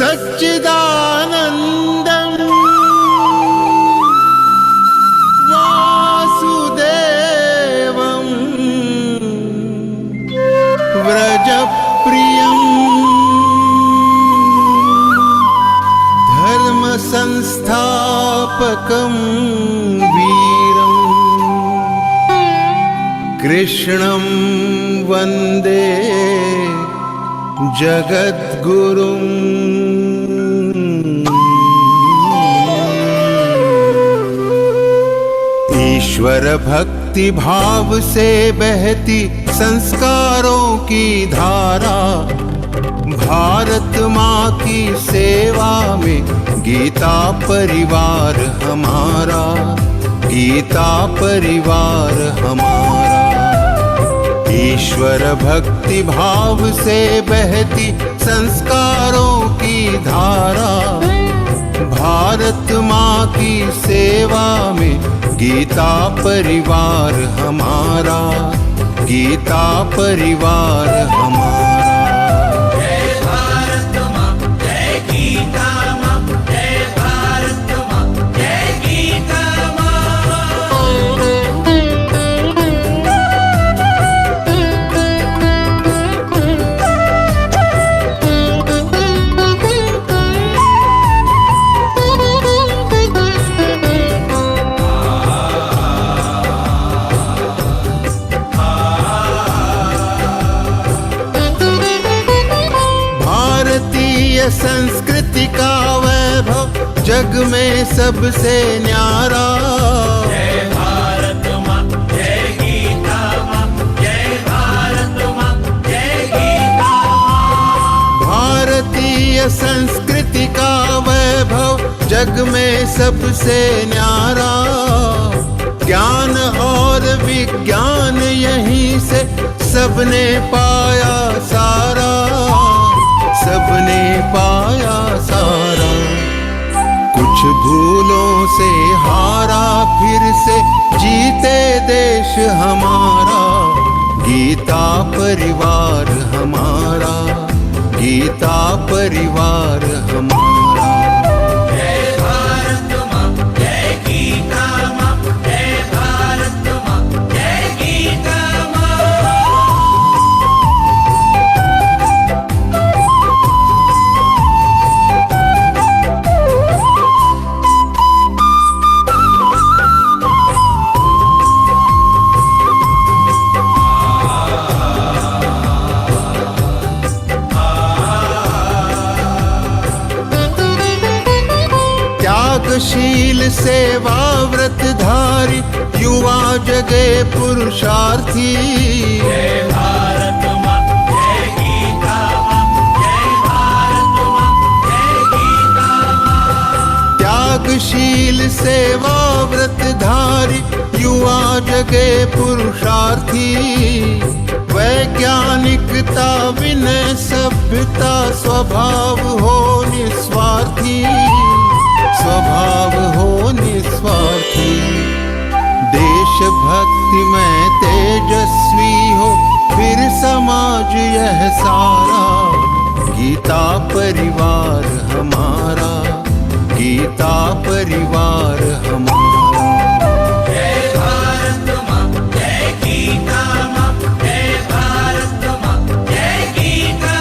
सच्चिदानन्दं वासुदेवं व्रजप्रियं धर्मसंस्थापकं वीरं कृष्णं वन्दे जगद्गुरुं। ईश्वर भक्ति भाव से बहती संस्कारों की धारा, भारत माँ की सेवा में गीता परिवार हमारा, गीता परिवार हमारा। ईश्वर भक्ति भाव से बहती संस्कारों की धारा, भारत माँ की सेवा में गीता परिवार हमारा, गीता परिवार हमारा। जय भारत माँ, जय गीता माँ, जय भारत माँ, जय गीता संस्कृति का वैभव जग में सबसे न्यारा। जय भारत माँ, जय गीता माँ, जय भारत माँ, जय गीता माँ। भारतीय संस्कृति का वैभव जग में सबसे न्यारा। ज्ञान और विज्ञान यहीं से सबने पाया सारा, सबने पाया सारा। कुछ भूलों से हारा फिर से जीते देश हमारा, गीता परिवार हमारा, गीता परिवार हमारा। जय भारत माँ, जय गीता माँ, जय भारत माँ, जय गीता शील सेवा व्रतधारी युवा जगे पुरुषार्थी। जय भारत माँ, जय गीता माँ, जय भारत माँ, जय गीता माँ। त्यागशील सेवा व्रतधारी युवा जगे पुरुषार्थी। वैज्ञानिकता विनय सभ्यता स्वभाव हो निस्वार्थी, स्वभाव हो निस्वार्थी। देशभक्ति में तेजस्वी हो फिर समाज यह सारा, गीता परिवार हमारा, गीता परिवार हमारा। जय भारत माँ, जय गीता माँ, जय भारत माँ, जय गीता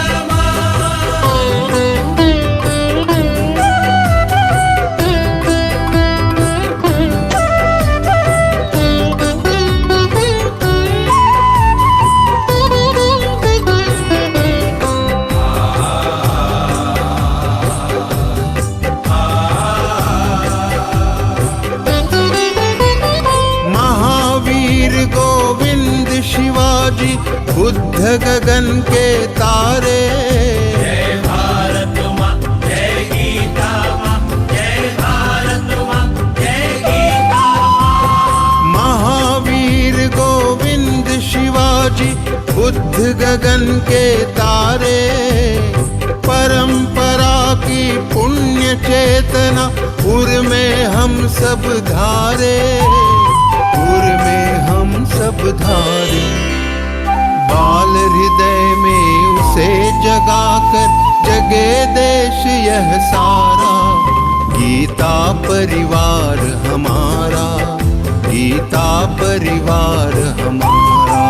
शिवाजी बुद्ध गगन के तारे। जय भारत माँ, जय गीता माँ, जय भारत माँ, जय गीता माँ। महावीर गोविंद शिवाजी बुद्ध गगन के तारे। परंपरा की पुण्य चेतना उर में हम सब धारे, उर में हम सब धारे। बाल हृदय में उसे जगाकर जगे देश देश यह सारा, गीता परिवार हमारा, गीता परिवार हमारा।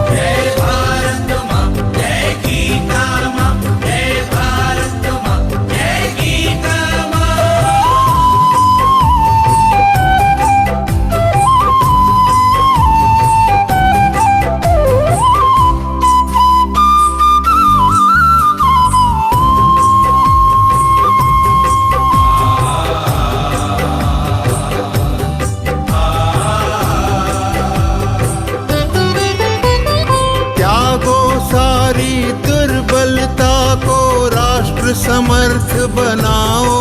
जय भारत माँ, जय गीता माँ, जय भारत माँ, जय गीता माँ। सारी दुर्बलता को राष्ट्र समर्थ बनाओ।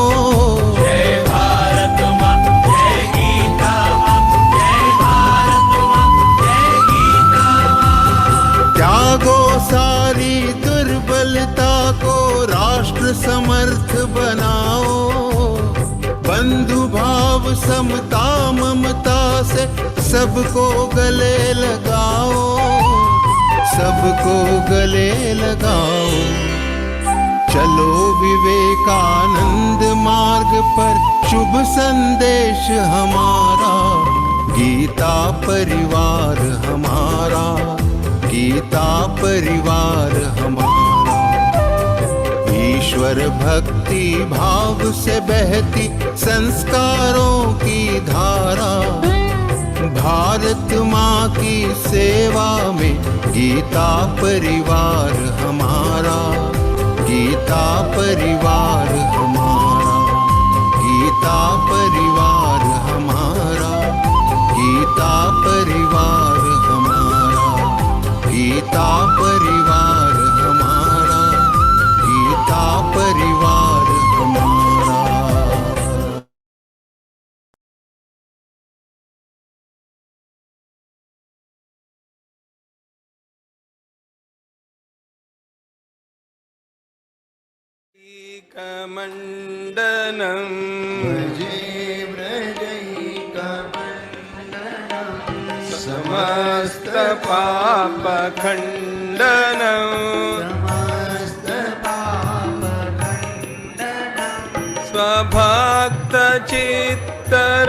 जय भारत माँ, जय गीता माँ, जय भारत माँ, जय गीता माँ। त्यागो सारी दुर्बलता को राष्ट्र समर्थ बनाओ। बंधु भाव समता ममता से सबको गले लगाओ, सबको गले लगाओ। चलो विवेकानंद मार्ग पर, शुभ संदेश हमारा, गीता परिवार हमारा, गीता परिवार हमारा। ईश्वर भक्ति भाव से बहती संस्कारों की धारा, भारत माँ की सेवा में गीता परिवार हमारा, गीता परिवार हमारा, गीता परिवार हमारा, गीता परिवार हमारा, गीता परिवार हमारा, गीता परिवार हमारा। कमण्डनं व्रजे व्रजैकमण्डनं समस्तपापखण्डनं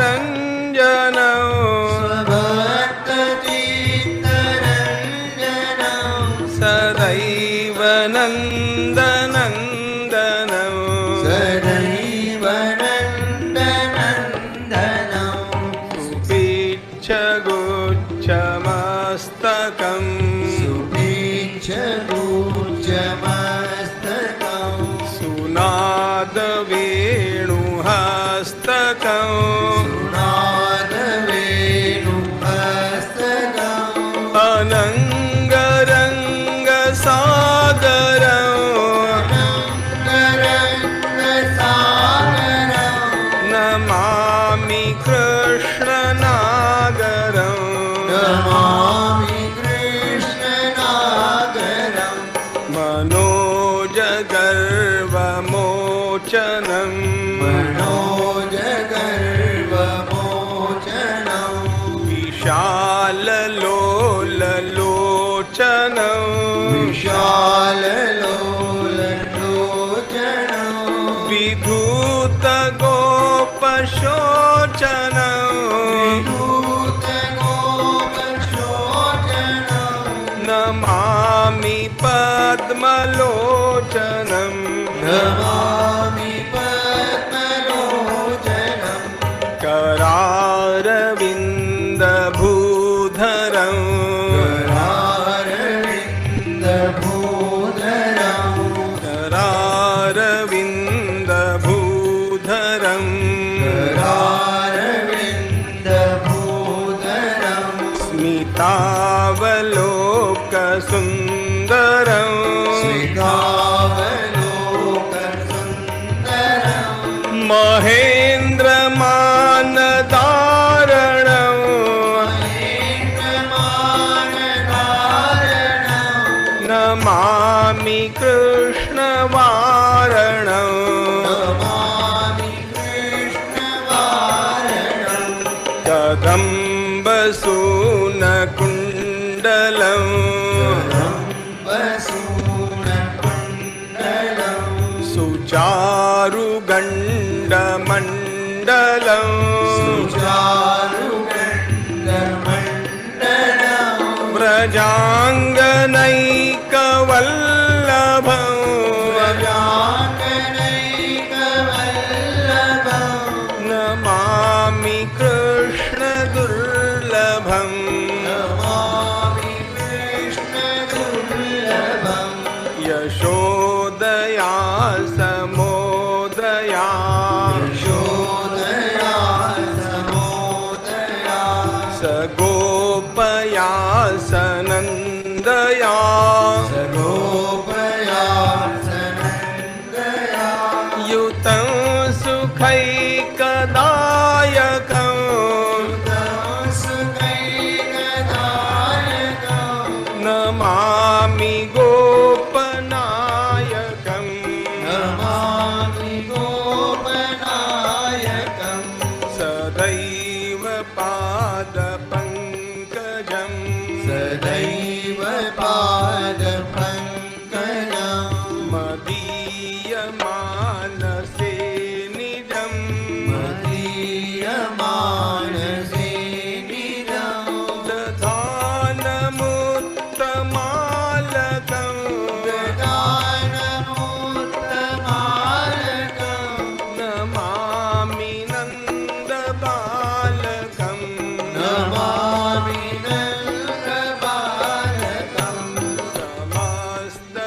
स्वभक्तचित्तरञ्जनं सदैव नन्दनन्दनं सदैव नन्दनन्दनं सुपीच्छगुच्छमस्तकं सुपीच्छगुच्छमस्तकं सुनादवेणुहस्तकं सुनादवेणुहस्तकम् अनङ्गरङ्गसागरं नमामि कृष्णनागरं नमामि कृष्णनागरं मनोजगर्वमोचनं मनोजगर्वमोचनं विशाललोललोचनं विशाललोललोचनं विधूतगोपशोचनं विधूतगोपशोचनं नमामि पद्मलोचनं नमामि पद्मलोचनं करारविन्दभूधरं करारविन्दभूधरं करारविन्दभूधरं करारविन्दभूधरं स्मितावलोकसुन्दरं स्मितावलोकसुन्दरं महेन्द्रमानदारणं महेन्द्रमानधारणं नमामि कृष्णवारणं नमामि कृष्णवारणं कदम्बसूनकुण्डलं कदम्बसूनकुण्डलं सुचारुगण्डमण्डलं व्रजाङ्गनैकवल्लभं नमामि कृष्णदुर्लभं यशोदया समोदया सगोपया सनन्दया युतं सुखैकदायकं नमामि गोपनायकं सदैव पादपङ्कजं मदीयमानसे निजं दधानमुत्तमालकं नमामि नन्दबालकं समस्तदोषशोषणं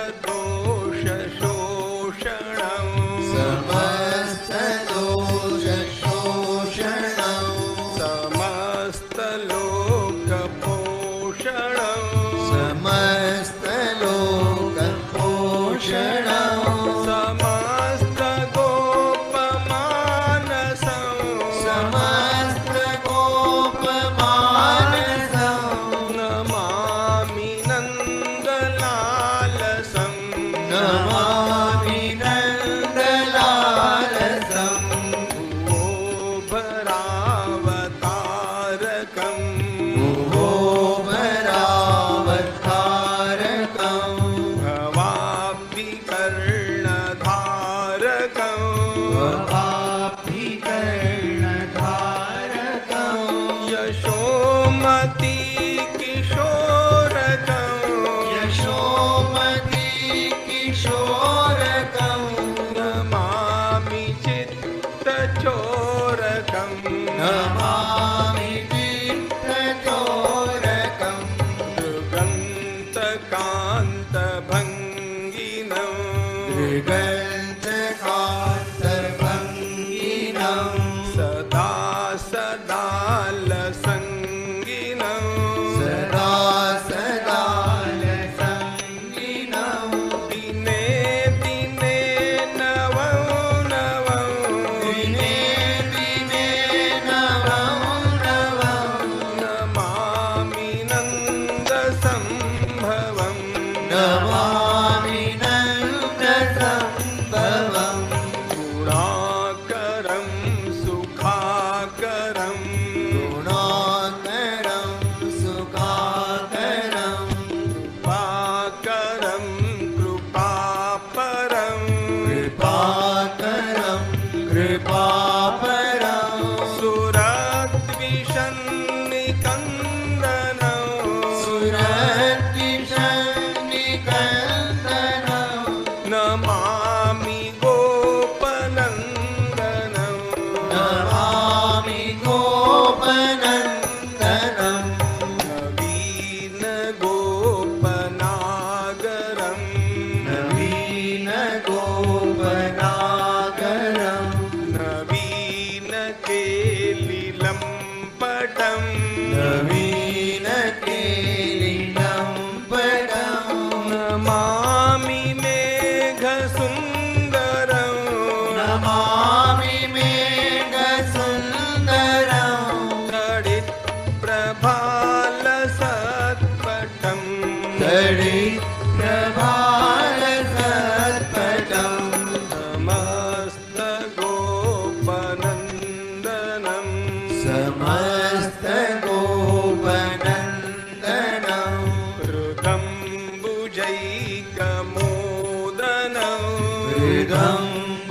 शम्भुजैकमोदनं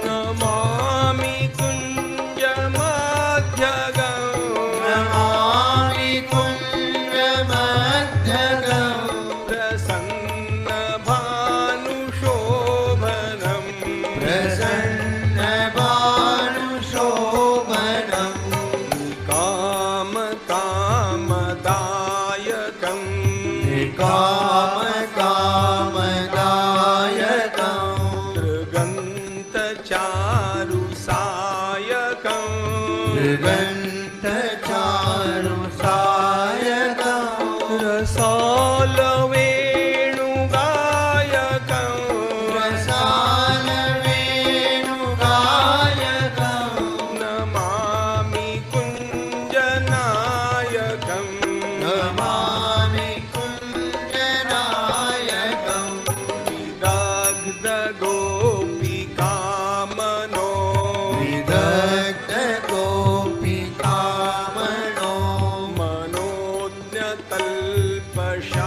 नमामि कुञ्जमध्यगं नमामि कुञ्जमध्यगं प्रसन्नभानुशोभनं प्रसन्नभानुशोभनं कामकामदायकं कामकामदायकं दृगन्तचारुसायकं दृगन्तचारुसायकं रसालवेणुगायकं रसालवेणुगायकं नमामि कुञ्जनायकं नमामि कुञ्जनायकं विदग्धगोपिकामनो विदग्धगोपिकामनो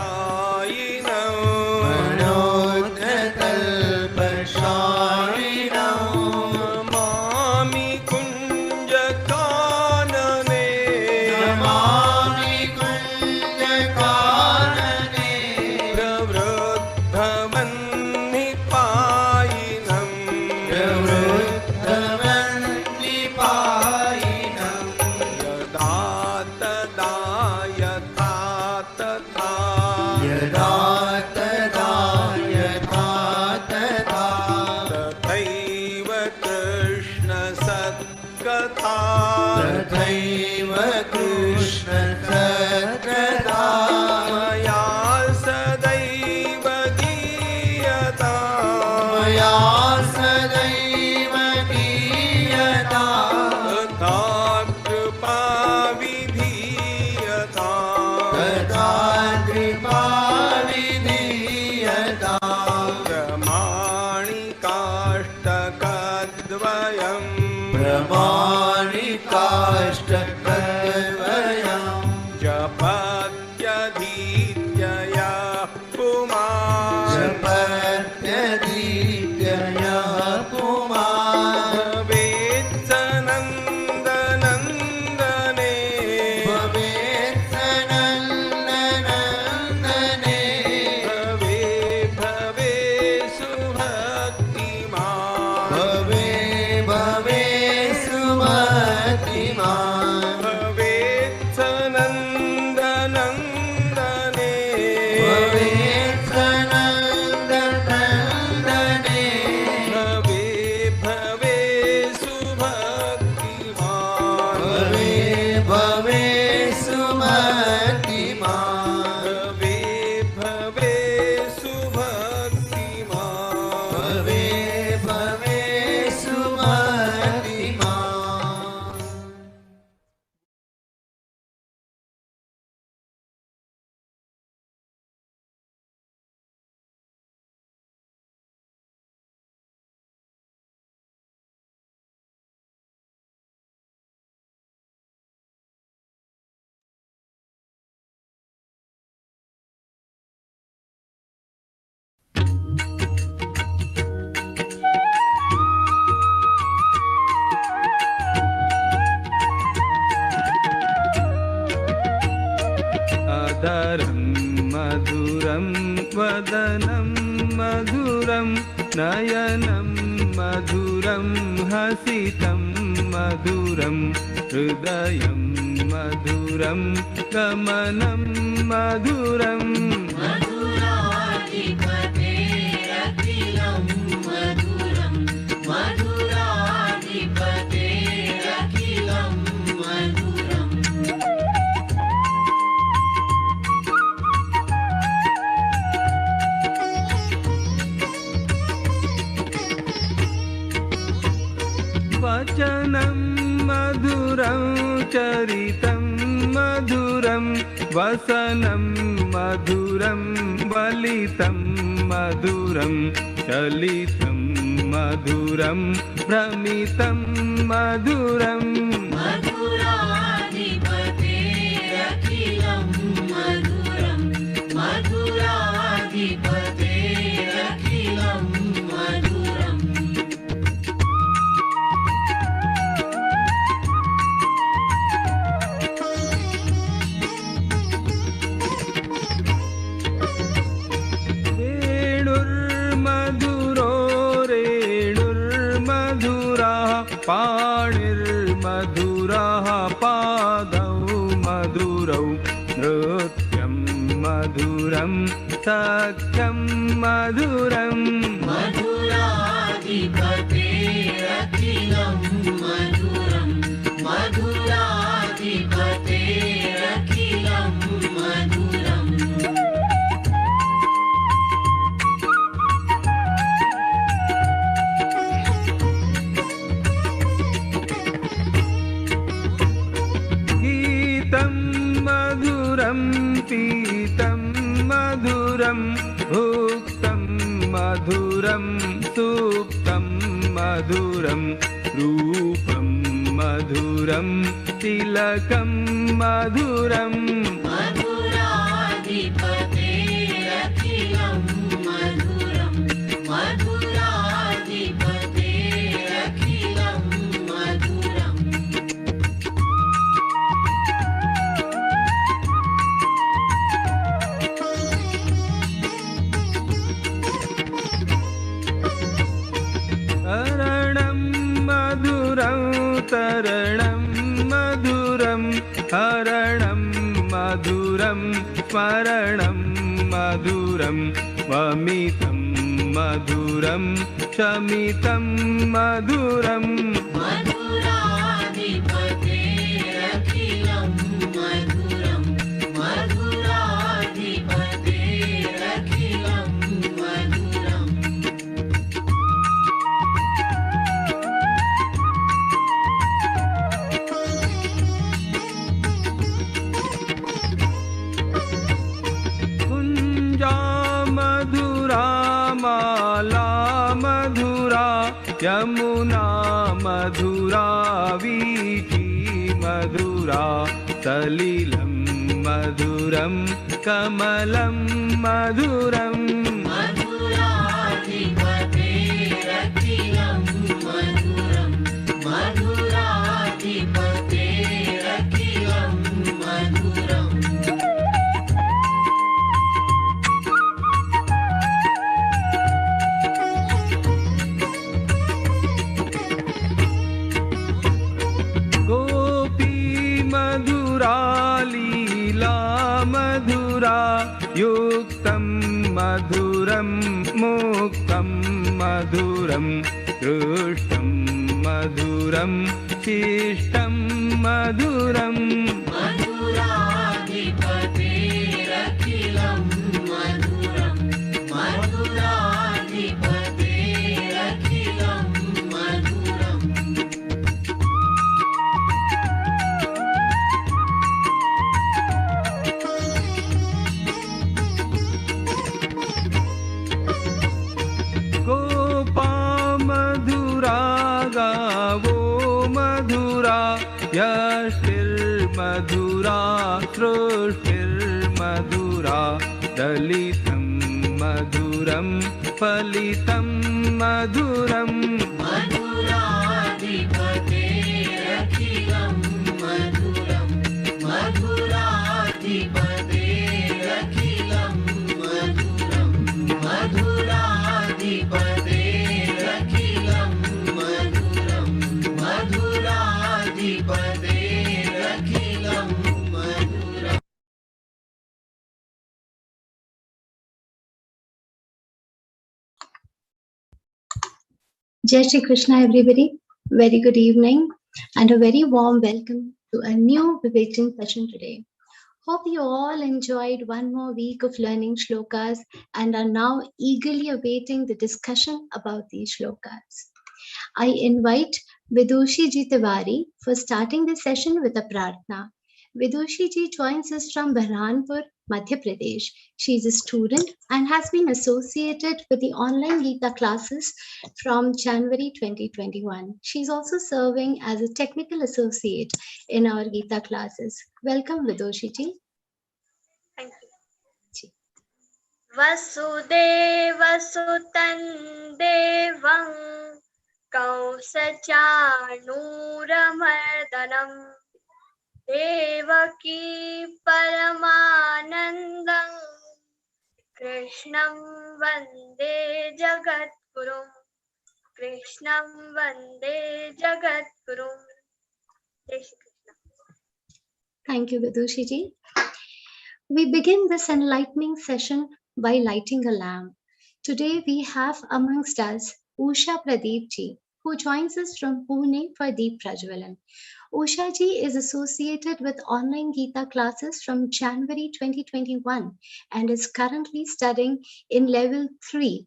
मनोज्ञतल्पशायिनं मनोज्ञतल्पशायिनं नमामि कुञ्जकानने नमामि कुञ्जकानने प्रवृद्धवह्निपायिनं प्रवृद्धवह्निपायिनं यदा तदा यथा तथा यदा तदा यथा तथा तथैव कृष्णसत्कथा तथैव कृष्णसत्कथा मया सदैव गीयता मया सदैव गीयता तथा कृपाविधीयता तथा कृपाविधीयता प्रमाणिकाष्टकद्वयम् प्रमाणिकाष्टकद्वयं जपत्यधीत्यया पुमान् जपत्यधीत्ययः पुमान् भवेत्सनन्दनन्दने भवेत्सनन्दनन्दने भवे भवे सुभक्तिमान् भवे भवे सुमतिमान् भवेत्सनन्दनन्दने भवेत्सनन्दनन्दने भवे भवे सुभक्तिमान् भवे भवे सुमतिमान् भवे भवे सुभक्तिमान् भवे भवे सुमतिमान् अदरं मधुरं वदनं मधुरं नयनं मधुरं हसितं मधुरं हृदयं मधुरं गमनं मधुरम् मधुराधिपतेरखिलं मधुरं मधुराधिपतेरखिलं मधुरम् वचनं मधुरं चरितं मधुरं वसनं मधुरं वलितं मधुरं चलितं मधुरं भ्रमितं मधुरम् मधुराधिपतेरखिलं मधुरं मधुराधिपतेरखिलं पाणिर्मधुरः पादौ मधुरौ नृत्यं मधुरं सख्यं मधुरम् मधुराधिपतेरखिलं मधुरं मधुराधिपतेरखिलं मधुरम् गीतं मधुरं पीतं मधुरं भुक्तं मधुरं सुप्तं मधुरं रूपं मधुरं तिलकं मधुरम् मधुराधिपतेरखिलं मधुरं मधुराधिपतेरखिलं मधुरम् हरणं मधुरं तरणं मधुरं हरणं मधुरं स्मरणं मधुरं वमितं मधुरं शमितं मधुरम् मधुराधिपतेरखिलं मधुरं मधुराधिपतेरखिलं मधुरम् कुञ्जा मधुरा माला मधुरा यमुना मधुरा वीथी मधुरा सलिलं मधुरं कमलं मधुरम् मधुराधिपतेरखिलं मधुरं मधुराधिपतेरखिलं मधुरम् गोपी मधुरा लीला मधुरा युक्तं मधुरं मुक्तं मधुरं दृष्टं मधुरं शिष्टं मधुरम् मधुराधिपतेरखिलं मधुरं मधुराधिपतेरखिलं मधुरम् गोपा मधुरा गावो मधुरा यष्टिर्मधुरा सृष्टिर्मधुरा दलितं मधुरं फलितं मधुरम् मधुराधिपतेरखिलं मधुरं मधुराधिपतेरखिलं मधुरं मधुराधिपतेरखिलं मधुरं मधुराधिपतेरखिलं मधुरम् Jai Shri Krishna, everybody. Very good evening and a very warm welcome to a new Vivekchan session today. Hope you all enjoyed one more week of learning shlokas and are now eagerly awaiting the discussion about these shlokas. I invite Vidushi Ji Tiwari for starting the session with a prarthna. Vidushi Ji joins us from Bhranpur, Madhya Pradesh. She is a student and has been associated with the online Geeta classes from January 2021. She is also serving as a technical associate in our Geeta classes. Welcome, Vidushi Ji. Thank you. Ji. वसुदेवसुतं देवं कंसचाणूरमर्दनं देवकी परमानन्दं कृष्णं वन्दे जगद्गुरुं Krishnam Vande Jagadgurum. Jai Shri Krishna. Thank you, Vidushi ji. We begin this enlightening session by lighting a lamp. Today we have amongst us Usha Pradeep ji, who joins us from Pune for Deep Prajwalan. Usha ji is associated with online Geeta classes from January 2021 and is currently studying in level 3.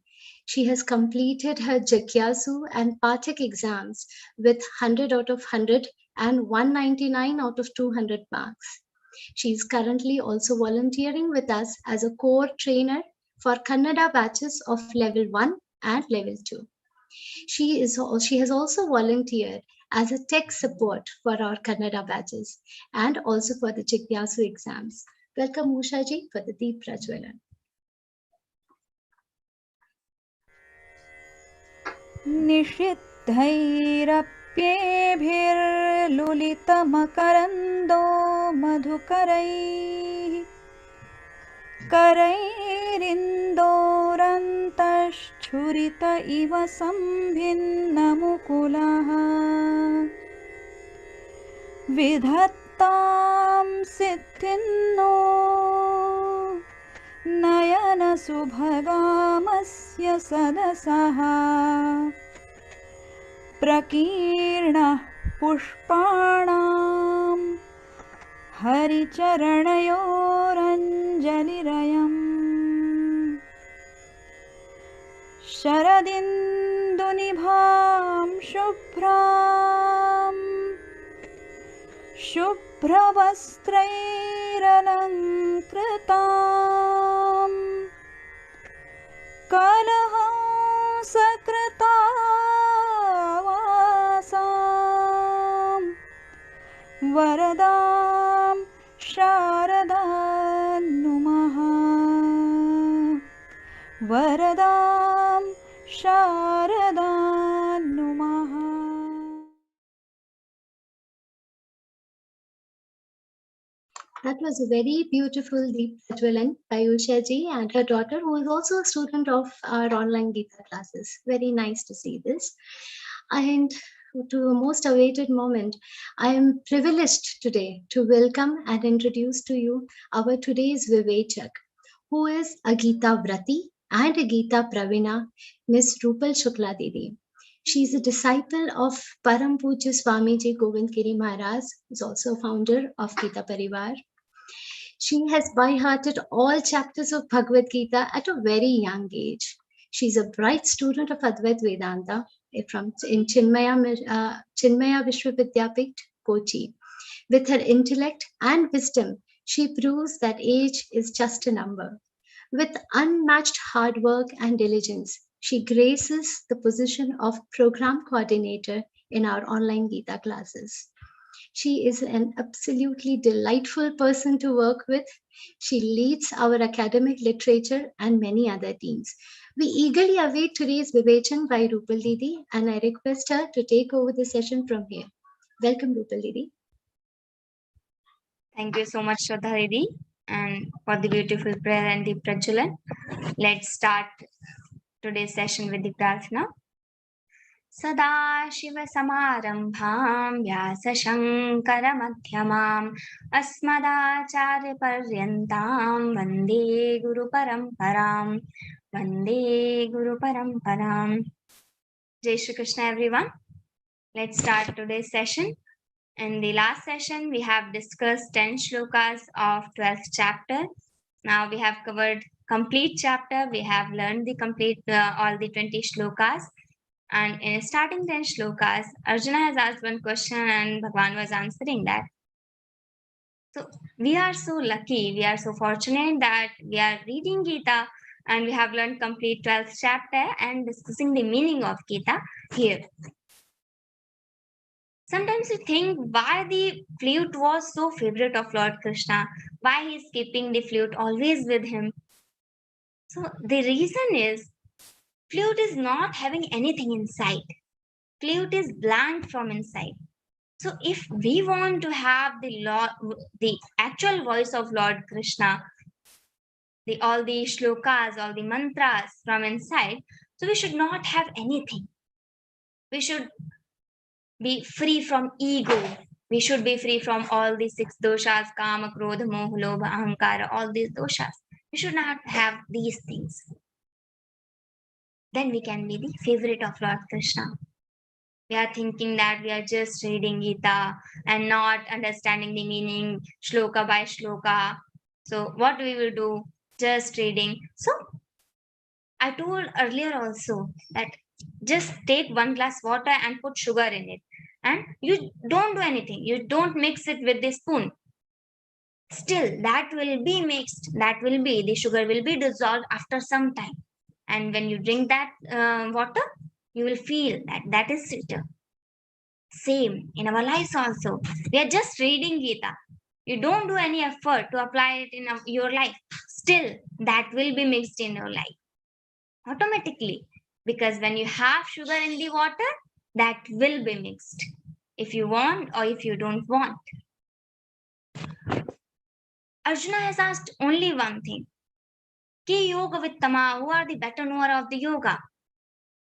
She has completed her Jagyasu and Pathak exams with 100 out of 100 and 199 out of 200 marks. She is currently also volunteering with us as a core trainer for Kannada batches of level 1 and level 2. She has also volunteered as a tech support for our Kannada batches and also for the Jigyasu exams. Welcome Usha ji for the Deep Prajwalan. निषिद्धैरप्येभिर्लुलितमकरन्दो मधुकरैः करैरिन्दोरन्तश्छुरित इव सम्भिन्नमुकुलः विधत्तां सिद्धिन्नो नयनसुभगामस्य सदसः प्रकीर्णः पुष्पाणां हरिचरणयोरञ्जलिरयम् शरदिन्दुनिभां शुभ्रवस्त्रैरलङ्कृतां कलहंसकृतावासां वरदां शारदां नुमः वरदां शारदां नुमः. That was a very beautiful Deep Prajwalan by Usha ji and her daughter, who is also a student of our online Geeta classes. Very nice to see this. And to a most awaited moment, I am privileged today to welcome and introduce to you our today's Vivechak, who is a Geeta Vrati and a Geeta Pravina, Miss Rupal Shukla Didi. She is a disciple of Param Pujya Swamiji Govind Giri Maharaj, who is also founder of Geeta Parivar. She has by-hearted all chapters of Bhagavad Gita at a very young age. She is a bright student of Advait Vedanta in Chinmaya Vishwavidyapit, Kochi. With her intellect and wisdom, she proves that age is just a number. With unmatched hard work and diligence, she graces the position of program coordinator in our online Geeta classes. She is an absolutely delightful person to work with. She leads our academic literature and many other teams. We eagerly await today's Vivechan by Rupal Didi, and I request her to take over the session from here. Welcome, Rupal Didi. Thank you so much, Shraddha Didi, and for the beautiful prayer and the prajalan. Let's start today's session with the prarthana. सदाशिवसमारम्भां व्यासशङ्करमध्यमाम् अस्मदाचार्यपर्यन्तां वन्दे गुरुपरम्परां वन्दे गुरुपरम्परां. Jai Shri Krishna, everyone. Let's start today's session. In the last session, we have discussed 10 shlokas of 12th chapter. Now we have covered complete chapter. We have learned the complete all the 20 shlokas. And in starting 10 shlokas, Arjuna has asked one question and Bhagavan was answering that. So we are so lucky, we are so fortunate that we are reading Geeta and we have learned complete 12th chapter and discussing the meaning of Geeta here. Sometimes we think why the flute was so favorite of Lord Krishna, why he is keeping the flute always with him. So the reason is, flute is not having anything inside. Flute is blank from inside. So if we want to have the actual voice of Lord Krishna, all the shlokas, all the mantras from inside, so we should not have anything. We should be free from ego. We should be free from all these 6 doshas, kama, krodha, moha, lobha, ahankara, all these doshas. We should not have these things. Then we can be the favorite of Lord Krishna. We are thinking that we are just reading Geeta and not understanding the meaning shloka by shloka. So what we will do? Just reading. So I told earlier also that just take 1 glass water and put sugar in it. And you don't do anything. You don't mix it with the spoon. Still, that will be mixed. The sugar will be dissolved after some time. And when you drink that water, you will feel that is sweeter. Same in our lives also. We are just reading Geeta. You don't do any effort to apply it in your life. Still, that will be mixed in your life automatically. Because when you have sugar in the water, that will be mixed. If you want or if you don't want. Arjuna has asked only one thing. Ki yoga vittama, who are the better knower of the yoga?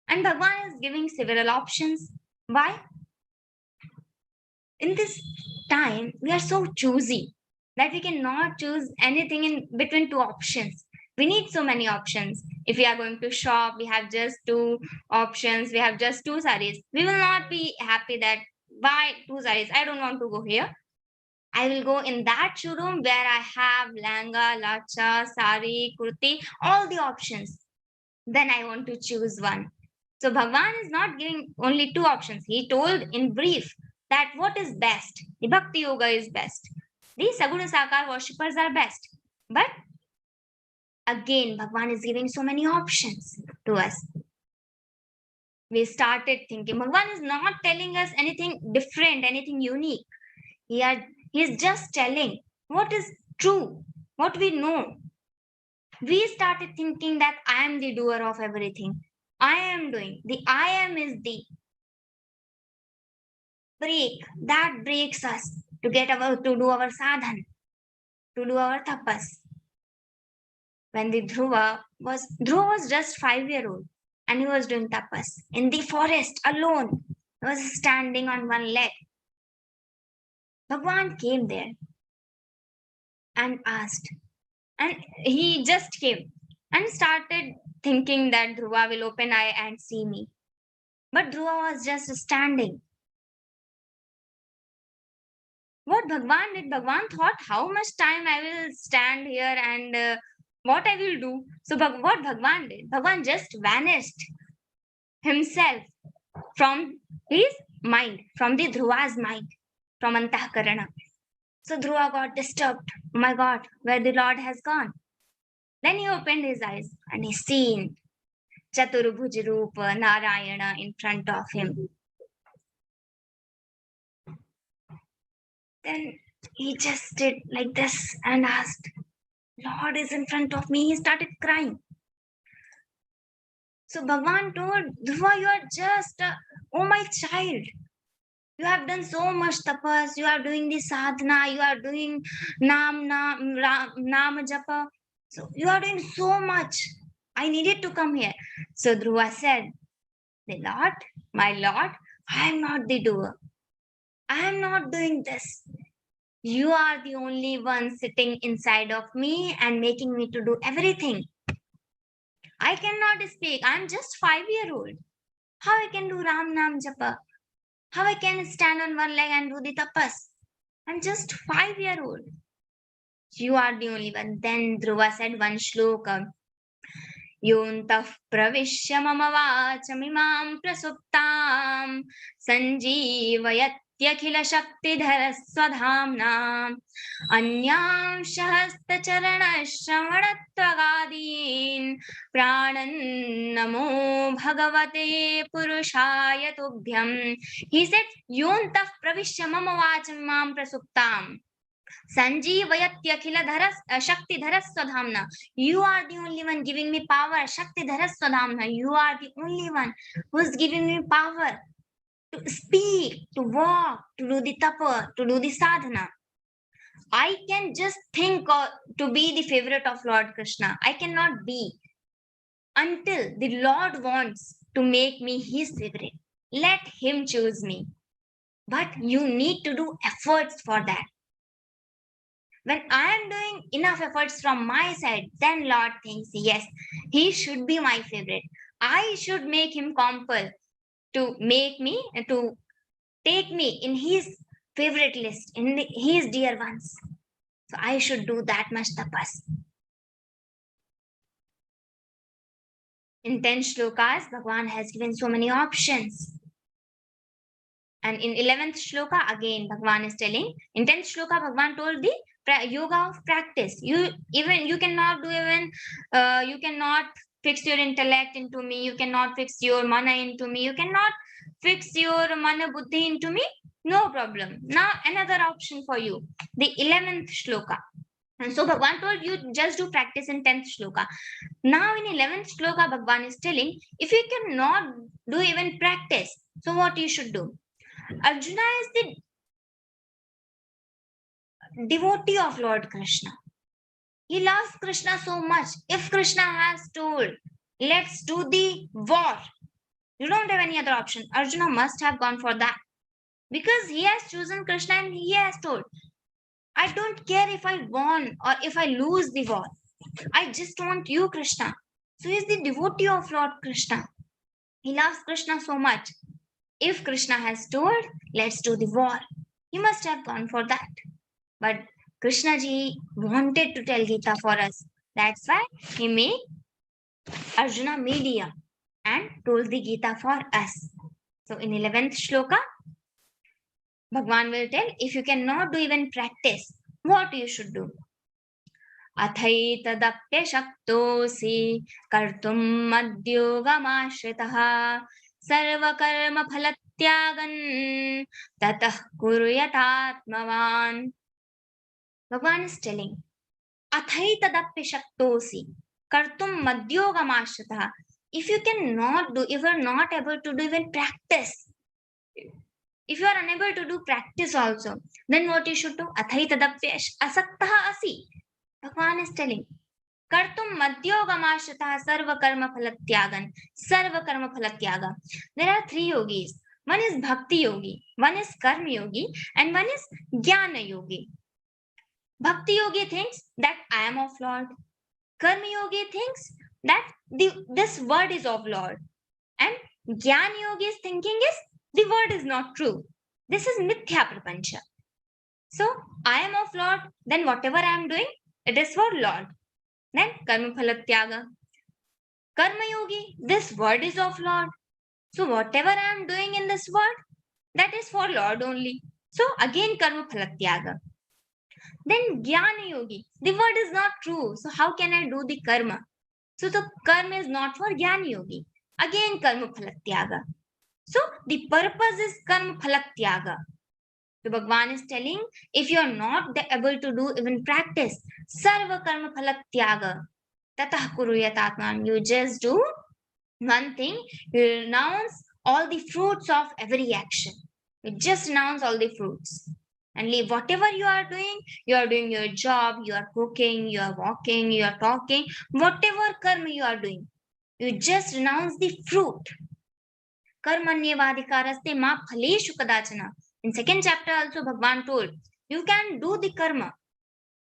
And Bhagavan is giving several options. Why? In this time, we are so choosy that we cannot choose anything in between 2 options. We need so many options. If we are going to shop, we have just 2 options. We have just 2 sarees. We will not be happy that buy 2 sarees. I don't want to go here. I will go in that showroom where I have langa, lacha, sari, kurti, all the options. Then I want to choose one. So Bhagavan is not giving only 2 options. He told in brief that what is best. The Bhakti Yoga is best. The Saguna Sakar worshippers are best. But again, Bhagavan is giving so many options to us. We started thinking, Bhagavan is not telling us anything different, anything unique. He is just telling what is true, what we know. We started thinking that I am the doer of everything. I am doing. The I am is the break that breaks us to do our sadhan, to do our tapas. When the Dhruva was just 5-year-old and he was doing tapas in the forest alone. He was standing on one leg. Bhagavan came there and asked, and he just came and started thinking that Dhruva will open eye and see me. But Dhruva was just standing. What Bhagavan did, Bhagavan thought how much time I will stand here and what I will do. So what Bhagavan did, Bhagavan just vanished himself from his mind, from the Dhruva's mind, from Antahkarana. So Dhruva got disturbed. Oh my God, where the Lord has gone. Then he opened his eyes and he seen Chaturbhuj Rupa Narayana in front of him. Then he just did like this and asked, Lord is in front of me. He started crying. So Bhagavan told Dhruva, you are just, oh my child, you have done so much tapas, you are doing the sadhana, you are doing nama japa. So you are doing so much. I needed to come here. So Dhruva said, the Lord, my Lord, I am not the doer. I am not doing this. You are the only one sitting inside of me and making me to do everything. I cannot speak. I am just 5-year-old. How I can do Ram Nam Japa? How I can stand on one leg and do the tapas? I'm just 5-year-old. You are the only one. Then Dhruva said one shloka. Yontah pravishya mama vachamimam prasuptam sanjeevayatyakila shaktidhara swadhamna anyam shahasta charana shravanatvagadin pranan namo bhagavate purushaya tubhyam. He said, Yontah pravishya mama vachamimam prasuptam Sanjeevayatyakila Shakti Dharaswadhamna. You are the only one giving me power. Shakti Dharaswadhamna. You are the only one who is giving me power to speak, to walk, to do the tapa, to do the sadhana. I can just think to be the favorite of Lord Krishna. I cannot be until the Lord wants to make me his favorite. Let him choose me. But you need to do efforts for that. When I am doing enough efforts from my side, then Lord thinks, yes, he should be my favorite. I should make him compel to take me in his favorite list, in his dear ones. So I should do that much tapas. In 10 shlokas, Bhagwan has given so many options. And in 11th shloka, again, Bhagwan is telling, in 10th shloka, Bhagwan told the yoga of practice. You cannot fix your intellect into me. You cannot fix your mana into me. You cannot fix your mana buddhi into me. No problem. Now another option for you, the 11th shloka. And so Bhagwan told you just do practice in 10th shloka. Now in 11th shloka, Bhagwan is telling, if you cannot do even practice, so what you should do? Arjuna is the devotee of Lord Krishna. He loves Krishna so much. If Krishna has told, let's do the war, you don't have any other option. Arjuna must have gone for that. Because he has chosen Krishna and he has told, I don't care if I won or if I lose the war. I just want you, Krishna. So he is the devotee of Lord Krishna. He loves Krishna so much. If Krishna has told, let's do the war, he must have gone for that. But Krishna ji wanted to tell Geeta for us. That's why he made Arjuna medium and told the Geeta for us. So in 11th shloka, Bhagwan will tell, if you cannot do even practice, what you should do. Athaitadapya shaktosi kartum madhyogamaśritah sarva karma phalatyagan tatah kuryatatmavan. Bhagwan is telling, Athaitadapya shaktosi kartum madhyogamaśritah. If you cannot do, if you are not able to do even practice, if you are unable to do practice also, then what you should do? Athaitadapya asaktah asi. Bhagwan is telling, Kartum madhyogamaśritah sarva karma phalatyagan. Sarva karma phalatyaga. There are three yogis. One is bhakti yogi, one is karma yogi, and one is jnana yogi. Bhakti yogi thinks that I am of Lord. Karma yogi thinks that this word is of Lord. And jnana yogi's thinking is the word is not true. This is mithya prapancha. So I am of Lord, then whatever I am doing, it is for Lord. Then karma phalatyaga. Karma yogi, this word is of Lord. So whatever I am doing in this word, that is for Lord only. So again karma phalatyaga. Then jnana yogi, the word is not true. So how can I do the karma? So the karma is not for jnana yogi. Again karma phalatyaga. So the purpose is karma phalatyaga. So Bhagwan is telling, if you are not able to do even practice, sarva karma phalatyaga, tatah kuryatatman, you just do one thing, you renounce all the fruits of every action. You just renounce all the fruits and leave whatever you are doing your job, you are cooking, you are walking, you are talking, whatever karma you are doing, you just renounce the fruit. Karmanyevadhikaraste ma phaleshu kadachana. In second chapter also Bhagwan told, you can do the karma,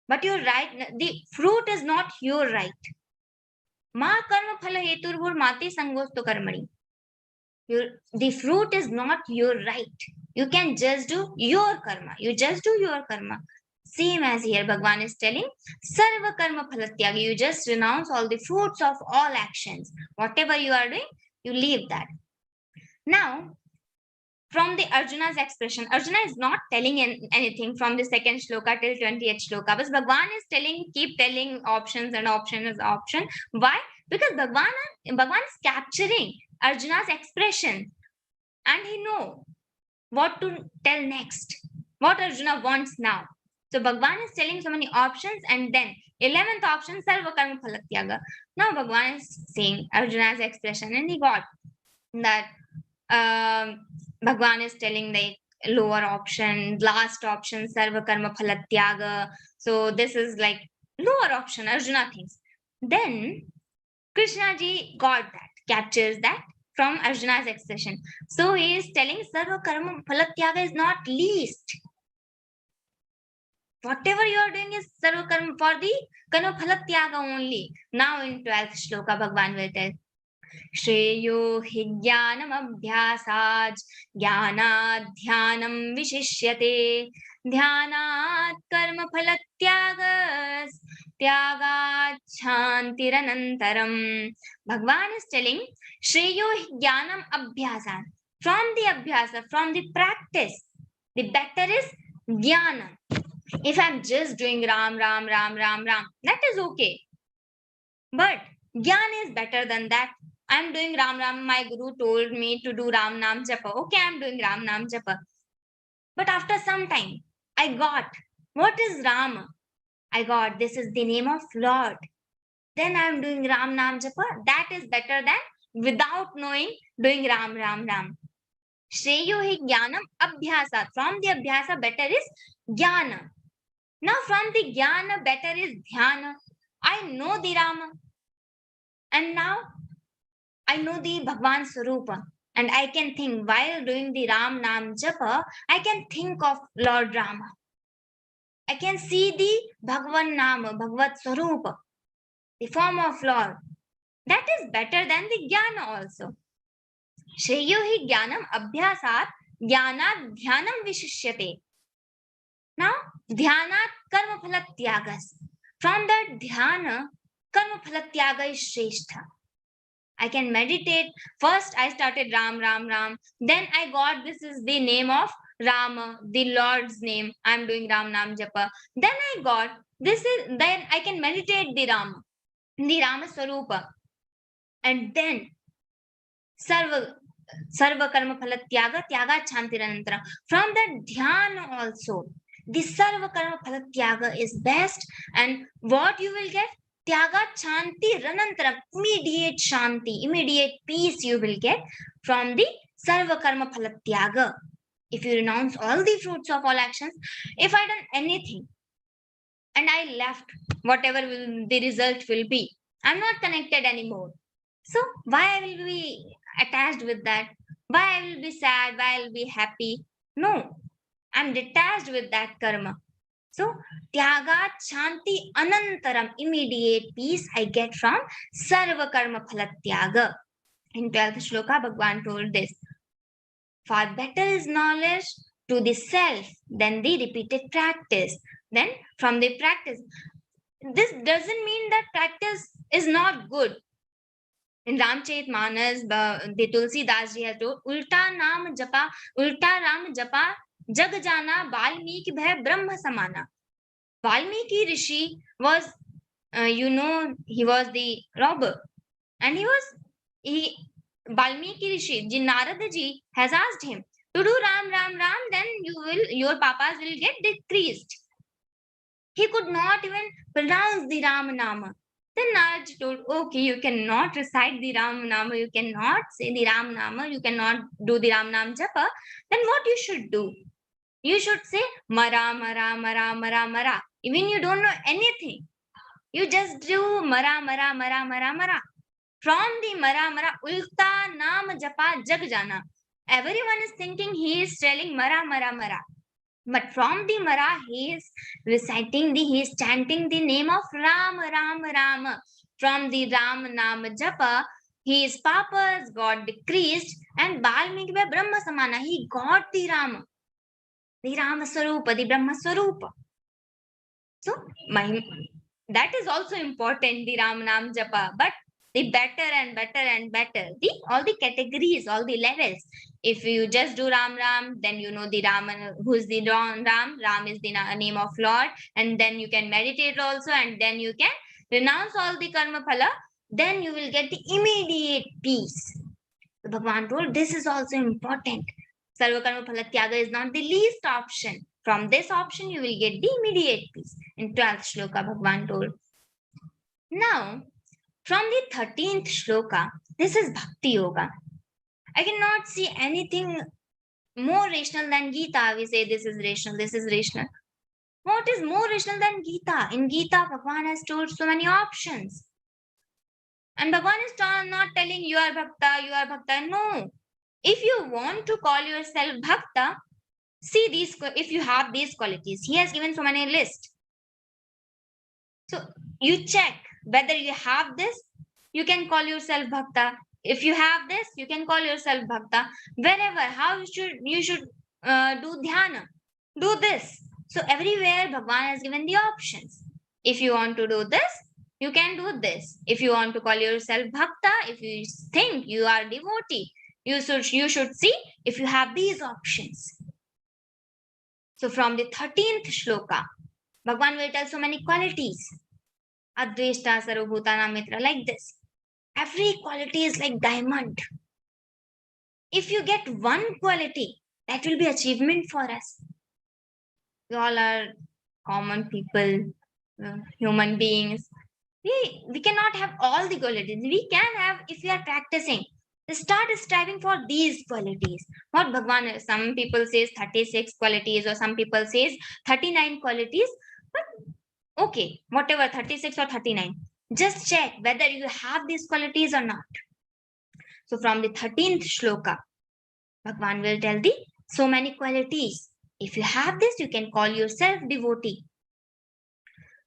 but your right, the fruit is not your right. Ma karma phala heturvur mati sangosto karmani. The fruit is not your right. You can just do your karma. You just do your karma. Same as here Bhagwan is telling, sarva karma phalatyaga. You just renounce all the fruits of all actions. Whatever you are doing, you leave that. Now, from the Arjuna's expression, Arjuna is not telling anything from the second shloka till 20th shloka, but Bhagwan is telling, keep telling options and option is option. Why? Because Bhagwan is capturing Arjuna's expression and he knows what to tell next, what Arjuna wants now. So Bhagwan is telling so many options and then 11th option, sarva karma phalatyaga. Now Bhagwan is saying Arjuna's expression and he got that Bhagwan is telling the lower option, last option, sarva karma phalatyaga. So this is like lower option, Arjuna thinks. Then Krishna ji got that, captures that, from Arjuna's expression. So he is telling Sarva Karma Phalatyaga is not least. Whatever you are doing is Sarva Karma for the Karma Phalatyaga only. Now in 12th shloka, Bhagavan will tell Shreyo hi jnanam abhyasaj jnanad dhyanam vishishyate dhyanat karma phalatyagas tyagat shantiranantaram. Bhagavan is telling Shreyo hi jnanam abhyasaj. From the abhyasa, from the practice, the better is jnana. If I'm just doing Ram, Ram, Ram, Ram, Ram, that is okay. But Gyan is better than that. I'm doing Ram, Ram. My guru told me to do Ram Nam Japa. Okay, I'm doing Ram Nam Japa. But after some time, I got, what is Ram? I got, this is the name of Lord. Then I'm doing Ram Nam Japa. That is better than without knowing doing Ram, Ram, Ram. Shreyo hi jnanam abhyasa. From the abhyasa, better is jnana. Now from the jnana, better is dhyana. I know the Rama. And now I know the Bhagwan Swarupa. And I can think while doing the Ram Nam Japa, I can think of Lord Rama. I can see the Bhagwan Nama, Bhagavad Swarupa, the form of Lord. That is better than the Jnana also. Shreyo hi jnanam abhyasat jnanat dhyanam vishishyate. Now, dhyanat karma phalatyagas. From that dhyana, karma phalatyaga is shrestha. I can meditate. First, I started Ram, Ram, Ram. Then I got this is the name of Rama, the Lord's name. I'm doing Ram Nam Japa. Then I got this is, then I can meditate the Rama Swarupa. And then Sarva Karma Phalatyaga, Tyaga Chantiranantara. From that dhyana also, the Sarva Karma Phalatyaga is best. And what you will get? Tyaga Chanti Ranantaram, immediate Shanti, immediate peace you will get from the Sarva Karma Phalatyaga. If you renounce all the fruits of all actions, if I done anything and I left, whatever the result will be, I'm not connected anymore. So why I will be attached with that? Why I will be sad? Why I will be happy? No, I'm detached with that karma. So, Tyaga Shanti Anantaram, immediate peace I get from Sarva Karma Phalatyaga. In 12th shloka, Bhagavan told this. Far better is knowledge to the self than the repeated practice. Then, from the practice, this doesn't mean that practice is not good. In Ramcharitmanas, the Tulsi Das ji has told, Ulta Ram Japa, Jag Jana Valmiki Bhai Brahma Samana. Valmiki Rishi was, he was the robber. And Valmiki Rishi, Narada ji has asked him to do Ram, Ram, Ram, then your papas will get decreased. He could not even pronounce the Ram Nama. Then Narad told, okay, you cannot recite the Ram Nama, you cannot say the Ram Nama, you cannot do the Ram Nam Japa. Then what you should do? You should say Mara, Mara, Mara, Mara, Mara. Even you don't know anything. You just do Mara, Mara, Mara, Mara, Mara. From the Mara, Mara, Ulta Nam Japa Jag Jana. Everyone is thinking he is telling Mara, Mara, Mara. But from the Mara, he is he is chanting the name of Ram, Ram, Ram. From the Ram Nam Japa, his papas got decreased and Valmiki by Brahma Samana. He got the Rama Swarupa, the Brahma Swarupa. So, that is also important, the Ram Nam Japa. But the better and better and better, all the categories, all the levels. If you just do Ram Ram, then you know the Ram, who's the Ram. Ram is the name of Lord. And then you can meditate also. And then you can renounce all the karma phala. Then you will get the immediate peace. So Bhagavan told this is also important. Sarva karma phala tyaga is not the least option. From this option, you will get the immediate peace. In 12th shloka, Bhagavan told. Now, from the 13th shloka, this is Bhakti Yoga. I cannot see anything more rational than Geeta. We say this is rational, this is rational. What is more rational than Geeta? In Geeta, Bhagavan has told so many options. And Bhagavan is not telling you are bhakta, you are bhakta. No. If you want to call yourself bhakta, see these, if you have these qualities. He has given so many lists. So you check whether you have this, you can call yourself bhakta. If you have this, you can call yourself bhakta. Wherever, how you should do dhyana, do this. So everywhere Bhagavan has given the options. If you want to do this, you can do this. If you want to call yourself bhakta, if you think you are devotee, you should see if you have these options. So from the 13th shloka, Bhagavan will tell so many qualities. Adveshta sarvabhutana mitra, like this. Every quality is like diamond. If you get one quality, that will be achievement for us. We all are common people, human beings. We cannot have all the qualities. We can have if we are practicing. Start striving for these qualities. What Bhagavan, some people says 36 qualities or some people says 39 qualities. But okay, whatever, 36 or 39. Just check whether you have these qualities or not. So from the 13th shloka, Bhagavan will tell the so many qualities. If you have this, you can call yourself devotee.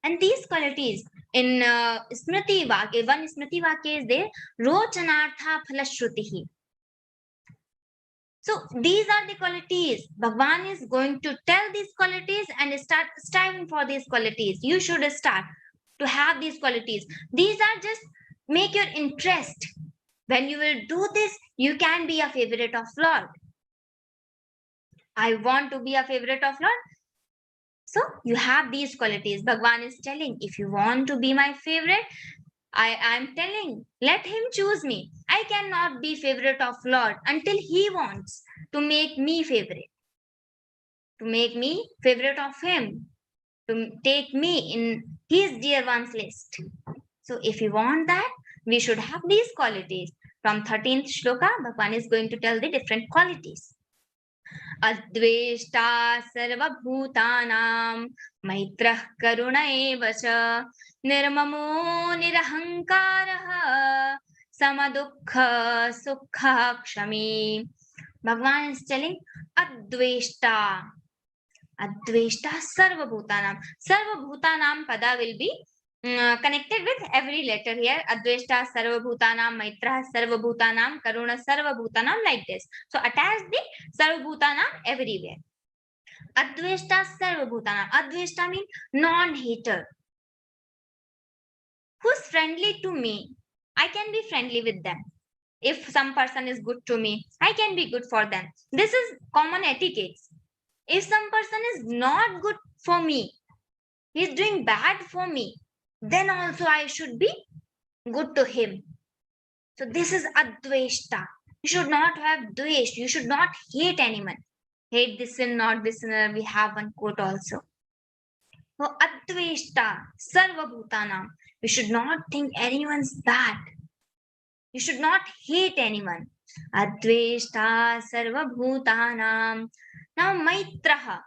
And these qualities in Smriti Vakya, one Smriti Vakya is there, Rochanartha Phalashrutihi. So these are the qualities. Bhagavan is going to tell these qualities and start striving for these qualities. You should start to have these qualities. These are just make your interest. When you will do this, you can be a favorite of Lord. I want to be a favorite of Lord. So you have these qualities. Bhagavan is telling, if you want to be my favorite, I am telling, let him choose me. I cannot be favorite of Lord until he wants to make me favorite. To make me favorite of him. To take me in his dear ones list. So if you want that, we should have these qualities. From 13th shloka, Bhagavan is going to tell the different qualities. Adveshta sarvabhutanam maitrah karuna eva cha nirmamo nirahankaraha samadukha sukha kshami. Bhagavan is telling Adveshta. Adveshta sarvabhutanam. Sarvabhutanam pada will be connected with every letter here. Adveshta sarvabhutanam, maitra sarvabhutanam, karuna sarvabhutanam, like this. So attach the sarvabhutanam everywhere. Adveshta sarvabhutanam. Adveshta means non-hater. Who's friendly to me? I can be friendly with them. If some person is good to me, I can be good for them. This is common etiquettes. If some person is not good for me, he is doing bad for me, then also I should be good to him. So this is adveshta. You should not have dvesh. You should not hate anyone. Hate this sin, not this sinner. We have one quote also. So adveshta, sarvabhutanam. We should not think anyone's bad. You should not hate anyone. Adveshta, sarvabhutanam. Now maitraha.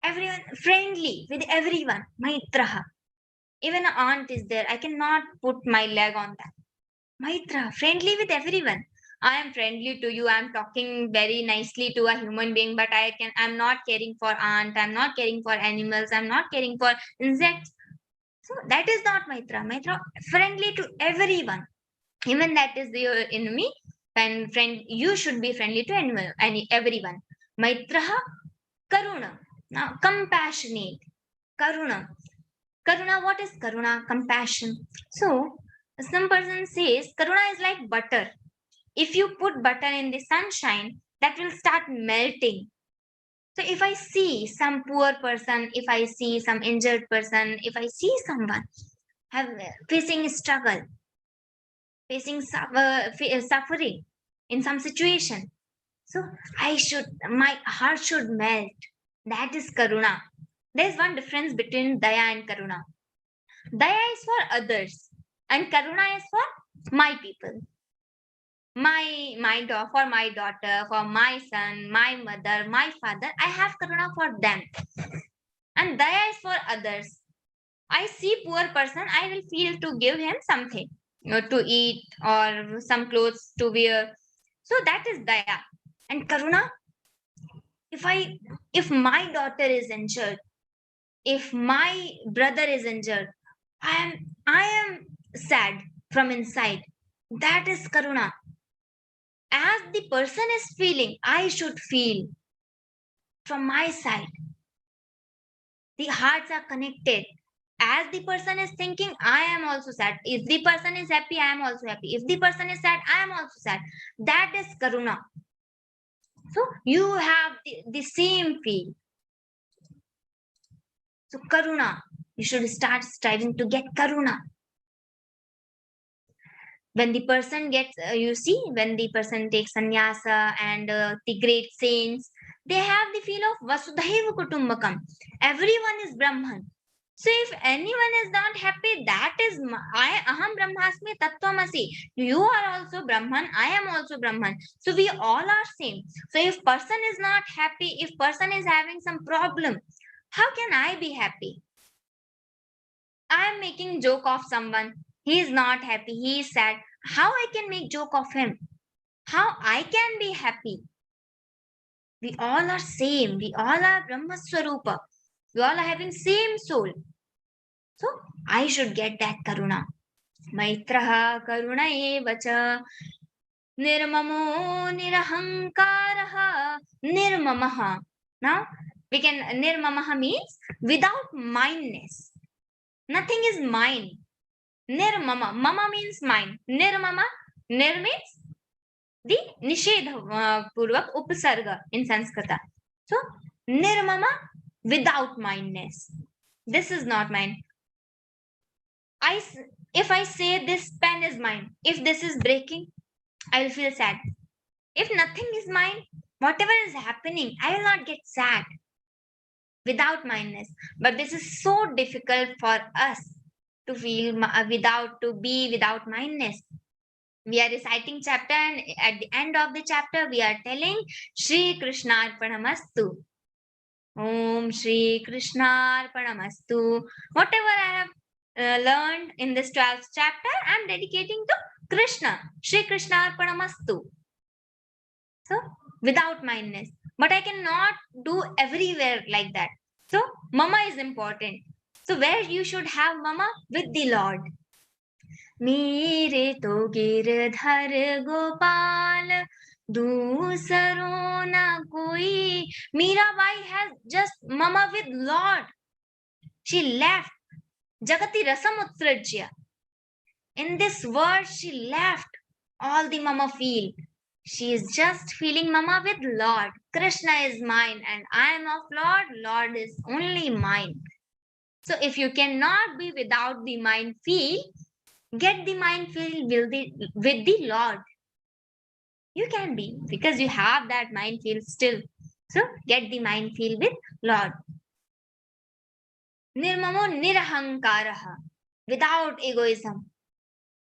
Everyone friendly with everyone. Maitraha. Even an aunt is there. I cannot put my leg on that. Maitra, friendly with everyone. I am friendly to you. I am talking very nicely to a human being, but I'm not caring for aunt. I'm not caring for animals. I'm not caring for insects. So that is not Maitra. Maitra, friendly to everyone. Even that is your enemy. And friend, you should be friendly to everyone. Maitraha, karuna. Now, compassionate. Karuna. Karuna, what is karuna? Compassion. So, some person says karuna is like butter. If you put butter in the sunshine, that will start melting. So, if I see some poor person, if I see some injured person, if I see someone facing struggle, facing suffering in some situation, so my heart should melt. That is karuna. There is one difference between daya and karuna. Daya is for others and karuna is for my people. For my daughter, for my son, my mother, my father, I have karuna for them. And daya is for others. I see poor person, I will feel to give him something, to eat or some clothes to wear. So that is daya. And karuna, if my daughter is injured, if my brother is injured, I am sad from inside. That is karuna. As the person is feeling, I should feel from my side. The hearts are connected. As the person is thinking, I am also sad. If the person is happy, I am also happy. If the person is sad, I am also sad. That is karuna. So you have the same feel. So karuna, you should start striving to get karuna. When the person gets, you see, when the person takes sannyasa and the great saints, they have the feel of vasudhaiva kutumbakam. Everyone is Brahman. So if anyone is not happy, that is aham brahmasmi tattvamasi. You are also Brahman, I am also Brahman. So we all are same. So if person is not happy, if person is having some problem, how can I be happy? I am making joke of someone. He is not happy, he is sad. How I can make joke of him? How I can be happy? We all are same. We all are Brahma Swarupa. We all are having same soul. So I should get that karuna. Maitraha karuna evacha nirmamo nirahankaraha nirmamaha. Now we can, nirmamaha means without mindness. Nothing is mine. Nirmama. Mama means mine. Nirmama. Nir means the nishedha purvak upasarga in Sanskrita. So nirmama, without mindness. This is not mine. If I say this pen is mine, if this is breaking, I will feel sad. If nothing is mine, whatever is happening, I will not get sad. Without mindness. But this is so difficult for us to feel without mindness. We are reciting chapter, and at the end of the chapter we are telling Shri Krishnarpanamastu. Om Shri Krishnarpanamastu. Whatever I have learned in this 12th chapter, I am dedicating to Krishna. Shri Krishnarpanamastu. So without mindness. But I cannot do everywhere like that. So mama is important. So where you should have mama? With the Lord. मेरे तो गिरधर गोपाल दूसरों ना कोई. Mirabai has just mama with Lord. She left Jagati Rasam Utsrajya. In this world she left all the mama feel. She is just feeling mama with Lord. Krishna is mine and I am of Lord. Lord is only mine. So if you cannot be without the mind feel, get the mind feel with the Lord. You can be, because you have that mind feel still. So get the mind feel with Lord. Nirmamo nirahankaraha. Without egoism.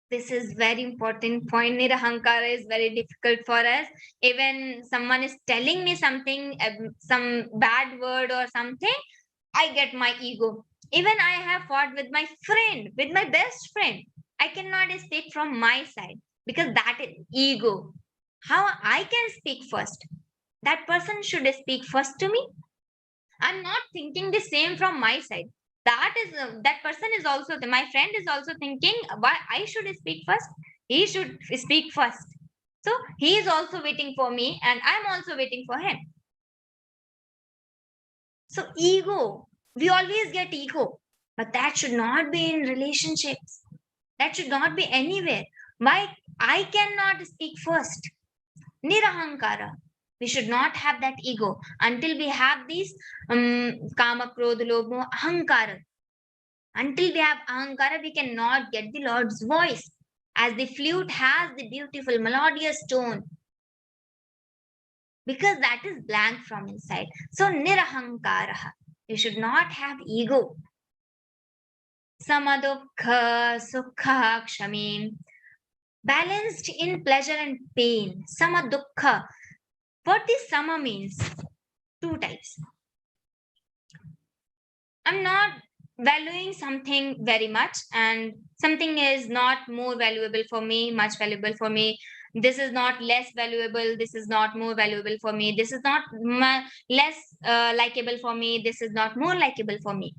This is very important point. Nirahankara is very difficult for us. Even someone is telling me something, some bad word or something, I get my ego. Even I have fought with my friend, with my best friend. I cannot speak from my side because that is ego. How I can speak first? That person should speak first to me. I'm not thinking the same from my side. That person is also, my friend is also thinking why I should speak first. He should speak first. So he is also waiting for me and I'm also waiting for him. So ego, we always get ego, but that should not be in relationships. That should not be anywhere. Why I cannot speak first? Nirahankara. We should not have that ego until we have these kama, krodha, lobha, ahankara. Until we have ahankara, we cannot get the Lord's voice. As the flute has the beautiful melodious tone. Because that is blank from inside. So nirahankara. You should not have ego. Samadukha, sukha, kshamim. Balanced in pleasure and pain. Samadukha. What this sama means? Two types. I'm not valuing something very much, and something is not more valuable for me, much valuable for me. This is not less valuable, this is not more valuable for me. This is not less likable for me, this is not more likable for me.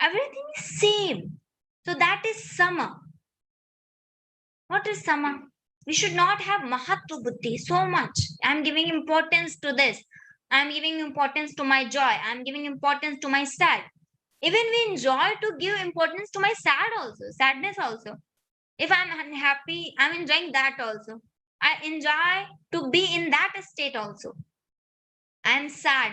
Everything is same. So that is sama. What is sama? We should not have mahatva buddhi so much. I'm giving importance to this. I'm giving importance to my joy. I'm giving importance to my sad. Even we enjoy to give importance to my sadness also. If I'm unhappy, I'm enjoying that also. I enjoy to be in that state also. I'm sad.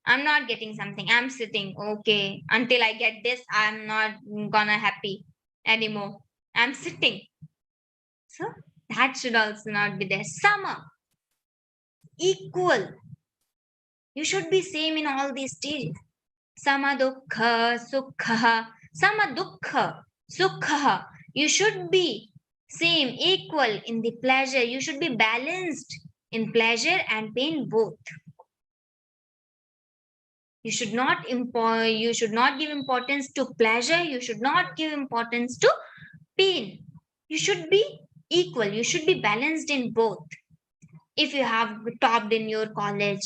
I'm not getting something. I'm sitting. Okay. Until I get this, I'm not gonna happy anymore. I'm sitting. So that should also not be there. Sama. Equal. You should be same in all these stages. Sama dukkha sukha. Sama dukkha sukha. You should be same, equal in the pleasure. You should be balanced in pleasure and pain both. You should not give importance to pleasure. You should not give importance to pain. You should be equal. You should be balanced in both. If you have topped in your college,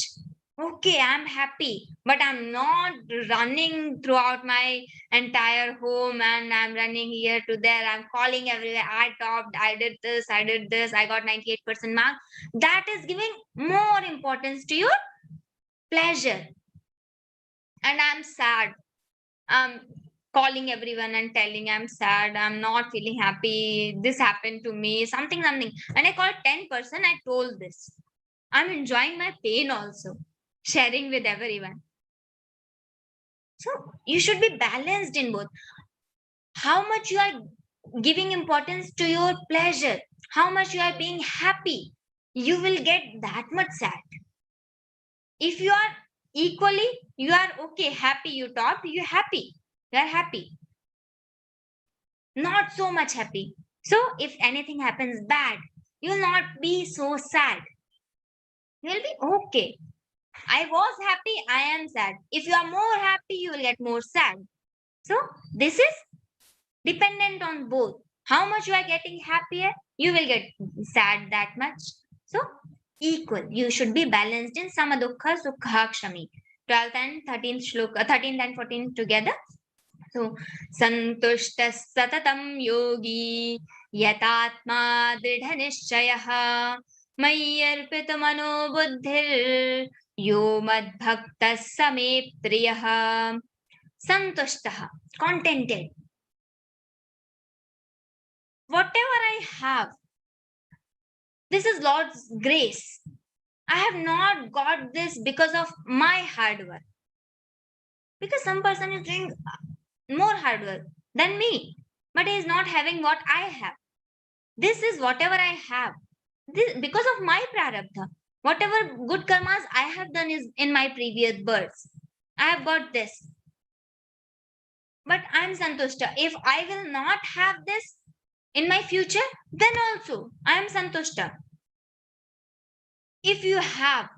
okay, I'm happy, but I'm not running throughout my entire home and I'm running here to there. I'm calling everywhere. I topped, I did this, I got 98% mark. That is giving more importance to your pleasure. And I'm sad. I'm calling everyone and telling I'm sad, I'm not feeling happy, this happened to me, something. And I called 10 person, I told this. I'm enjoying my pain also, sharing with everyone. So you should be balanced in both. How much you are giving importance to your pleasure, how much you are being happy, you will get that much sad. If you are equally, you are okay, happy, you topped, you're happy. You are happy. Not so much happy. So if anything happens bad, you will not be so sad. You will be okay. I was happy, I am sad. If you are more happy, you will get more sad. So this is dependent on both. How much you are getting happier, you will get sad that much. So equal. You should be balanced in sama dukkha sukha kshami. 12th and 13th shloka, 13th and 14th together. So santushta satatam yogi yatatma dridha nishchayaha mayyarpita mano buddhir yo mad bhakta same priyaha. Santushtaha, contented. Whatever I have, this is Lord's grace. I have not got this because of my hard work. Because some person is doing more hard work than me, but he is not having what I have. This is whatever I have. This because of my prarabdha. Whatever good karmas I have done is in my previous births. I have got this. But I am santushta. If I will not have this in my future, then also I am santushta. If you have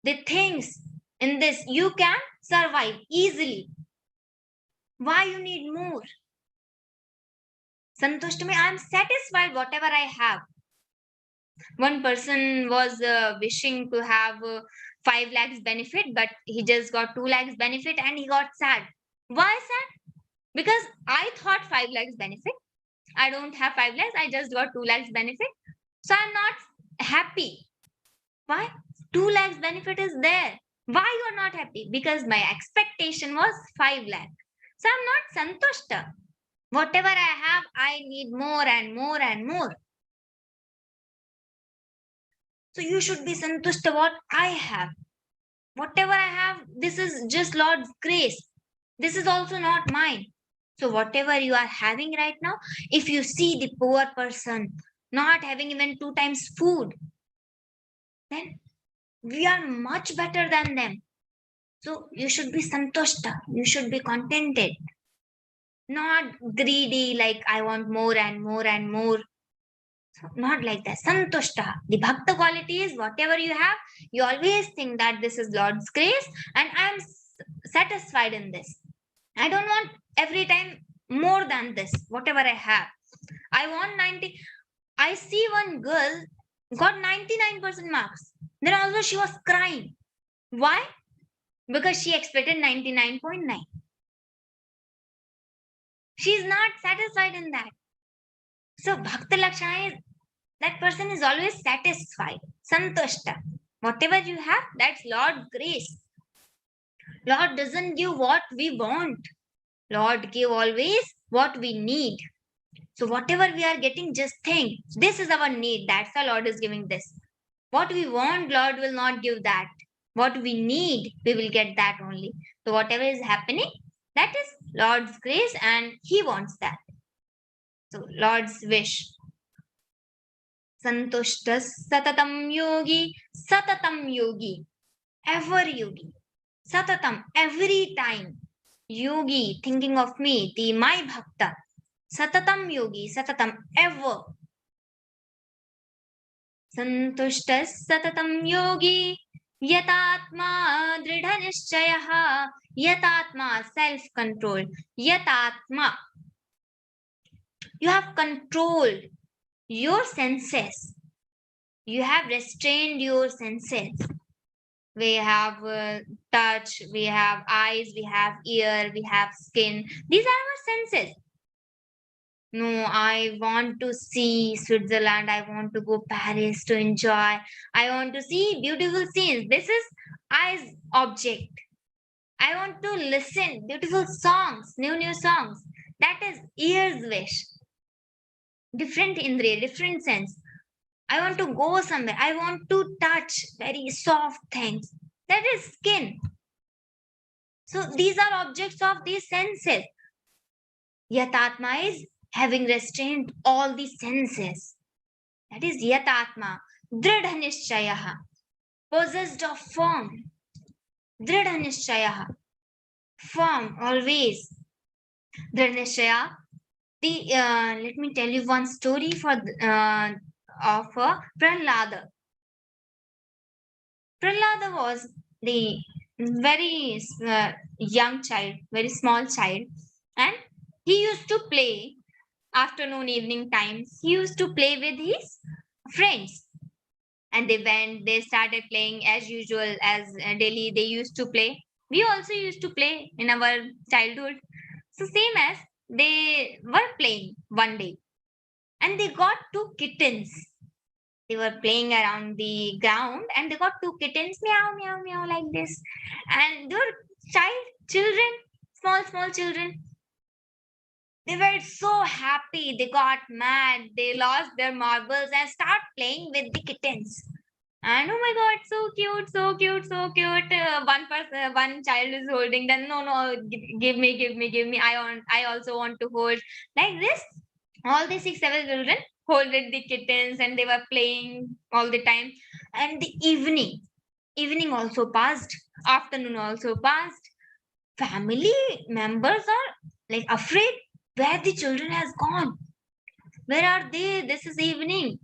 the things in this, you can survive easily. Why you need more? Santushtami, I am satisfied whatever I have. One person was wishing to have 5 lakhs benefit, but he just got 2 lakhs benefit and he got sad. Why sad? Because I thought 5 lakhs benefit. I don't have 5 lakhs. I just got 2 lakhs benefit. So I'm not happy. Why? 2 lakhs benefit is there. Why you are not happy? Because my expectation was 5 lakhs. So I'm not santushta. Whatever I have, I need more and more and more. So you should be santushta what I have. Whatever I have, this is just Lord's grace. This is also not mine. So whatever you are having right now, if you see the poor person not having even 2 times food, then we are much better than them. So you should be santushta. You should be contented. Not greedy, like I want more and more and more. So not like that. Santushta. The bhakta quality is whatever you have, you always think that this is Lord's grace and I am satisfied in this. I don't want every time more than this, whatever I have. I want 90. I see one girl got 99% marks. Then also she was crying. Why? Because she expected 99.9. She is not satisfied in that. So Bhakta Lakshana is that person is always satisfied, santushta. Whatever you have, that's Lord's grace. Lord doesn't give what we want. Lord give always what we need. So whatever we are getting, just think, this is our need. That's why Lord is giving this. What we want, Lord will not give that. What we need, we will get that only. So whatever is happening, that is Lord's grace and He wants that. So Lord's wish. Santushtas satatam yogi, ever yogi. Satatam, every time. Yogi, thinking of me, the my bhakta. Satatam yogi, satatam, ever. Santushtas satatam yogi, yatatma dridha nishchayaha, yatatma, self-control, yatatma. You have controlled your senses. You have restrained your senses. We have touch, we have eyes, we have ear, we have skin. These are our senses. No, I want to see Switzerland. I want to go Paris to enjoy. I want to see beautiful scenes. This is eyes object. I want to listen beautiful songs, new songs. That is ears wish. Different indriya, different sense. I want to go somewhere. I want to touch very soft things. That is skin. So these are objects of these senses. Yatatma is having restrained all the senses. That is yatatma. Dridha nishchayaha. Possessed of firm. Dridha nishchayaha. Firm, always. Dridha nishchaya. Let me tell you one story of Prahlada. Prahlada was the very young child, very small child, and he used to play afternoon, evening times. He used to play with his friends, and they started playing as usual, as daily they used to play. We also used to play in our childhood. So same as they were playing one day, and they got two kittens. They were playing around the ground and they got two kittens, meow, meow, meow, like this. And they were children, small children. They were so happy. They got mad. They lost their marbles and start playing with the kittens. And oh my God, so cute, so cute, so cute. One child is holding them. No, give me. I also want to hold. Like this, all the 6, 7 children holded the kittens and they were playing all the time. And the evening also passed, afternoon also passed. Family members are like afraid where the children has gone. Where are they? This is evening.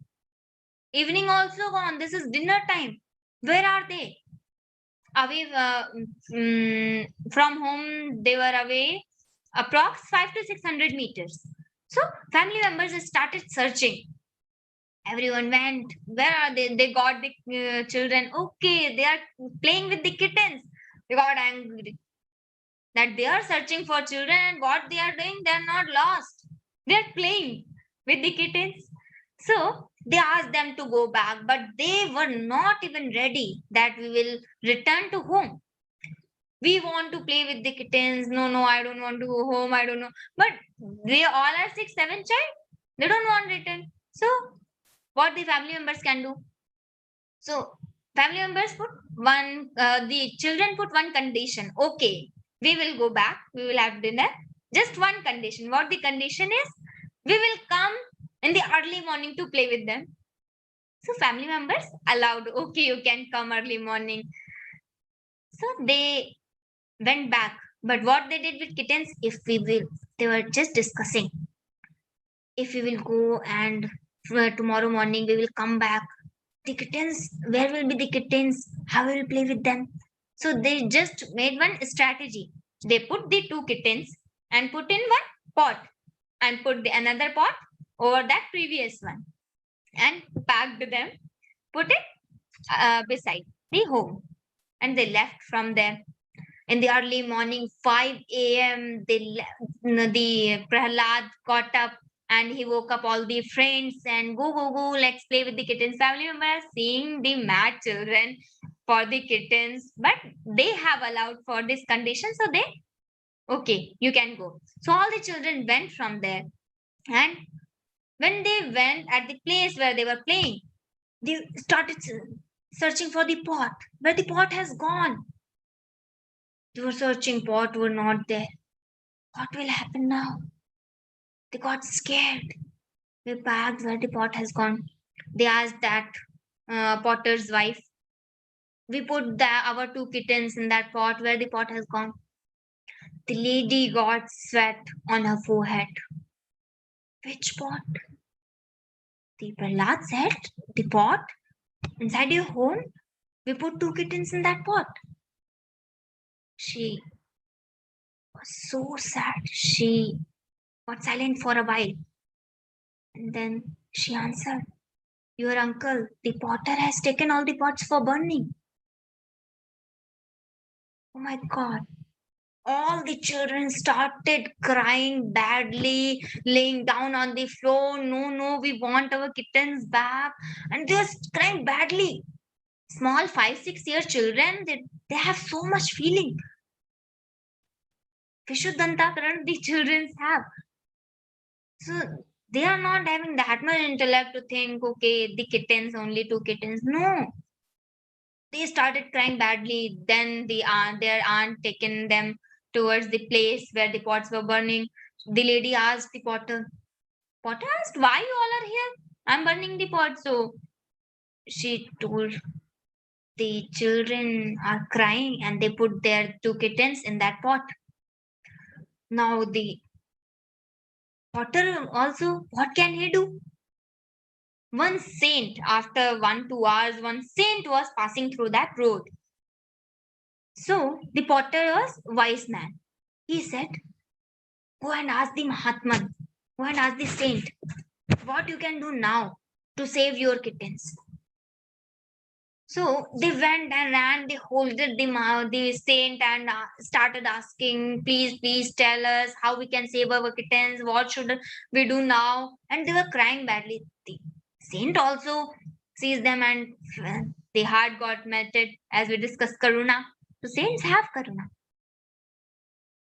Evening also gone. This is dinner time. Where are they? Away from home, they were away approx 500 to 600 meters. So family members started searching. Everyone went. Where are they? They got the children. Okay, they are playing with the kittens. They got angry that they are searching for children, and what they are doing, they are not lost. They are playing with the kittens. So they asked them to go back, but they were not even ready that we will return to home. We want to play with the kittens. No, I don't want to go home. I don't know. But they all are 6, 7 child. They don't want return. So what the family members can do? So family members put the children put one condition. Okay, we will go back. We will have dinner. Just one condition. What the condition is? We will come in the early morning to play with them. So family members allowed. Okay, you can come early morning. So they went back. But what they did with kittens, they were just discussing. If we will go and tomorrow morning we will come back. The kittens, where will be the kittens? How will we play with them? So they just made one strategy. They put the 2 kittens and put in one pot and put the another pot over that previous one and packed them, put it beside the home, and they left from there. In the early morning, 5 a.m., the Prahlad got up and he woke up all the friends and go, let's play with the kittens. Family members seeing the mad children for the kittens, but they have allowed for this condition, so they, okay, you can go. So all the children went from there, and when they went at the place where they were playing, they started searching for the pot. Where the pot has gone? They were searching, pot were not there. What will happen now? They got scared. They packed where the pot has gone. They asked that potter's wife, we put our 2 kittens in that pot, where the pot has gone. The lady got sweat on her forehead. Which pot? The Prahlad said, the pot inside your home, we put 2 kittens in that pot. She was so sad. She got silent for a while. And then she answered, your uncle, the potter, has taken all the pots for burning. Oh my God. All the children started crying badly, laying down on the floor. No, we want our kittens back. And they were crying badly. Small 5-6 year children, they have so much feeling. Vishuddhantakaran the children have. So they are not having that much intellect to think, okay, the kittens, only 2 kittens. No. They started crying badly. Then their aunt taken them towards the place where the pots were burning. The lady asked the potter. Potter asked, why you all are here? I'm burning the pot. So she told, the children are crying and they put their 2 kittens in that pot. Now the potter also, what can he do? One saint, after 1-2 hours, one saint was passing through that road. So the potter was wise man. He said, go and ask the Mahatman, go and ask the saint, what you can do now to save your kittens. So they went and ran, they holded the saint and started asking, please tell us how we can save our kittens, what should we do now? And they were crying badly. The saint also sees them and the heart got melted, as we discussed, Karuna. So saints have Karuna.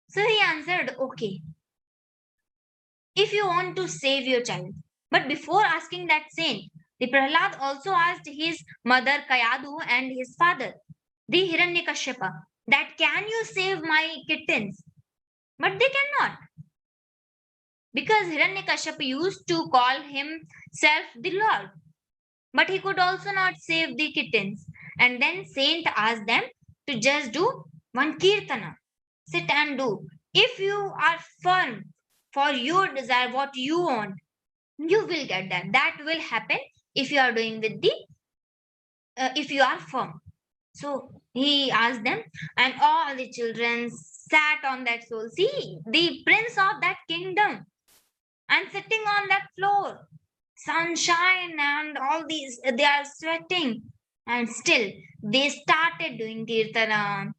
So he answered, okay, if you want to save your child. But before asking that saint, the Prahlad also asked his mother Kayadu and his father, the Hiranyakashipa, that can you save my kittens? But they cannot. Because Hiranyakashipa used to call himself the Lord. But he could also not save the kittens. And then saint asked them to just do one kirtana. Sit and do. If you are firm for your desire, what you want, you will get that. That will happen if you are doing with if you are firm. So he asked them, and all the children sat on that stool. See, the prince of that kingdom, and sitting on that floor, sunshine and all these, they are sweating, and still they started doing kirtana.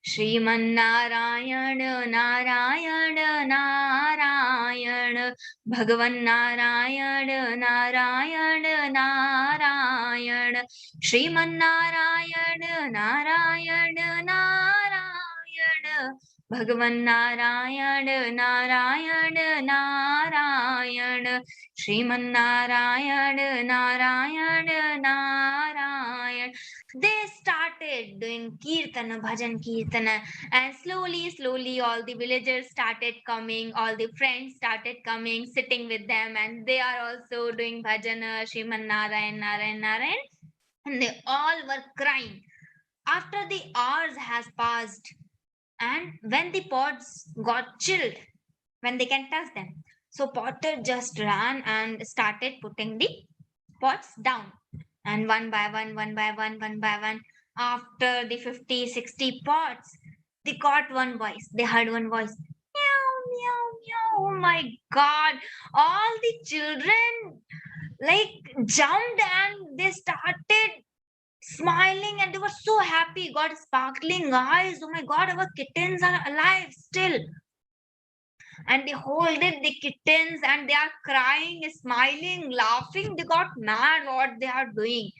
Śrīmad-Bhagavadgītā Narayana Narayana Bhagavan Narayana Narayana Narayana Śrīmad-Bhagavadgītā Narayana Narayana Bhagavan Narayana Narayana Narayana Śrīmad-Bhagavadgītā Narayana Narayana. They started doing kirtana, bhajan kirtana, and slowly all the villagers started coming, all the friends started coming, sitting with them, and they are also doing bhajana, Śrīmad-Narayan, Narayan, Narayan, and they all were crying. After the hours has passed, and when the pots got chilled, when they can touch them, so potter just ran and started putting the pots down. And one by one, after the 50-60 pots, they got one voice. They heard one voice. Meow, meow, meow. Oh my God. All the children like jumped and they started smiling and they were so happy. Got sparkling eyes. Oh my God, our kittens are alive still. And they holded the kittens and they are crying, smiling, laughing. They got mad what they are doing.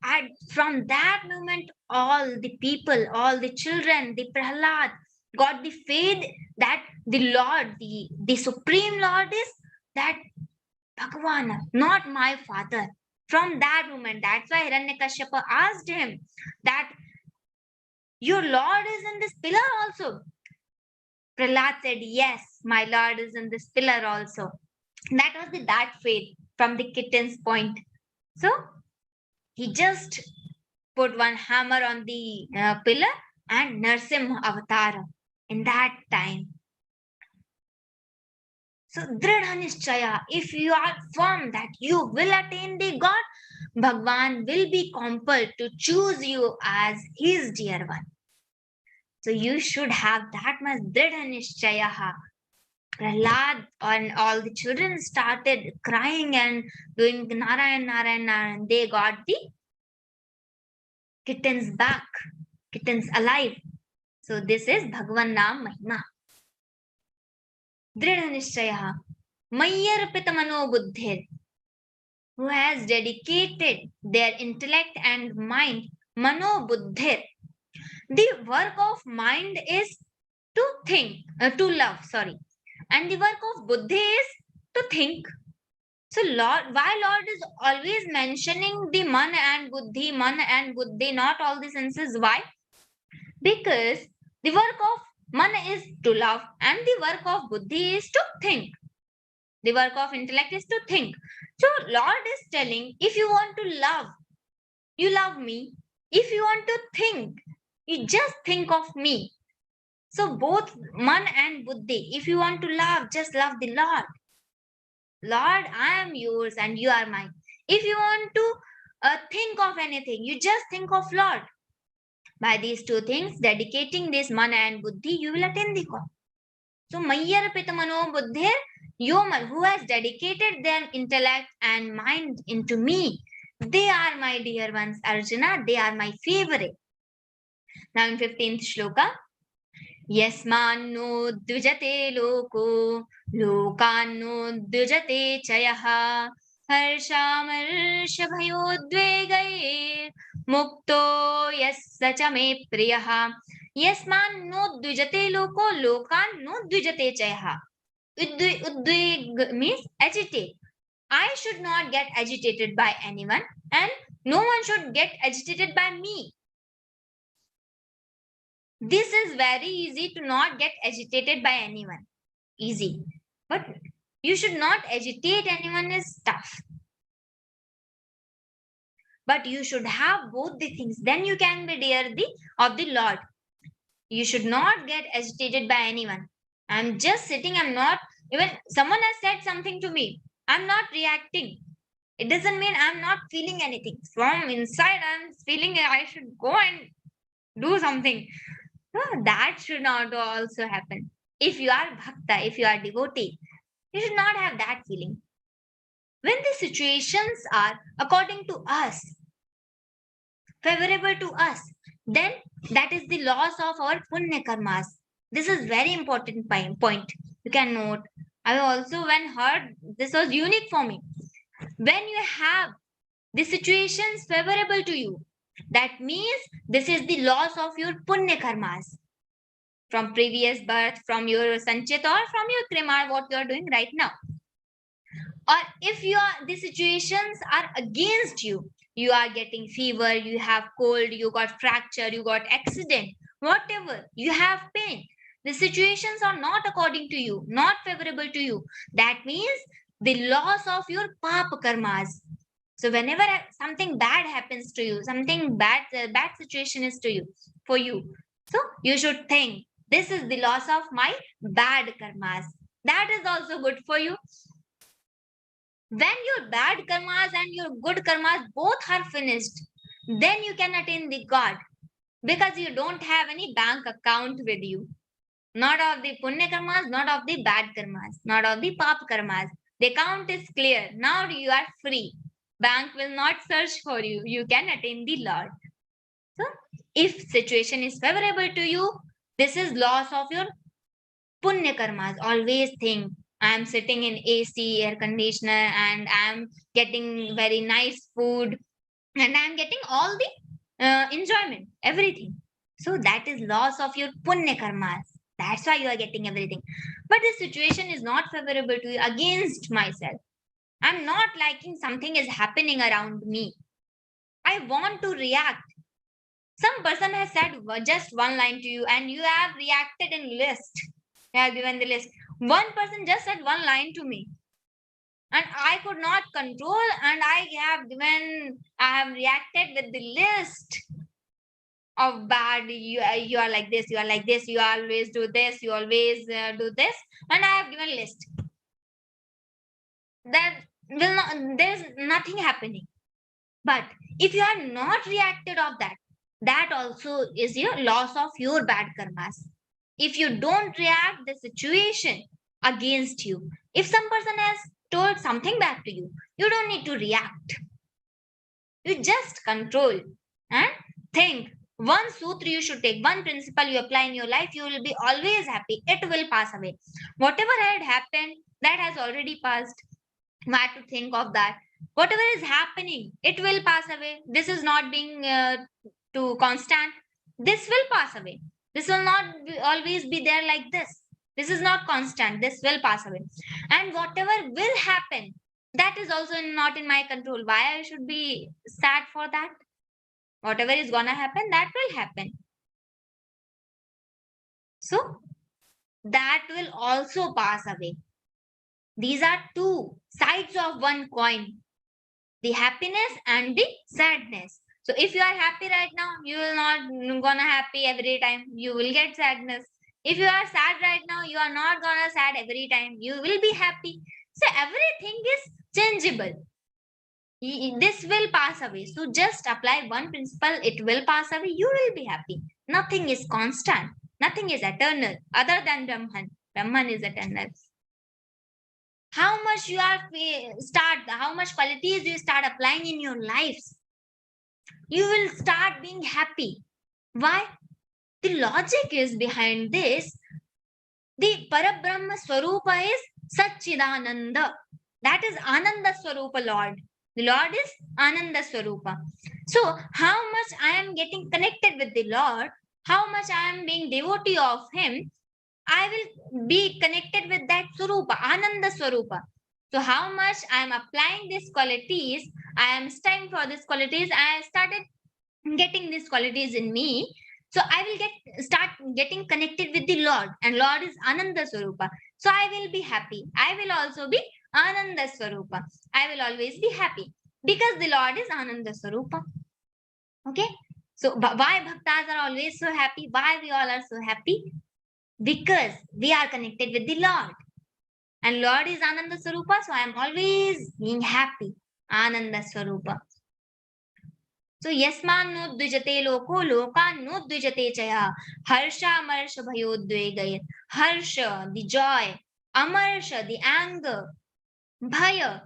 And from that moment, all the people, all the children, the Prahlad got the faith that the Lord, the Supreme Lord is that Bhagavan, not my father. From that moment, that's why Hiranyakashipu asked him that your Lord is in this pillar also. Prahlad said, yes, my Lord is in this pillar also. That was that faith from the kitten's point. So he just put one hammer on the pillar and Narsimha avatar in that time. So Dridha Nishchaya, if you are firm that you will attain the God, Bhagwan will be compelled to choose you as his dear one. So you should have that much Dridha Nishchaya. Prahlad and all the children started crying and doing Narayan, Narayan, Narayan. They got the kittens back, kittens alive. So this is Bhagavan Nam Mahima. Dridha Nishchaya. Mayyarpita Mano Buddhir. Who has dedicated their intellect and mind. Mano Buddhir. The work of mind is to think, to love, sorry. And the work of buddhi is to think. So Lord, why Lord is always mentioning the man and buddhi, not all the senses? Why? Because the work of man is to love and the work of buddhi is to think. The work of intellect is to think. So Lord is telling, if you want to love, you love me. If you want to think, you just think of me. So both man and buddhi, if you want to love, just love the Lord. Lord, I am yours and you are mine. If you want to think of anything, you just think of Lord. By these two things, dedicating this mana and buddhi, you will attain the God. So Mayyarpita Mano Buddhir, Yoman, who has dedicated their intellect and mind into me, they are my dear ones, Arjuna, they are my favorite. Now in 15th shloka, Yasmanno dvijate loko, lokanno dvijate chayaha, harshamarshbhayodvegair, mukto yassa cha me priyaha. Yasmanno dvijate loko, lokanno dvijate chayaha. Udveg means agitate. I should not get agitated by anyone and no one should get agitated by me. This is very easy to not get agitated by anyone. Easy. But you should not agitate anyone is tough. But you should have both the things. Then you can be dear of the Lord. You should not get agitated by anyone. I'm just sitting, I'm not, even someone has said something to me. I'm not reacting. It doesn't mean I'm not feeling anything. From inside, I'm feeling I should go and do something. No, that should not also happen. If you are bhakta, if you are devotee, you should not have that feeling. When the situations are according to us, favorable to us, then that is the loss of our punya karmas. This is very important point. You can note. I also when heard, this was unique for me. When you have the situations favorable to you, that means this is the loss of your punya karmas from previous birth, from your sanchit or from your krima, what you are doing right now. Or if the situations are against you, you are getting fever, you have cold, you got fracture, you got accident, whatever, you have pain. The situations are not according to you, not favorable to you. That means the loss of your papa karmas. So whenever something bad happens to you, something bad situation is to you, for you. So you should think, this is the loss of my bad karmas. That is also good for you. When your bad karmas and your good karmas both are finished, then you can attain the God. because you don't have any bank account with you. Not of the punya karmas, not of the bad karmas, not of the pap karmas. The account is clear. Now you are free. Bank will not search for you. You can attain the Lord. So, if situation is favorable to you, this is loss of your punya karmas. Always think, I am sitting in AC, air conditioner, and I am getting very nice food, and I am getting all the enjoyment, everything. So that is loss of your punya karmas. That's why you are getting everything. But the situation is not favorable to you, against myself. I'm not liking something is happening around me. I want to react. Some person has said just one line to you and you have reacted in list. You have given the list. One person just said one line to me and I could not control, and I have reacted with the list of bad. You are like this, you are like this, you always do this, you always do this, and I have given list. That will not, there's nothing happening. But if you are not reacted of that, that also is your loss of your bad karmas. If you don't react the situation against you, if some person has told something back to you, you don't need to react. You just control and think. One sutra you should take, one principle you apply in your life, you will be always happy. It will pass away. Whatever had happened, that has already passed. Why to think of that? Whatever is happening, it will pass away. This is not being too constant. This will pass away. This will not always be there like this. This is not constant. This will pass away. And whatever will happen, that is also not in my control. Why I should be sad for that? Whatever is gonna happen, that will happen. So that will also pass away. These are two sides of one coin, the happiness and the sadness. So if you are happy right now, you will not gonna happy every time. You will get sadness. If you are sad right now, you are not gonna sad every time. You will be happy. So everything is changeable. This will pass away. So just apply one principle, it will pass away. You will be happy. Nothing is constant. Nothing is eternal other than Brahman. Brahman is eternal. How much you are how much qualities you start applying in your lives, you will start being happy. Why? The logic is behind this. The Parabrahma Swarupa is Satchidananda. That is Ananda Swarupa Lord. The Lord is Ananda Swarupa. So how much I am getting connected with the Lord, how much I am being devotee of Him, I will be connected with that Swarupa, Ananda Swarupa. So how much I am applying these qualities, I am studying for these qualities, I have started getting these qualities in me. So I will start getting connected with the Lord, and Lord is Ananda Swarupa. So I will be happy. I will also be Ananda Swarupa. I will always be happy because the Lord is Ananda Swarupa. Okay. So why bhaktas are always so happy? Why we all are so happy? Because we are connected with the Lord. And Lord is Ananda Swarupa, so I am always being happy. Ananda Swarupa. So yasman no dvijate loko loka no dvijate chaya. Harsha amarsha bhayodvegayat. Harsha, the joy. Amarsha, the anger. Bhaya,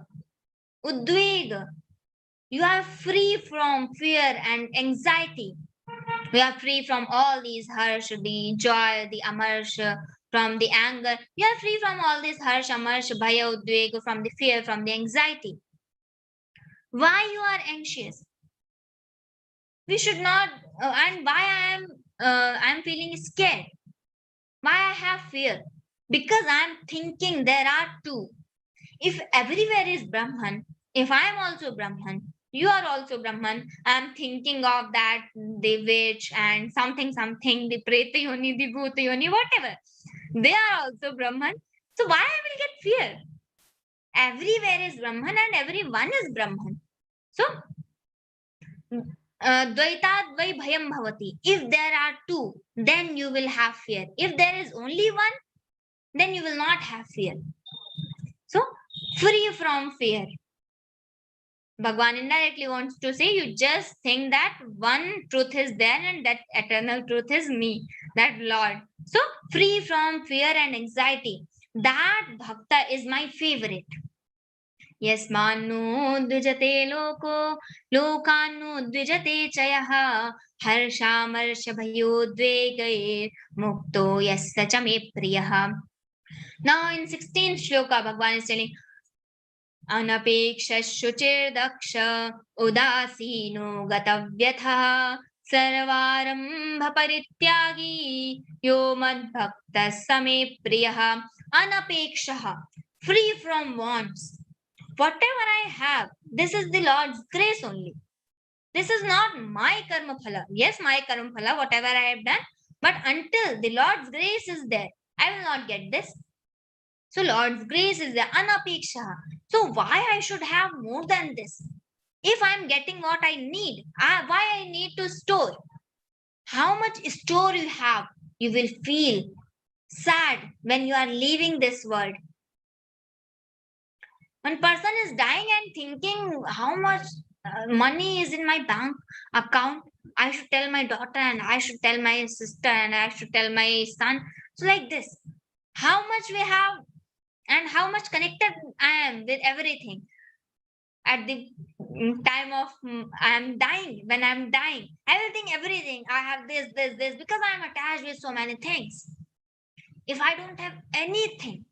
udvega. You are free from fear and anxiety. We are free from all these harsha, the joy, the amarsha, from the anger. You are free from all this harsha, amarsha, bhaya, udvega, from the fear, from the anxiety. Why you are anxious? We should not, and why I am feeling scared? Why I have fear? Because I am thinking there are two. If everywhere is Brahman, if I am also Brahman, you are also Brahman, I am thinking of that, the witch and something, the Preta Yoni, the Bhuta Yoni, whatever. They are also Brahman. So why I will get fear? Everywhere is Brahman and everyone is Brahman. So, Dvaitad vai bhayam bhavati. If there are two, then you will have fear. If there is only one, then you will not have fear. So, free from fear. Bhagwan indirectly wants to say, you just think that one truth is there and that eternal truth is me, that Lord. So free from fear and anxiety. That bhakta is my favorite. यस्मान्नो द्विजते लोको लोकान्नो द्विजते च यः हर्षामर्षभयोद्वेगैर्मुक्तो यस्य च मे प्रियः. Now in 16th shloka, Bhagwan is telling, अनपेक्षशुचिर्दक्ष उदासीनो गतव्यथः सर्वारंभ परित्यागी यो मद्भक्तः स मे प्रियः. अनपेक्षः, free from wants. Whatever I have, this is the Lord's grace only. This is not my karma phala. Yes, my karma phala, whatever I have done, but until the Lord's grace is there, I will not get this. So Lord's grace is there, anapeksha. So why I should have more than this? If I am getting what I need, why I need to store? How much store you have, you will feel sad when you are leaving this world. One person is dying and thinking how much money is in my bank account. I should tell my daughter and I should tell my sister and I should tell my son. So like this, how much we have and how much connected I am with everything. At the time of I am dying, when I am dying, I will think everything. I have this, because I am attached with so many things. If I don't have anything,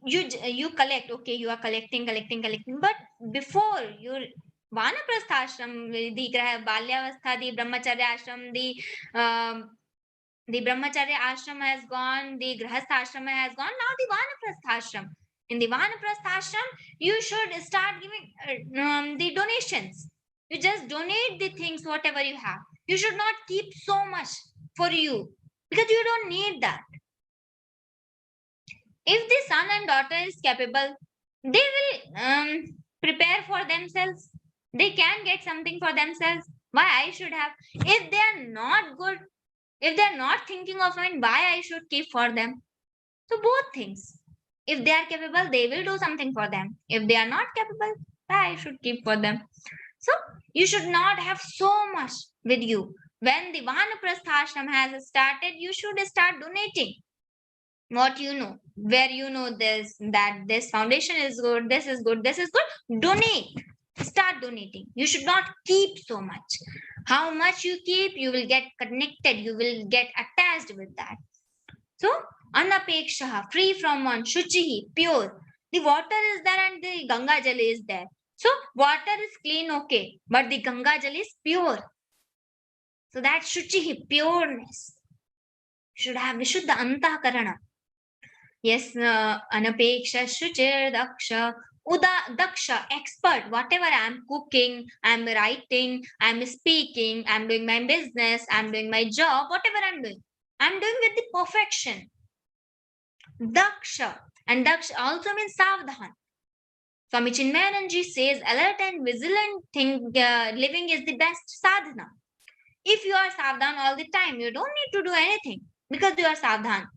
you collect, okay, you are collecting, but before your vanaprastha ashram, the balyavastha, the brahmacharya ashram, the brahmacharya ashram has gone, the grahastha ashram has gone, now the vanaprastha ashram. In the vanaprastha ashram, you should start giving the donations. You just donate the things, whatever you have. You should not keep so much for you, because you don't need that. If the son and daughter is capable, they will prepare for themselves. They can get something for themselves. Why I should have? If they are not good, if they are not thinking of it, why I should keep for them? So both things. If they are capable, they will do something for them. If they are not capable, why I should keep for them? So you should not have so much with you. When the vanaprastha ashram has started, you should start donating what you know, where you know this, that this foundation is good, this is good, this is good. Donate. Start donating. You should not keep so much. How much you keep, you will get connected, you will get attached with that. So anapeksha, free from one, shuchihi, pure. The water is there and the Ganga Jal is there. So water is clean, okay, but the Ganga Jal is pure. So that shuchihi, pureness, should have vishuddha antakarana. Yes, anapeksha, shuchir, daksha, daksha, expert. Whatever I'm cooking, I'm writing, I'm speaking, I'm doing my business, I'm doing my job, whatever I'm doing with the perfection. Daksha, and daksha also means savdhan. Swami Chinmayananji says alert and vigilant living is the best sadhana. If you are savdhan all the time, you don't need to do anything because you are savdhan.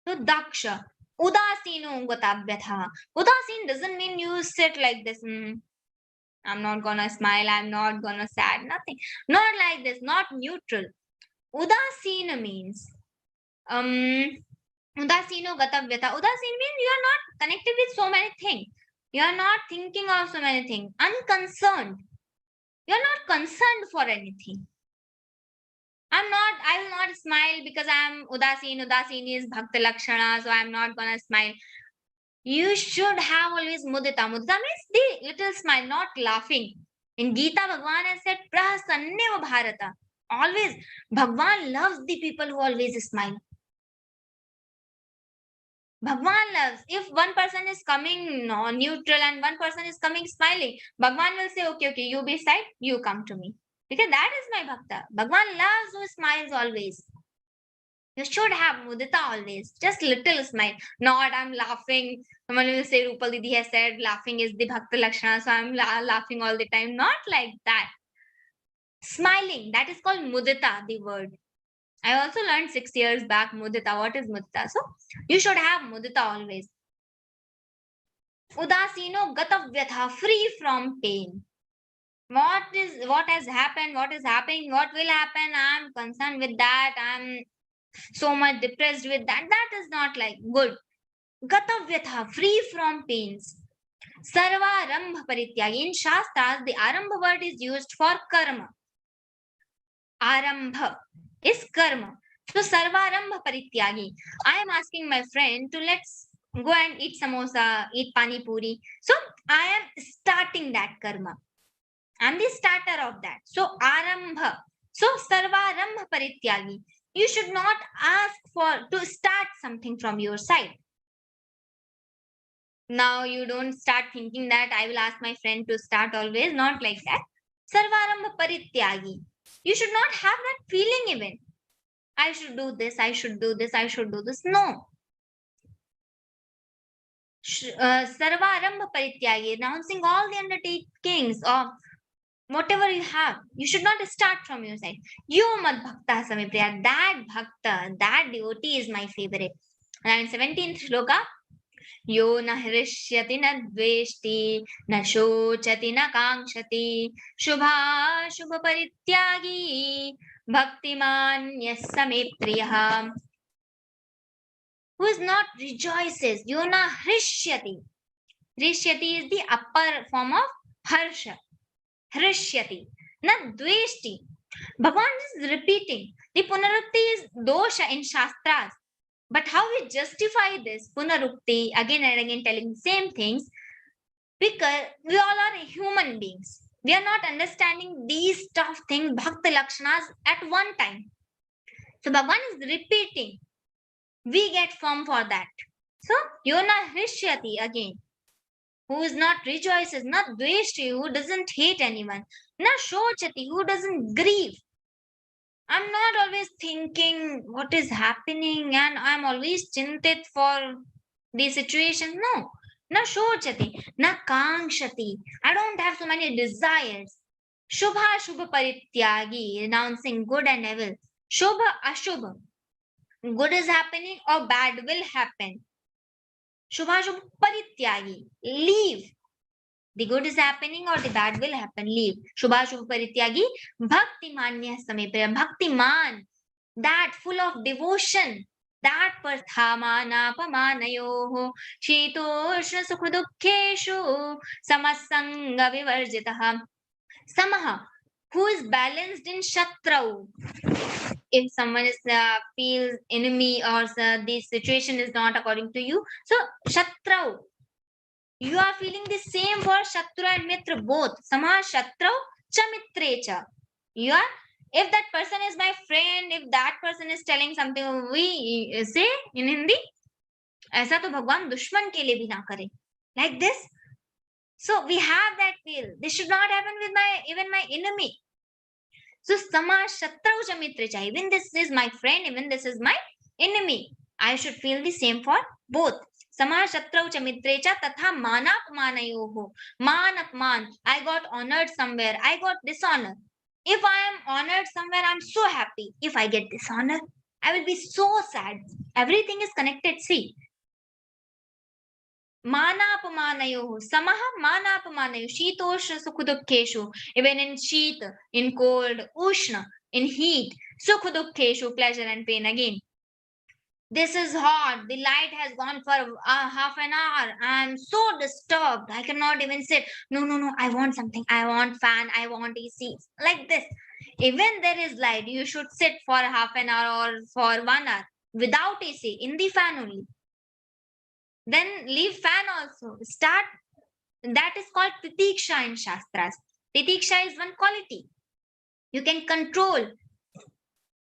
So daksha, udasino gatabhyatha. Udasin doesn't mean you sit like this. I'm not gonna smile, I'm not gonna sad, nothing. Not like this, not neutral. Udasina means udasino gatavyata. Udasin means you are not connected with so many things. You are not thinking of so many things. Unconcerned. You are not concerned for anything. I will not smile because I'm udasin. Udasin is bhakta lakshana, so I'm not gonna smile. You should have always mudita. Mudita means the little smile, not laughing. In Geeta, Bhagwan has said, prasanneva bharata. Always, Bhagwan loves the people who always smile. Bhagwan loves. If one person is coming neutral and one person is coming smiling, Bhagwan will say, okay, you be sad, you come to me. Because that is my bhakta. Bhagwan loves who smiles always. You should have mudita always. Just little smile. Not I'm laughing. Someone will say, Rupal Didi has said laughing is the bhakta lakshana, so I'm laughing all the time. Not like that. Smiling, that is called mudita, the word. I also learned 6 years back mudita. What is mudita? So you should have mudita always. Udasino gatavyatha, free from pain. What has happened, what is happening, what will happen, I'm concerned with that, I'm so much depressed with that. That is not like good. Gatavyatha, free from pains. Sarvarambha parityagi. In Shastras, the Arambha word is used for karma. Arambha is karma. So Sarvarambha parityagi. I am asking my friend to let's go and eat samosa, eat pani puri. So I am starting that karma. I'm the starter of that. So Arambha. So Sarvarambha parityagi. You should not ask to start something from your side. Now you don't start thinking that I will ask my friend to start always. Not like that. Sarvarambha parityagi. You should not have that feeling even. I should do this, I should do this, I should do this. No. Sarvarambha parityagi, announcing all the undertakings of whatever you have. You should not start from your side. Yo mad bhakta samipriya. That bhakta, that devotee is my favorite. And in 17th shloka, यो न हृष्यति न द्वेष्टि न शोचति न कांक्षति शुभाशुभ परित्यागी भक्तिमान यः स मे प्रियः. Who is not rejoices. यो न हृष्यति. हृष्यति is the upper form of harsha. हृष्यति न द्वेष्टि. Bhagavan is repeating. The punarukti is dosha in shastras. But how we justify this punarukti again and again telling the same things? Because we all are human beings. We are not understanding these tough things, bhakti lakshanas at one time. So Bhagavan is repeating. We get firm for that. So yona hrishyati again. Who is not rejoices, not dveshti, who doesn't hate anyone, na shochati, who doesn't grieve. I'm not always thinking what is happening and I'm always chintit for the situation. No. Na shochati, na kankshati. I don't have so many desires. Shubha shubha parityagi, renouncing good and evil. Shubha ashubha. Good is happening or bad will happen. Shubha shubha parityagi. Leave. The good is happening or the bad will happen. Leave. Shubha shubha parityagi. Bhakti manya samepriya. Bhakti man. That full of devotion. That parthamana pamanayoho. Shitoshna sukha dukkheshu. Samasanga vivarjitaha. Samaha. Who is balanced in shatrau. If someone is feels enemy or the situation is not according to you. So shatrau. You are feeling the same for Shatra and Mitra both. Sama Shatra cha Mitre cha. You are, if that person is my friend, if that person is telling something, we say in Hindi, ऐसा तो भगवान दुश्मन के लिए भी ना करे. Like this. So we have that feel. This should not happen with even my enemy. So Sama Shatra cha Mitre cha. Even this is my friend, even this is my enemy. I should feel the same for both. Sama shatrau cha mitre cha tatha manapmanayoho. Man apman. I got honored somewhere. I got dishonor. If I am honored somewhere, I'm so happy. If I get dishonor, I will be so sad. Everything is connected. See. Manapmanayoho. Samaha manapmanayo. Shitoshna sukhudukkeshu. Even in sheet, in cold, ushna, in heat, sukhudukkeshu, pleasure and pain again. This is hot. The light has gone for half an hour. I'm so disturbed. I cannot even sit. No. I want something. I want fan. I want AC. Like this. Even there is light, you should sit for half an hour or for 1 hour without AC in the fan only. Then leave fan also. Start. That is called titiksha in shastras. Titiksha is one quality. You can control.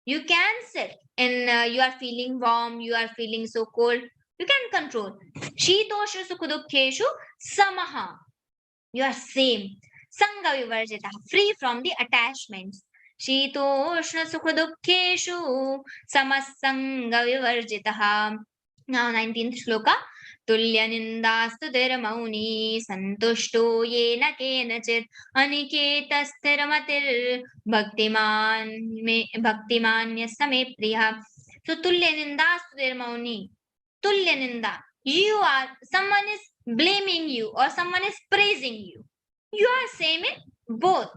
You can sit. And you are feeling warm, you are feeling so cold, you can control. Shitosha sukhudukkeshu samaha. You are same. Sanga vivarjita, free from the attachments. Shitoshna sukhudukkeshu samasanga vivarjitaha. Now 19th shloka. Tulya nindastu mauni santushto yena kenachit aniketa sthiramatir bhaktiman yasame priya. So tulya nindastu mauni. Tulya ninda. You are, someone is blaming you or someone is praising you. You are same in both.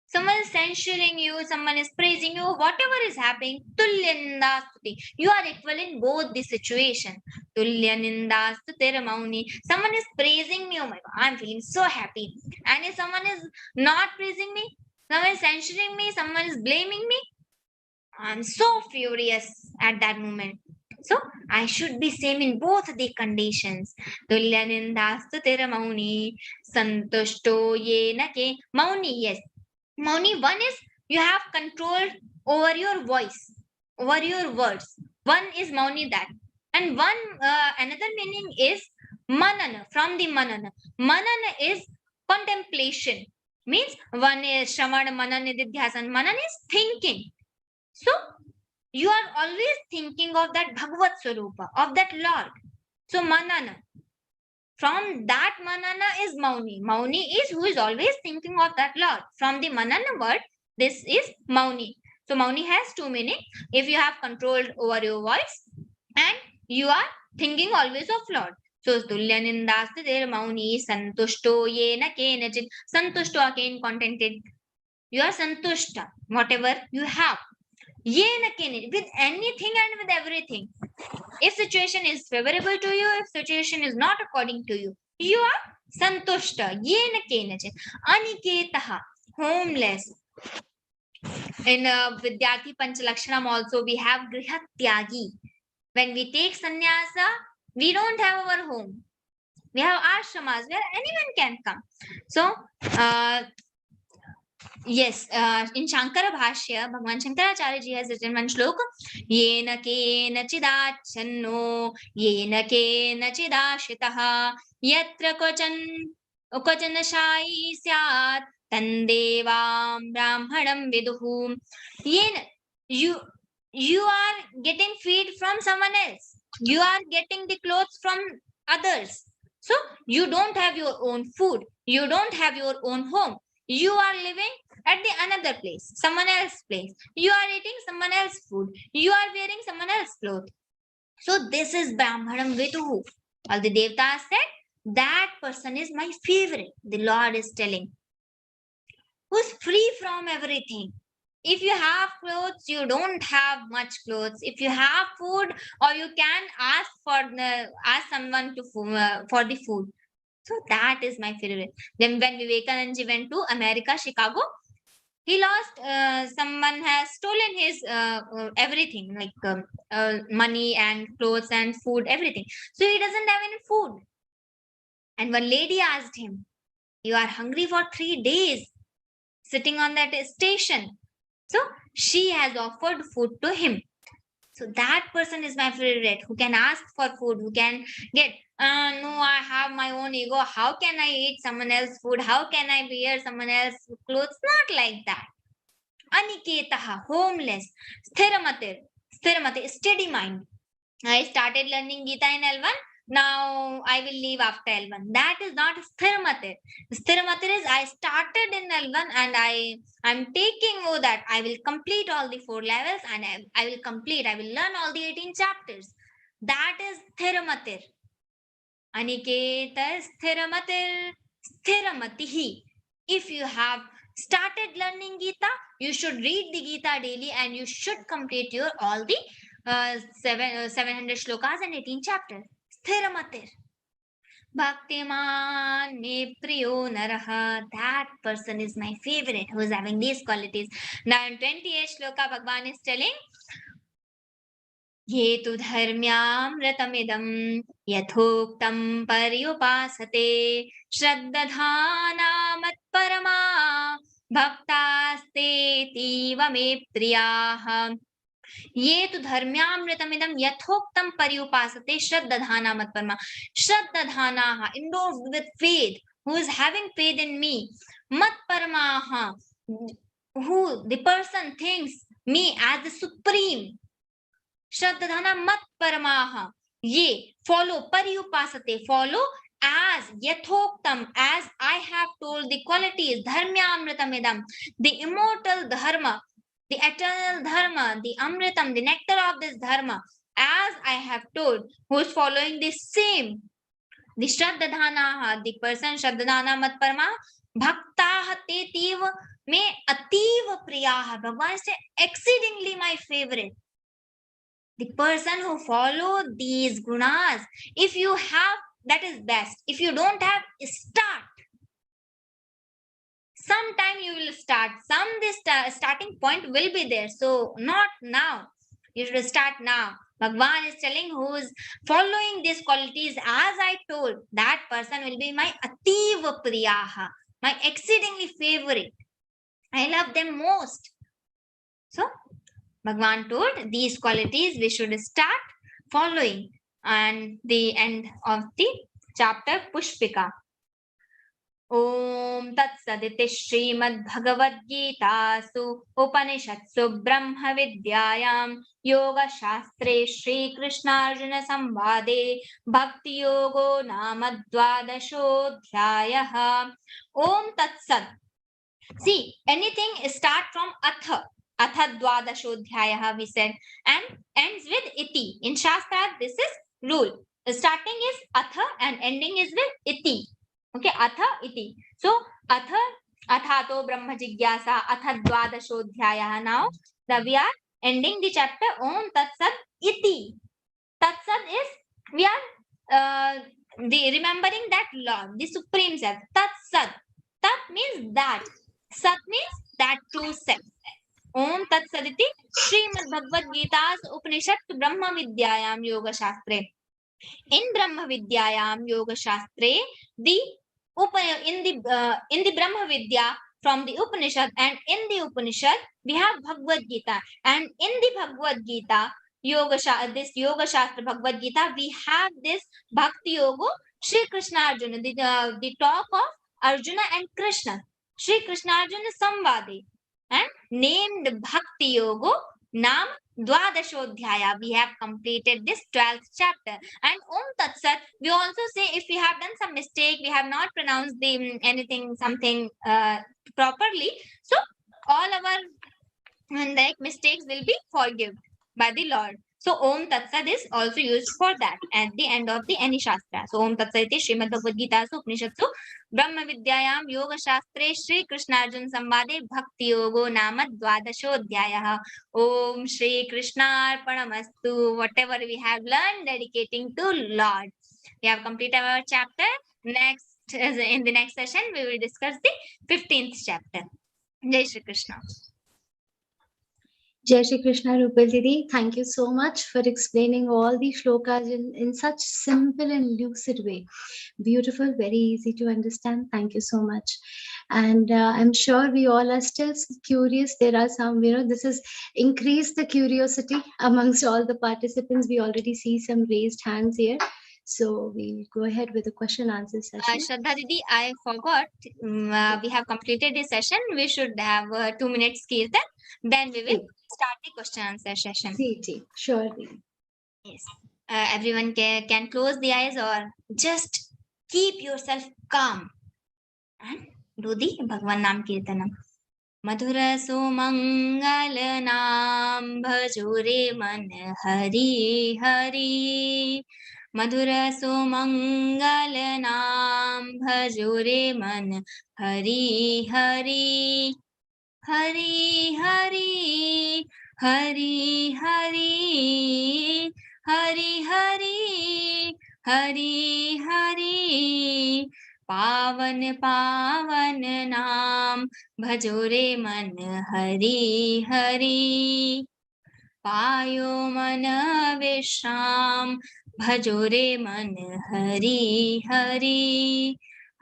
Someone is censuring you, someone is praising you, whatever is happening, tulya ninda stuti. You are equal in both the situation. Tulya ninda stutir mauni. Someone is praising me, oh my God, I'm feeling so happy. And if someone is not praising me, someone is censuring me, someone is blaming me, I'm so furious at that moment. So I should be same in both the conditions. Tulya ninda stutir mauni. Santushto yena ke. Mauni, yes. Mauni, one is you have control over your voice, over your words. One is Mauni that. And one another meaning is Manana, from the Manana. Manana is contemplation. Means one is Shravana, Manana, Nididhyasan. Manana is thinking. So you are always thinking of that Bhagavad Swarupa, of that Lord. So Manana. From that Manana is Mauni. Mauni is who is always thinking of that Lord. From the Manana word, this is Mauni. So Mauni has two meanings. If you have control over your voice and you are thinking always of Lord. So Tulya nindasti there Mauni santushto yena kenachit. Santushto again contented. You are santushta, whatever you have. Yena kenachit, with anything and with everything. If situation is favorable to you, if situation is not according to you, you are santushta. Yena kenachit. Aniketaha, homeless. In Vidyarthi Panchalakshanam also we have Grihatyagi. When we take sannyasa, we don't have our home. We have ashramas where anyone can come. So, yes, in Shankara Bhashya, Bhagwan Shankaracharya ji has written one shloka. Yena kena chidachanno, yena kena chidashitaha, yatra kvachan shai syat, tandevam brahmanam viduhu. Yena, you are getting feed from someone else. You are getting the clothes from others. So, you don't have your own food. You don't have your own home. You are living at the another place, someone else's place. You are eating someone else's food. You are wearing someone else's clothes. So this is Brahmanam Viduhu. All the Devatas said, that person is my favorite. The Lord is telling. Who's free from everything. If you have clothes, you don't have much clothes. If you have food, or you can ask someone to for the food. So that is my favorite. Then when Vivekananda went to America, Chicago, he lost, someone has stolen his everything, like money and clothes and food, everything. So he doesn't have any food. And one lady asked him, you are hungry for 3 days, sitting on that station. So she has offered food to him. So that person is my favorite, who can ask for food, who can get, no, I have my own ego. How can I eat someone else's food? How can I wear someone else's clothes? Not like that. Aniketaha, homeless. Sthiramatir, steady mind. I started learning Geeta in L1. Now I will leave after L1. That is not Sthiramatir. Sthiramatir is I started in L1 and I'm taking that I will complete all the 4 levels and I will learn all the 18 chapters. That is Sthiramatir. Aniketa Sthiramatir, Sthiramatihi. If you have started learning Geeta, you should read the Geeta daily and you should complete your all the 700 shlokas and 18 chapters. Sthiramatir. Bhaktiman me priyo naraha. That person is my favorite, who is having these qualities. Now in 28th shloka, Bhagwan is telling, ये तु धर्म्यामृतमिदं यथोक्तं पर्युपासते श्रद्दधाना मत्परमा भक्तास्तेतीव मे प्रियाः. ये तु धर्म्यामृतमिदं यथोक्तं पर्युपासते श्रद्दधाना मत्परमा. श्रद्दधानाः, endorsed with faith, who is having faith in me. Matparamaha, who the person thinks me as the supreme. Shraddhana mat paramaha. Ye, follow, paryupasate, follow as yathoktam, as I have told the qualities, dharmyamritamidam, the immortal dharma, the eternal dharma, the amritam, the nectar of this dharma. as I have told. Who is following the same? The Shraddhadhanaha, the person Shraddhadhana mat parma, bhaktaha te tiva me ativa priyaha. Bhagavan say exceedingly my favorite. The person who follow these gunas, if you have, that is best. If you don't have, start. Sometime you will start. This starting point will be there. So not now. You should start now. Bhagwan is telling who is following these qualities as I told, that person will be my ativa priyaha, my exceedingly favorite. I love them most. So Bhagwan told these qualities we should start following. And the end of the chapter Pushpika. Om Tat Saditi Śrīmad-Bhagavadgītāsu Upanishadsu Brahma Vidyayam Yoga Shastre Shri Krishna Arjuna Samvade Bhakti Yogo Nama Dvadashodhyayaha. Om Tat Sat. See, anything start from Atha. Atha Dvadashodhyayaha we said, and ends with Iti. In Shastra, this is rule. The starting is Atha and ending is with Iti. Okay, Atha Iti. So, Atha, Athato Brahma Jigyasa, Atha Dvadashodhyayaha. Now, we are ending the chapter Om Tat Sat Iti. Tat Sat is, we are remembering that Lord, the Supreme Self. Tat Sat. Tat means that. Sat means that true self. Om Tat Saditi Śrīmad-Bhagavadgītā's Upanishad Brahma Vidyayam Yoga Shastre. In Brahma Vidyayam Yoga Shastre, in the Brahma Vidya from the Upanishad, and in the Upanishad we have Bhagavad Gita, and in the Bhagavad Gita this Yoga Shastra Bhagavad Gita, we have this Bhakti Yoga Shri Krishna Arjuna, the talk of Arjuna and Krishna, Shri Krishna Arjuna Samvade, and named Bhakti Yoga Nam Dvadashodhyaya. We have completed this 12th chapter. And Om Tat Sat, we also say if we have done some mistake, we have not pronounced something properly, so all our mistakes will be forgiven by the Lord. So Om Tat Sat is also used for that at the end of any Shastra. So Om Tat Sat is Śrīmad-Bhagavadgītā Upanishadsu Brahma Vidyayam Yoga Shastre Shri Krishna Arjuna Samvade Bhakti Yogo Nama Dvadashodhyayaha. Om Shri Krishna Arpanamastu. Whatever we have learned, dedicating to Lord. We have completed our chapter. In the next session, we will discuss the 15th chapter. Jai Shri Krishna. Jai Shri Krishna, Rupal Didi. Thank you so much for explaining all the shlokas in such simple and lucid way. Beautiful, very easy to understand. Thank you so much. And I'm sure we all are still curious. There are some, this has increased the curiosity amongst all the participants. We already see some raised hands here. So we'll go ahead with the question answer session. Shraddha Didi, I forgot. We have completed the session. We should have 2 minutes kirtan. Then we will start the question answer session. Surely. Yes. Everyone can close the eyes or just keep yourself calm and do the Bhagwan Nam Kirtanam. Madhura Sumangal Nam Bhajore Man Hari Hari. Madhura Sumangal Nam Bhajore Man Hari Hari. Hari Hari. Hari Hari. Hari Hari. Hari Hari. पावन पावन नाम भजोरे मन हरि हरि. पायो मन विश्राम भजोरे मन हरि हरि.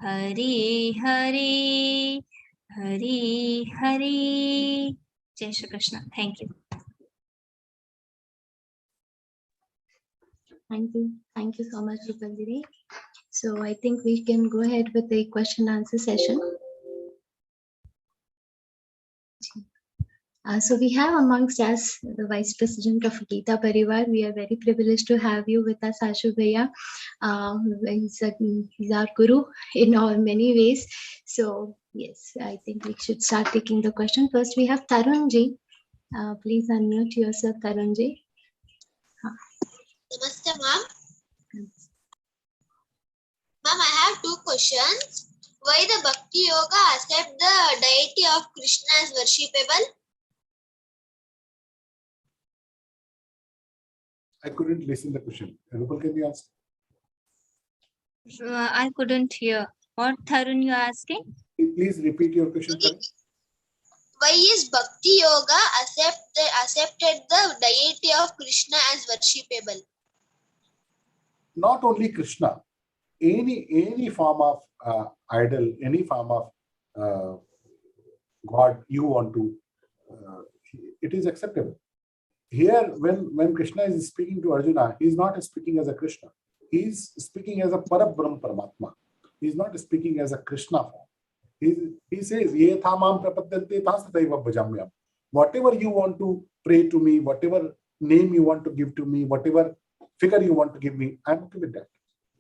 हरि हरि. हरि हरि. जय Shri Krishna. Thank you. Thank you so much, Rupal Didi. So I think we can go ahead with the question answer session. So we have amongst us the Vice President of Geeta Parivar. We are very privileged to have you with us, Ashu Bhaiya. He's our guru in many ways. So yes, I think we should start taking the question. First, we have Tarun ji. Please unmute yourself, Tarun ji. Namaste, ma'am. Ma'am, I have two questions. Why the Bhakti Yoga accept the deity of Krishna as worshipable? I couldn't listen the question. Rupal, can you answer? I couldn't hear. What, Tharun, you asking? Please repeat your question. Karan. Why is Bhakti Yoga accepted the deity of Krishna as worshipable? Not only Krishna, any form of idol, any form of God you want to, it is acceptable. Here, when Krishna is speaking to Arjuna, he is not speaking as a Krishna. He is speaking as a Parabrahm Paramatma. He is not speaking as a Krishna form. He says, Ye thamam prapadyante tasataiva bhajamyam. Whatever you want to pray to me, whatever name you want to give to me, whatever figure you want to give me, I am okay with that.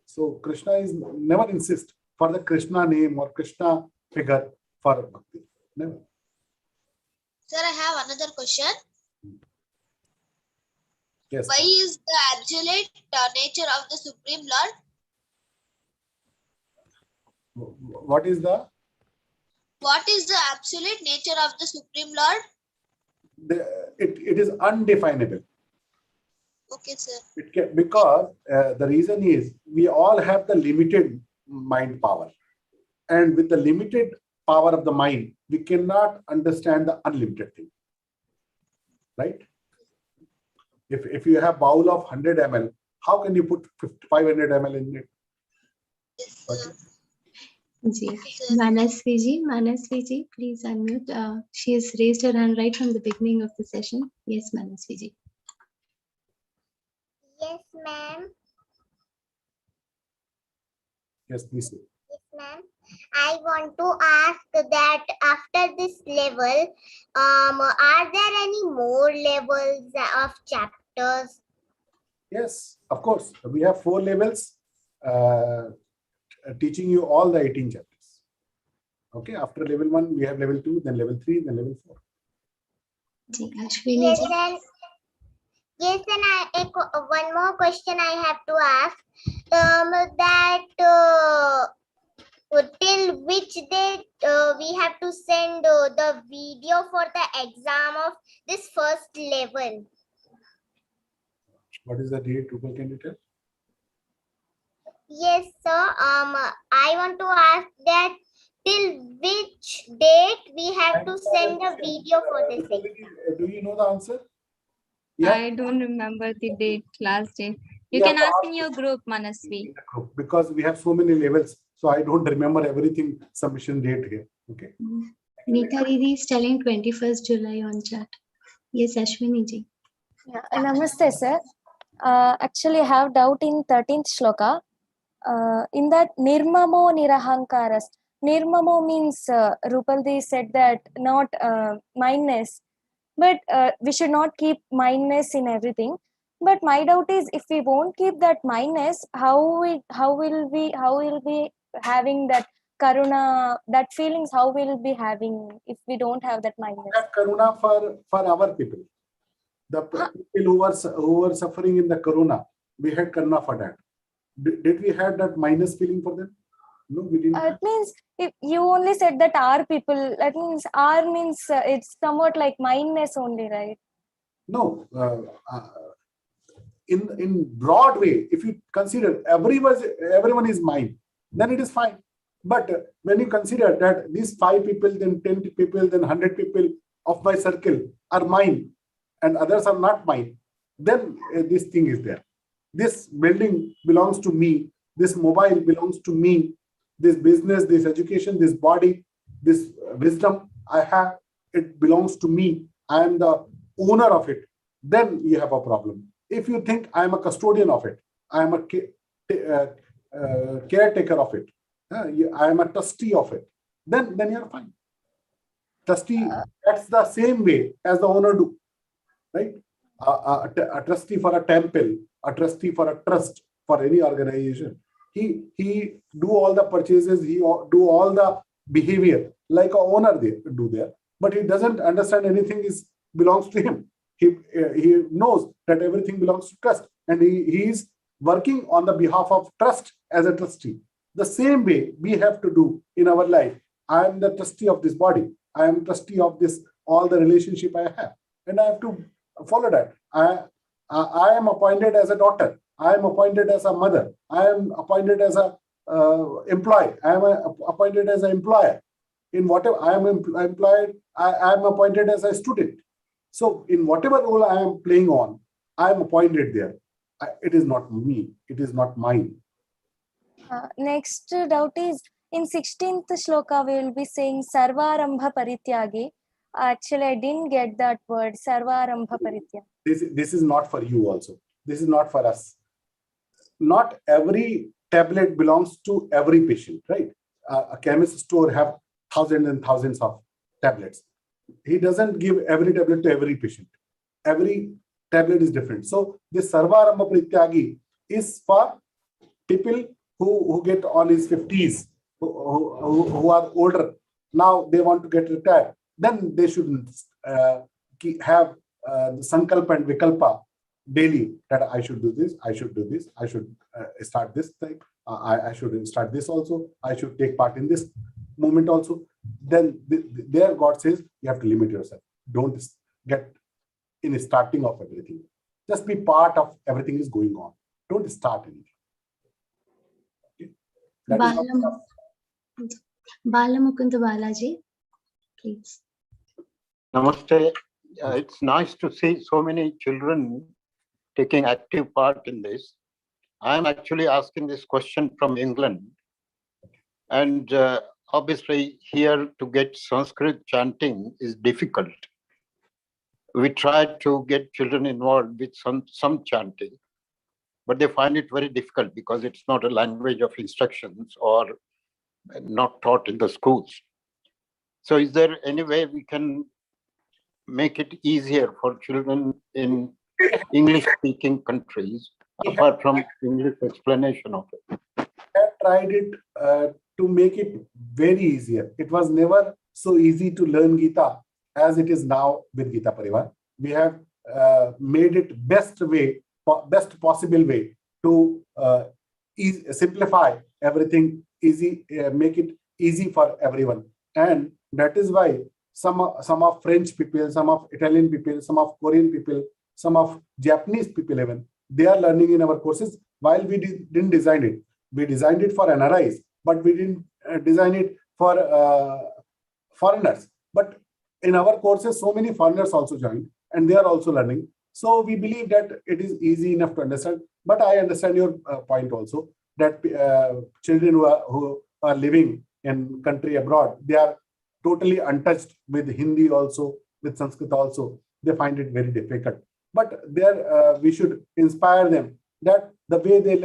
So Krishna is never insist for the Krishna name or Krishna figure for bhakti. Never. Sir, I have another question. Yes. Why is the absolute nature of the Supreme Lord? What is the? What is the absolute nature of the Supreme Lord? It is undefinable. Okay, sir. Because the reason is we all have the limited mind power, and with the limited power of the mind, we cannot understand the unlimited thing, right? If you have bowl of 100 ml, how can you put 500 ml in it? Yes, sir. Okay. Ji. Manasvi ji, please unmute. She has raised her hand right from the beginning of the session. Yes, Manasvi ji. Yes, ma'am. Yes, please. Yes, ma'am. I want to ask that after this level, are there any more levels of chapters? Yes, of course. We have 4 levels teaching you all the 18 chapters. Okay, after level 1, we have level 2, then level 3, then level 4. Ji, Ashwini ji. Yes, and one more question I have to ask. Till which date we have to send the video for the exam of this first level? What is the date? Rupal, can you tell? Yes, sir. I want to ask that till which date we have to send the video for this exam. Do you know the answer? Yeah. I don't remember the date, last date. You Yeah, can ask in your group, Manasvi. because we have so many levels, so I don't remember everything submission date here. Okay. Neeta Didi is telling 21st July on chat. Yes, Ashwini ji. Yeah, namaste, sir. Actually, I have doubt in 13th shloka. In that nirmamo nirahankaras. Nirmamo means Rupaldi said that not mindness, but we should not keep mindness in everything. But my doubt is, if we won't keep that mindness, how will we having that karuna, that feelings? How will be having if we don't have that mindness? We have karuna for our people. The people who were suffering in the corona, we had karuna for that. Did we have that minus feeling for them? No, we didn't. It means if you only said that our people, that means our means it's somewhat like mindness only, right? No, in broad way, if you consider everyone is mine, then it is fine. But when you consider that these 5 people, then 10 people, then 100 people of my circle are mine, and others are not mine, then this thing is there. This building belongs to me. This mobile belongs to me. This business, this education, this body, this wisdom I have, it belongs to me. I am the owner of it. Then you have a problem. If you think I am a custodian of it, I am a caretaker of it, I am a trustee of it, then you are fine. Trustee acts the same way as the owner do, right? A trustee for a temple, a trustee for a trust, for any organization, he do all the purchases, he do all the behavior like a owner they do there, but he doesn't understand anything belongs to him. He knows that everything belongs to trust. and he is working on the behalf of trust as a trustee. The same way we have to do in our life. I am the trustee of this body. I am trustee of this, all the relationship I have, and I have to follow that. I am appointed as a daughter. I am appointed as a mother. I am appointed as a employee. I am appointed as an employer. In whatever I am employed, I am appointed as a student. So in whatever role I am playing on, I am appointed there. It is not me. It is not mine. Next doubt is in 16th shloka we will be saying Sarvarambha Parityagi. Actually, I didn't get that word, Sarvarambha Parityagi. This is not for you also. This is not for us. Not every tablet belongs to every patient, right? A chemist store have thousands and thousands of tablets. He doesn't give every tablet to every patient. Every tablet is different. So this Sarvarambha Parityagi is for people who get on his 50s, who are older. Now they want to get retired. Then they shouldn't have Sankalpa and Vikalpa daily, that I should do this, I should do this, I should start this thing, I should start this also, I should take part in this movement also. Then there God says you have to limit yourself. Don't get in starting of everything. Just be part of everything is going on. Don't start anything. Okay? Balamukunda Balaji, please. Namaste. It's nice to see so many children taking active part in this. I am actually asking this question from England. And obviously here to get Sanskrit chanting is difficult. We try to get children involved with some chanting, but they find it very difficult because it's not a language of instructions or not taught in the schools. So is there any way we can make it easier for children in English-speaking countries, apart from English explanation of it? I have tried it to make it very easier. It was never so easy to learn Geeta as it is now with Geeta Parivar. We have made it best possible way to simplify everything easy, make it easy for everyone. And that is why some of French people, some of Italian people, some of Korean people, some of Japanese people even, they are learning in our courses while we didn't design it. We designed it for NRIs, but we didn't design it for foreigners. But in our courses, so many foreigners also joined and they are also learning. So we believe that it is easy enough to understand. But I understand your point also, that children who are living in country abroad, they are totally untouched with Hindi also, with Sanskrit also. They find it very difficult. But there we should inspire them that the way they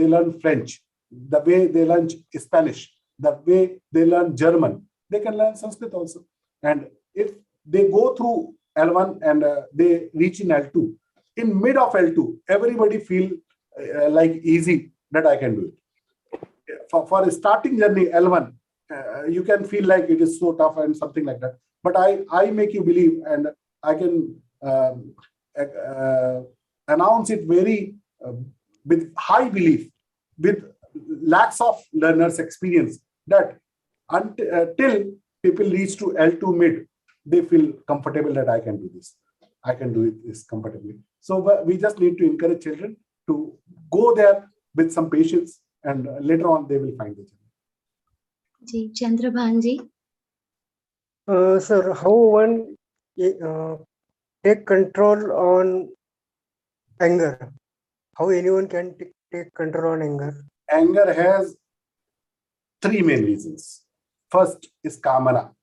learn French, the way they learn Spanish, the way they learn German, they can learn Sanskrit also. And if they go through L1 and they reach in L2, in mid of L2, everybody feel like easy that I can do it. For a starting journey L1, you can feel like it is so tough and something like that. But I make you believe, and I can announce it very with high belief, with lakhs of learners experience, that until people reach to L2 mid, they feel comfortable that I can do this. I can do this comfortably. So we just need to encourage children to go there with some patience, and later on they will find the journey. Ji, Chandrabhanji. Sir, how one take control on anger? How anyone can take control on anger? Anger has three main reasons. First is kamana,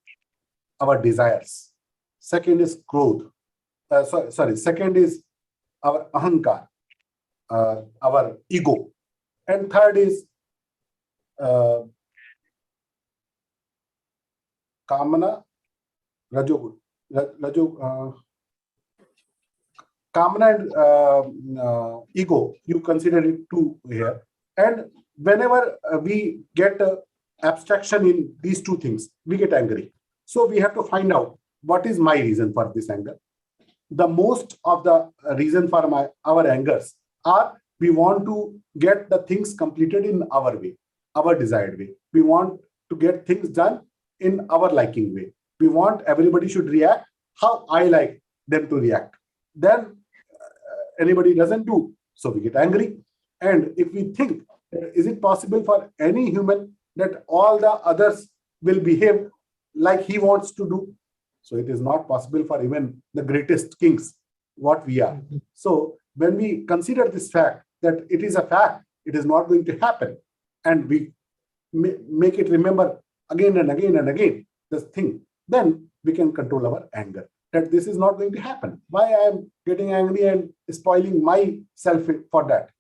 our desires. Second is krodh. Second is our ahankar, our ego. And third is kamana, kamana and ego, you consider it two here. And whenever we get abstraction in these two things, we get angry. So we have to find out what is my reason for this anger. The most of the reason for our angers or we want to get the things completed in our way, our desired way. We want to get things done in our liking way. We want everybody should react how I like them to react. Then anybody doesn't do, so we get angry. And if we think, is it possible for any human that all the others will behave like he wants to do? So it is not possible for even the greatest kings, what we are. So when we consider this fact, that it is a fact, it is not going to happen, and we make it remember again and again and again this thing, then we can control our anger, that this is not going to happen. Why I am getting angry and spoiling myself for that,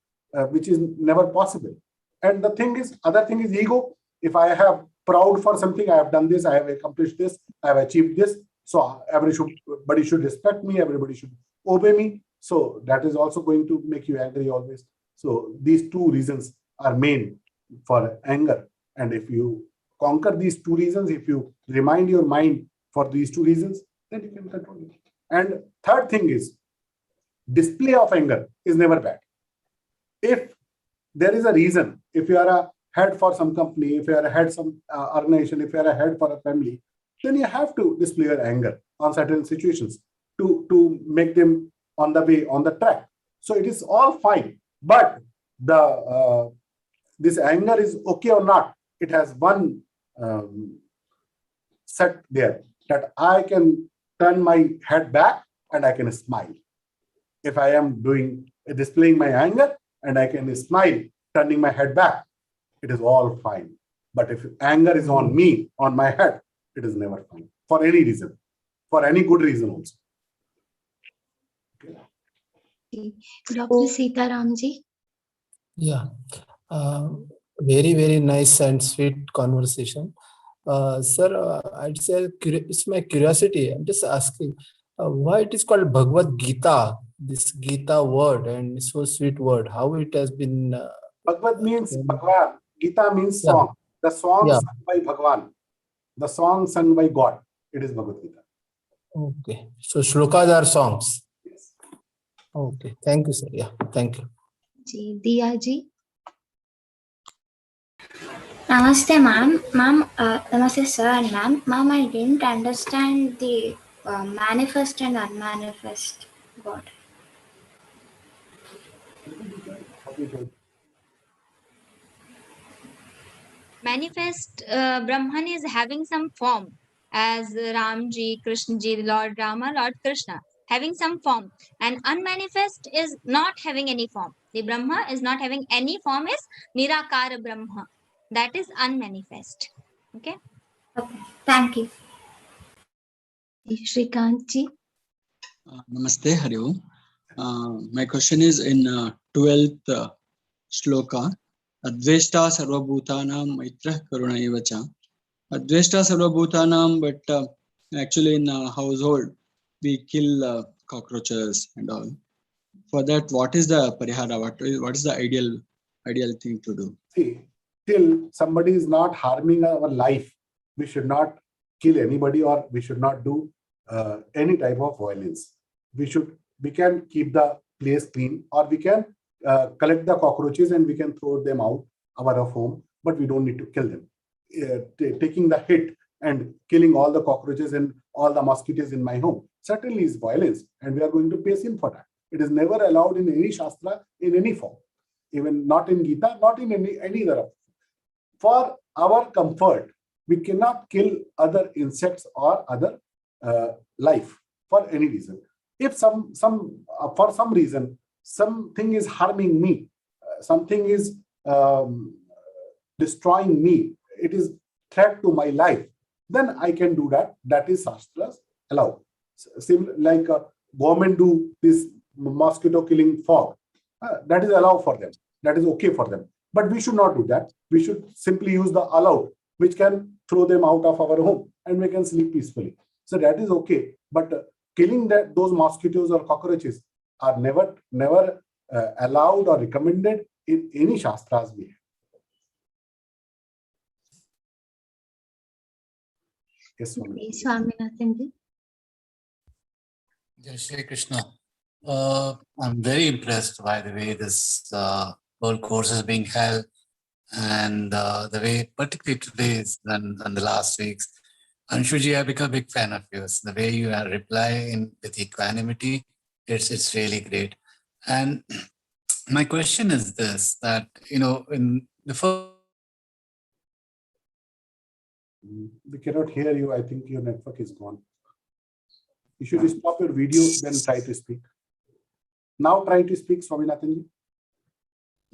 which is never possible. And the thing is, other thing is ego. If I have proud for something, I have done this, I have accomplished this, I have achieved this, so everybody should respect me, everybody should obey me. So that is also going to make you angry always. So these two reasons are main for anger. And if you conquer these two reasons, if you remind your mind for these two reasons, then you can control it. And third thing is, display of anger is never bad. If there is a reason, if you are a head for some company, if you are a head some organization, if you are a head for a family, then you have to display your anger on certain situations to make them on the way, on the track. So it is all fine. But the this anger is okay or not, it has one set there, that I can turn my head back and I can smile. If I am displaying my anger and I can smile, turning my head back, it is all fine. But if anger is on me, on my head, it is never fine, for any reason, for any good reason also. Dr. Sita Ramji. Yeah, very, very nice and sweet conversation. Sir, I'd say it's my curiosity. I'm just asking why it is called Bhagavad-Gītā, this Gita word, and so sweet word, how it has been. Bhagavad means Bhagwan, Gita means song. The song sung by Bhagwan, the song sung by God. It is Bhagavad Gita. Okay, so shlokas are songs. Yes. Okay, thank you, sir. Yeah, thank you. Diya ji. Namaste, ma'am. Namaste, sir and ma'am. Ma'am, I didn't understand the manifest and unmanifest God. Manifest Brahman is having some form, as Ramji, Krishnaji, Lord Rama, Lord Krishna, having some form. And unmanifest is not having any form. The Brahma is not having any form, is Nirakara Brahma. That is unmanifest. Okay? Okay, thank you. Shrikant ji. Namaste, Hari Om. My question is in 12th shloka. Adveshta sarvabhutanam maitra karuna evacha. Adveshta sarvabhutanam, but actually in a household we kill cockroaches and all. For that, what is the parihara? What is the ideal thing to do? See, till somebody is not harming our life, we should not kill anybody, or we should not do any type of violence. We can keep the place clean, or we can collect the cockroaches and we can throw them out of home, but we don't need to kill them. Taking the hit and killing all the cockroaches and all the mosquitoes in my home certainly is violence, and we are going to pay sin for that. It is never allowed in any shastra in any form, even not in Gita, not in any other. For our comfort, we cannot kill other insects or other life for any reason. If for some reason something is harming me, something is destroying me, it is threat to my life, then I can do that. That is shastras allow. Similar like government do this mosquito killing fog, that is allowed for them. That is okay for them. But we should not do that. We should simply use the allowed, which can throw them out of our home and we can sleep peacefully. So that is okay. But killing those mosquitoes or cockroaches are never allowed or recommended in any shastras we have. Yes, Swaminathan ji. Jai Shri Krishna. I'm very impressed by the way this whole course is being held, and the way, particularly today's and the last weeks. Anshuji, I become a big fan of yours. The way you reply in with equanimity, it's really great. And my question is this: that in the first. We cannot hear you. I think your network is gone. You should stop your video, then try to speak. Now try to speak, Swaminathanji.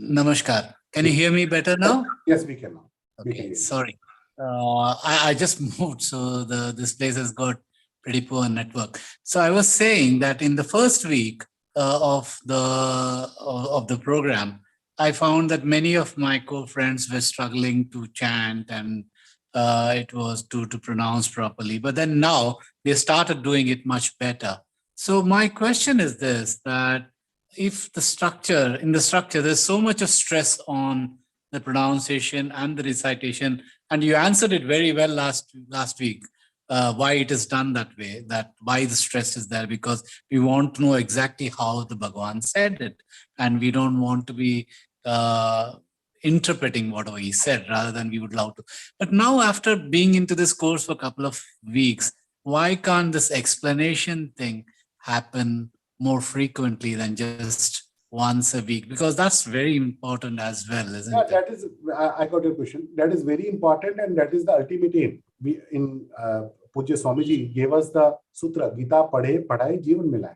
Namaskar. Can you hear me better now? Yes, we can now. We can Okay, hear you. sorry. I just moved, so this place has got pretty poor network. So I was saying that in the first week of the program, I found that many of my co-friends were struggling to chant, and it was to pronounce properly. But then now they started doing it much better. So my question is this: that if in the structure, there's so much of stress on the pronunciation and the recitation, and you answered it very well last week, why it is done that way, that why the stress is there, because we want to know exactly how the Bhagavan said it, and we don't want to be interpreting whatever he said rather than we would love to. But now, after being into this course for a couple of weeks, why can't this explanation thing happen more frequently than just once a week? Because that's very important as well, isn't it? That is, I got your question. That is very important, and that is the ultimate aim. We in Pujya Swamiji gave us the sutra: Geeta padhe padhai jivan milai.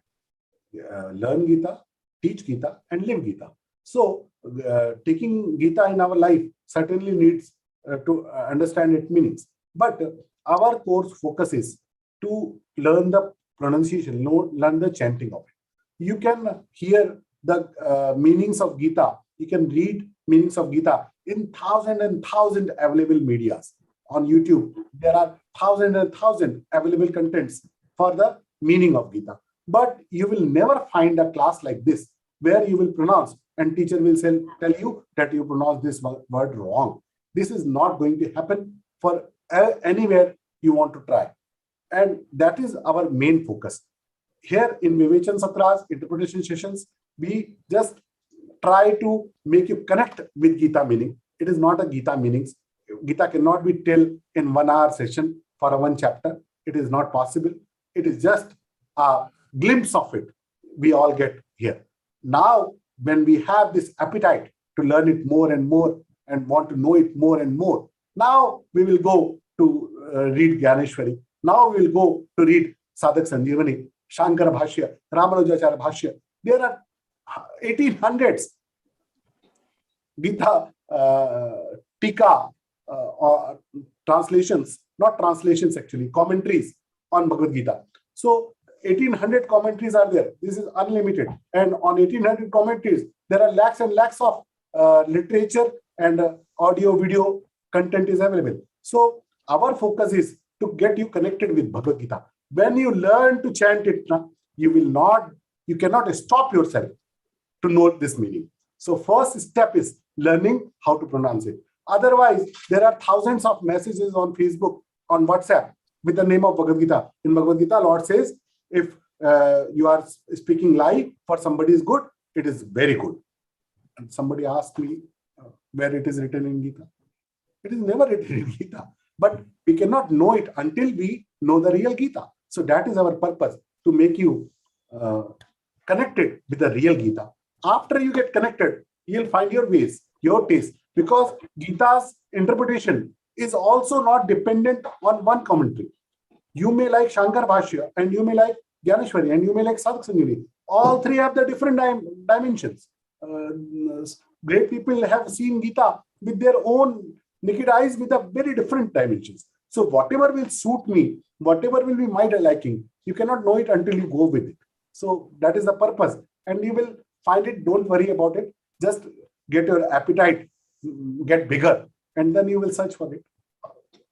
Learn Geeta, teach Geeta, and live Geeta. So taking Geeta in our life certainly needs to understand its meanings. But our course focuses to learn the pronunciation, learn the chanting of it. You can hear the meanings of Geeta. You can read meanings of Geeta in thousand and thousand available medias. On YouTube, there are thousand and thousand available contents for the meaning of Geeta. But you will never find a class like this where you will pronounce and teacher will tell you that you pronounce this word wrong. This is not going to happen for anywhere you want to try. And that is our main focus. Here in Vivechan Satras, interpretation sessions, we just try to make you connect with Geeta meaning. It is not a Geeta meanings. Geeta cannot be told in 1 hour session for one chapter. It is not possible. It is just a glimpse of it we all get here. Now, when we have this appetite to learn it more and more and want to know it more and more, now we will go to read Gyaneshwari. Now we will go to read Sadhak Sanjeevani, Shankara Bhashya, Ramanujacharya Bhashya. There are 1800s Geeta Tika translations, not translations actually, commentaries on Bhagavad Gita. So 1800 commentaries are there. This is unlimited. And on 1800 commentaries, there are lakhs and lakhs of literature and audio, video content is available. So our focus is to get you connected with Bhagavad Gita. When you learn to chant it, you cannot stop yourself to know this meaning. So first step is learning how to pronounce it. Otherwise, there are thousands of messages on Facebook, on WhatsApp with the name of Bhagavad Gita. In Bhagavad Gita, Lord says, if you are speaking lie for somebody's good, it is very good. And somebody asked me where it is written in Gita. It is never written in Gita. But we cannot know it until we know the real Gita. So that is our purpose, to make you connected with the real Gita. After you get connected, you'll find your ways, your taste. Because Gita's interpretation is also not dependent on one commentary. You may like Shankar Bhashya, and you may like Gyaneshwari, and you may like Sadhak Sanjeevani. All three have the different dimensions. Great people have seen Gita with their own naked eyes with a very different dimensions. So whatever will suit me, whatever will be my liking, you cannot know it until you go with it. So that is the purpose. And you will find it, don't worry about it. Just get your appetite, get bigger, and then you will search for it.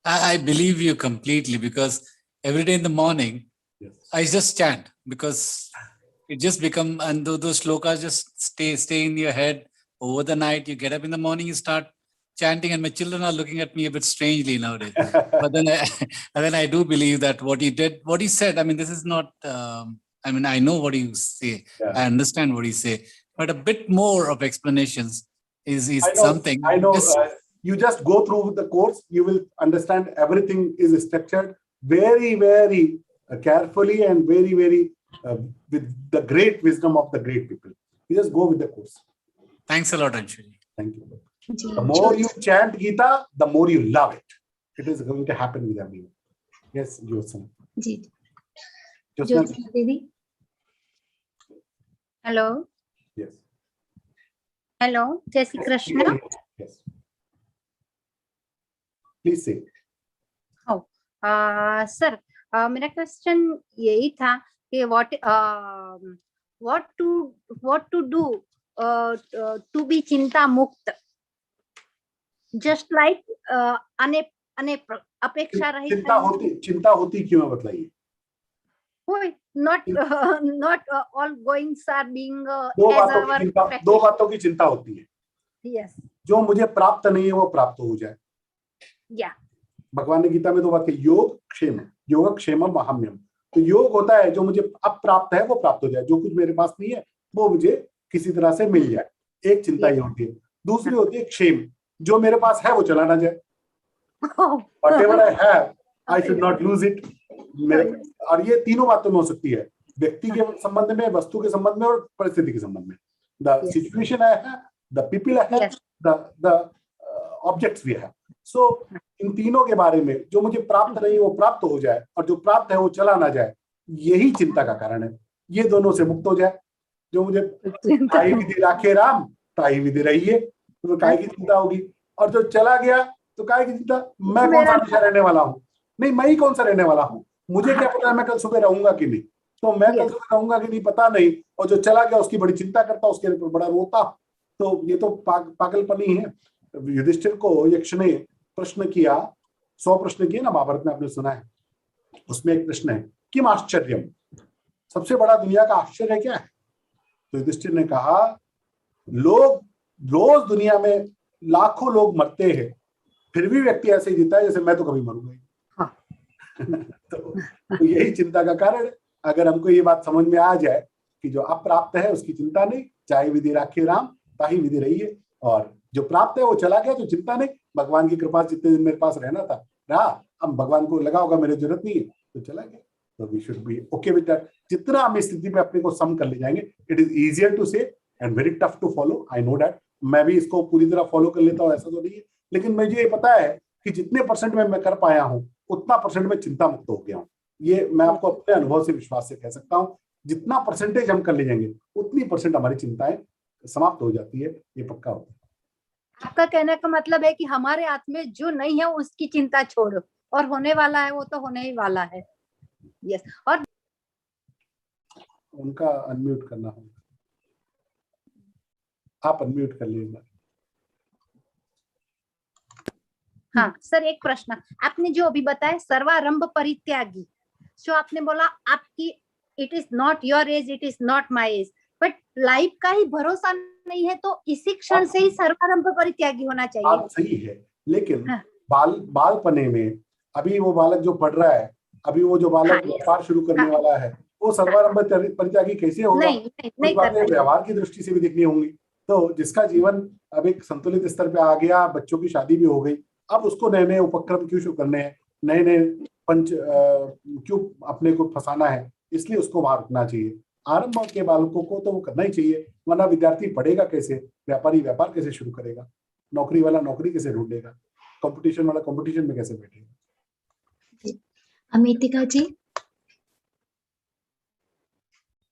I believe you completely, because every day in the morning, yes, I just chant, because it just become, and those shlokas just stay in your head over the night. You get up in the morning, you start chanting, and my children are looking at me a bit strangely nowadays. But then I do believe that what he said, I mean, this is not, I mean, I know what you say. I understand what you say, but a bit more of explanations is something. I know. Just- You just go through the course, you will understand everything is structured very, very carefully and very, very with the great wisdom of the great people. You just go with the course. Thanks a lot, Anshuli. Thank you. The more you chant Geeta, the more you love it. It is going to happen with everyone. Yes, Jyotsna. Ji Jyotsna. Jyotsna दीदी hello Yes. Hello जय Shri Krishna Yes. Please say. Sir मेरा question यही था कि what to do to be चिंता मुक्त, just like अपेक्षा रहित चिंता होती क्यों है बताइए? not all goings are being दो as बातों our की चिंता, दो बातों की चिंता होती है. yes जो मुझे प्राप्त नहीं है वो प्राप्त हो जाए. yeah भगवान ने गीता में दो बात कही, योग क्षेम, योग क्षेमम महाम्यम. तो योग होता है जो मुझे अब प्राप्त है वो प्राप्त हो जाए, जो कुछ मेरे पास नहीं है वो मुझे किसी तरह से मिल जाए. एक चिंता ये होती है. दूसरी होती है क्षेम, जो मेरे पास है वो चला ना जाए. Whatever I have, I should not lose it. और ये तीनों बातों में हो सकती है, व्यक्ति के संबंध में, वस्तु के संबंध में और परिस्थिति के संबंध में. The situation I have, the people I have, the objects we have. So इन तीनों के बारे में जो मुझे प्राप्त नहीं वो प्राप्त हो जाए और जो प्राप्त है वो चला ना जाए, यही चिंता का कारण है. ये दोनों से मुक्त हो जाए. जो मुझे ताई विधि राखे राम, ताई विधि रहिए, तो काय की चिंता होगी. और जो चला गया तो काय की चिंता, मैं कौन सा हमेशा रहने वाला हूँ? नहीं, मैं ही कौन सा रहने वाला हूँ? मुझे क्या पता है मैं कल सुबह रहूंगा कि नहीं. तो मैं कल सुबह रहूंगा कि नहीं पता नहीं, और जो चला गया उसकी बड़ी चिंता करता, उसके ऊपर बड़ा रोता. तो ये तो पागलपनी है. युधिष्ठिर को यक्ष ने प्रश्न किया, 100 प्रश्न किए ना महाभारत में, आपने सुना है. उसमें एक प्रश्न है, किम आश्चर्यम, सबसे बड़ा दुनिया का आश्चर्य क्या है? तो युधिष्ठिर ने कहा, लोग रोज दुनिया में लाखों लोग मरते हैं, फिर भी व्यक्ति ऐसे ही जीता है जैसे मैं तो कभी मरूंगा ही. तो यही चिंता का कारण है. अगर हमको ये बात समझ में आ जाए कि जो अप्राप्त है उसकी चिंता नहीं, चाहे विधि राखे राम, ताही विधि रहिए, और जो प्राप्त है वो चला गया तो चिंता नहीं. भगवान की कृपा जितने दिन मेरे पास रहना था रहा, अब भगवान को लगा होगा मेरी जरूरत नहीं है तो चला गया. तो we should be okay with that. जितना हम इस स्थिति पे अपने को सम कर ले जाएंगे, it is easier to say and very tough to follow. I know that. मैं भी इसको पूरी तरह फॉलो कर लेता हूँ, ऐसा तो नहीं है, लेकिन मुझे ये पता है कि जितने परसेंट में मैं कर पाया हूँ उतना परसेंट में चिंता मुक्त हो गया हूँ. ये मैं आपको अपने अनुभव से, विश्वास से कह सकता हूँ. जितना परसेंटेज हम कर ले जाएंगे उतनी परसेंट हमारी चिंताएं समाप्त हो जाती है. ये पक्का होता है. आपका कहने का मतलब है कि हमारे हाथ में जो नहीं है उसकी चिंता छोड़ो, और होने वाला है वो तो होने ही वाला है. यस. और उनका अनम्यूट करना होगा. आप अनम्यूट कर लीजिए. हाँ सर, एक प्रश्न. आपने जो अभी बताया सर्वारंभ परित्यागी, जो आपने बोला आपकी, it is not your age, it is not my age, but life का ही भरोसा नहीं है, तो इसी क्षण से ही सर्वारंभ परित्यागी होना चाहिए. बात सही है, लेकिन बालपने में अभी वो बालक जो पढ़ रहा है, अभी वो जो बालक व्यापार शुरू करने वाला है, वो सर्वारंभ परित्यागी कैसे होगा? नहीं बातें व्यवहार की दृष्टि से भी देखनी होंगी. तो जिसका जीवन अब एक संतुलित स्तर पे आ गया, बच्चों की शादी भी हो गई, अब उसको नए नए उपक्रम क्यों शुरू करने हैं, नए नए पंच क्यों अपने को फंसाना है? इसलिए उसको वहां रुकना चाहिए. आरंभ के बालकों को तो वो करना ही चाहिए, वरना विद्यार्थी पढ़ेगा कैसे, व्यापारी व्यापार कैसे शुरू करेगा, नौकरी वाला नौकरी कैसे ढूंढेगा, कंपटीशन वाला कंपटीशन में कैसे बैठेगा. अमितिका जी,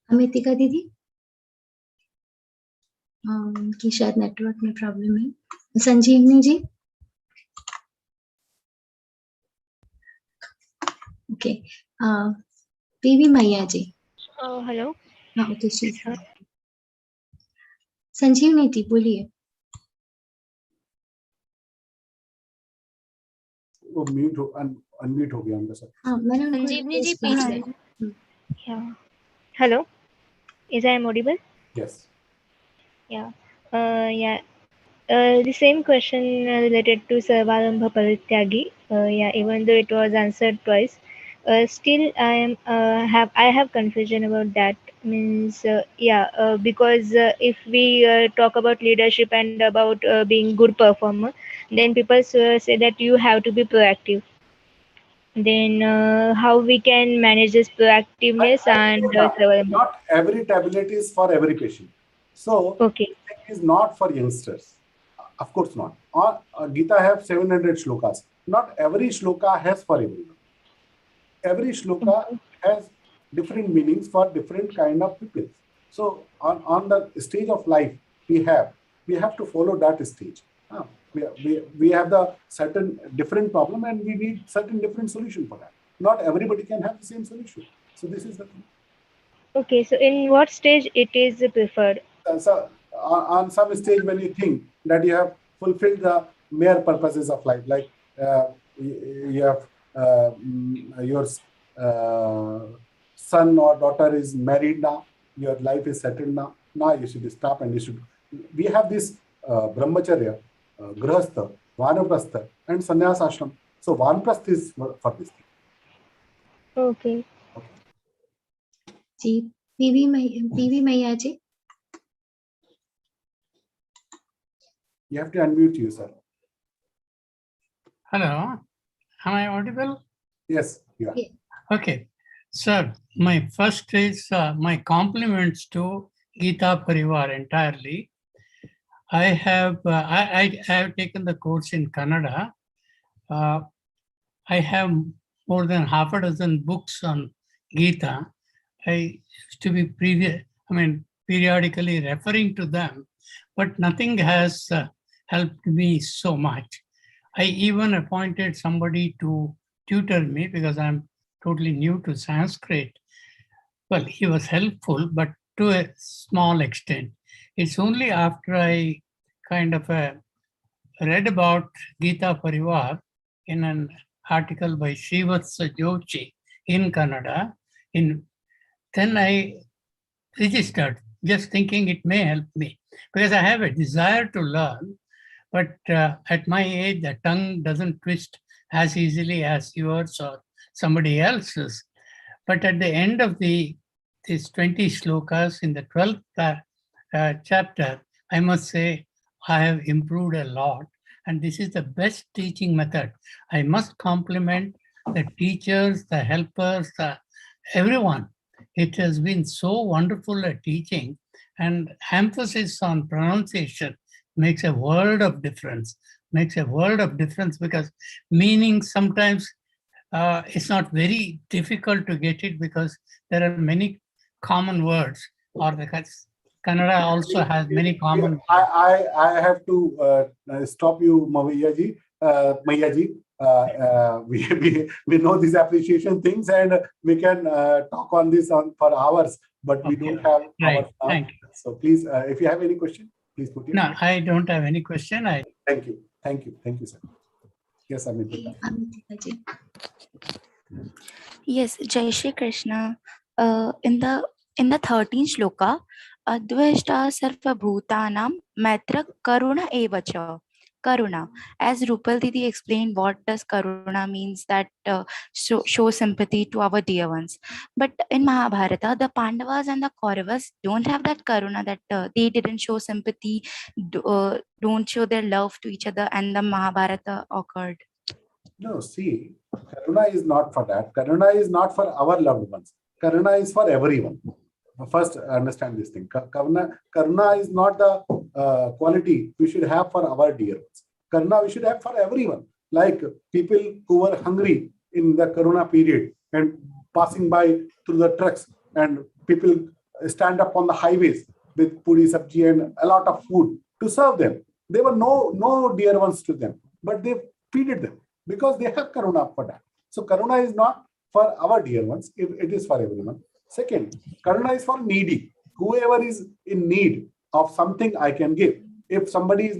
अमितिका दीदी, कि शायद नेटवर्क में प्रॉब्लम है. संजीवनी जी. ओके. पीवी मैया जी. हेलो. हाँ, ओके. संजीवनी जी बोलिए. वो म्यूट हो, अनम्यूट हो गया उनका सब. हाँ, मैंने Sanjeevani ji please. Hello, is I am audible? Yes. Yeah. The same question related to Sarvarambha Parityagi. Yeah, even though it was answered twice, Still I have confusion about that. Means because if we talk about leadership and about being good performer, then people say that you have to be proactive. Then how we can manage this proactiveness and survival? Not every tablet is for every patient. So Okay. it is not for youngsters. Of course not. Gita have 700 shlokas. Not every shloka has for everyone. Every shloka has different meanings for different kind of people. So on the stage of life we have to follow that stage. We have the certain different problem and we need certain different solution for that. Not everybody can have the same solution. So this is the thing. Okay, so in what stage it is preferred? So on some stage when you think that you have fulfilled the mere purposes of life, like you have your son or daughter is married now, your life is settled now. Now you should stop and you should. We have this brahmacharya, grahastha, vanaprastha, and sannyas ashram. So vanaprastha is for this thing. Okay. जी P V Maiya ji. You have to unmute yourself. Hello, am I audible? Yes, you are. Yeah. Okay, sir, my first is my compliments to Geeta Parivar entirely. I have taken the course in Kannada. I have more than half a dozen books on Geeta. I used to be periodically referring to them, but nothing has helped me so much. I even appointed somebody to tutor me because I'm totally new to Sanskrit. Well, he was helpful, but to a small extent. It's only after I kind of read about Geeta Parivar in an article by Srivatsa Joshi in Kannada, then I registered, just thinking it may help me, because I have a desire to learn, but at my age, the tongue doesn't twist as easily as yours or somebody else's. But at the end of these 20 shlokas in the 12th chapter, I must say I have improved a lot. And this is the best teaching method. I must compliment the teachers, the helpers, everyone. It has been so wonderful at teaching, and emphasis on pronunciation makes a world of difference. Makes a world of difference because meaning sometimes it's not very difficult to get it because there are many common words, or the Kannada also has many common. I have to stop you, Maiyaji. We know these appreciation things, and we can talk on this for hours, but we don't have hours now. Thank you. So please, if you have any question, please put it. No, I don't have any question. Thank you, sir. Yes, Amita. Yes, Jai Shri Krishna. In the 13th shloka, Adveshta Sarva Bhutanam Maitra Karuna Evacha. Karuna. As Rupal Didi explained, what does Karuna means, that show sympathy to our dear ones. But in Mahabharata, the Pandavas and the Kauravas don't have that Karuna, that they didn't show sympathy, don't show their love to each other, and the Mahabharata occurred. No, see, Karuna is not for that. Karuna is not for our loved ones. Karuna is for everyone. First, understand this thing. Karuna is not the quality we should have for our dear ones. Karuna we should have for everyone. Like people who were hungry in the Corona period and passing by through the trucks, and people stand up on the highways with puri sabji and a lot of food to serve them. There were no dear ones to them, but they feeded them because they have Karuna for that. So Karuna is not for our dear ones, it is for everyone. Second, Karuna is for needy. Whoever is in need of something, I can give. If somebody is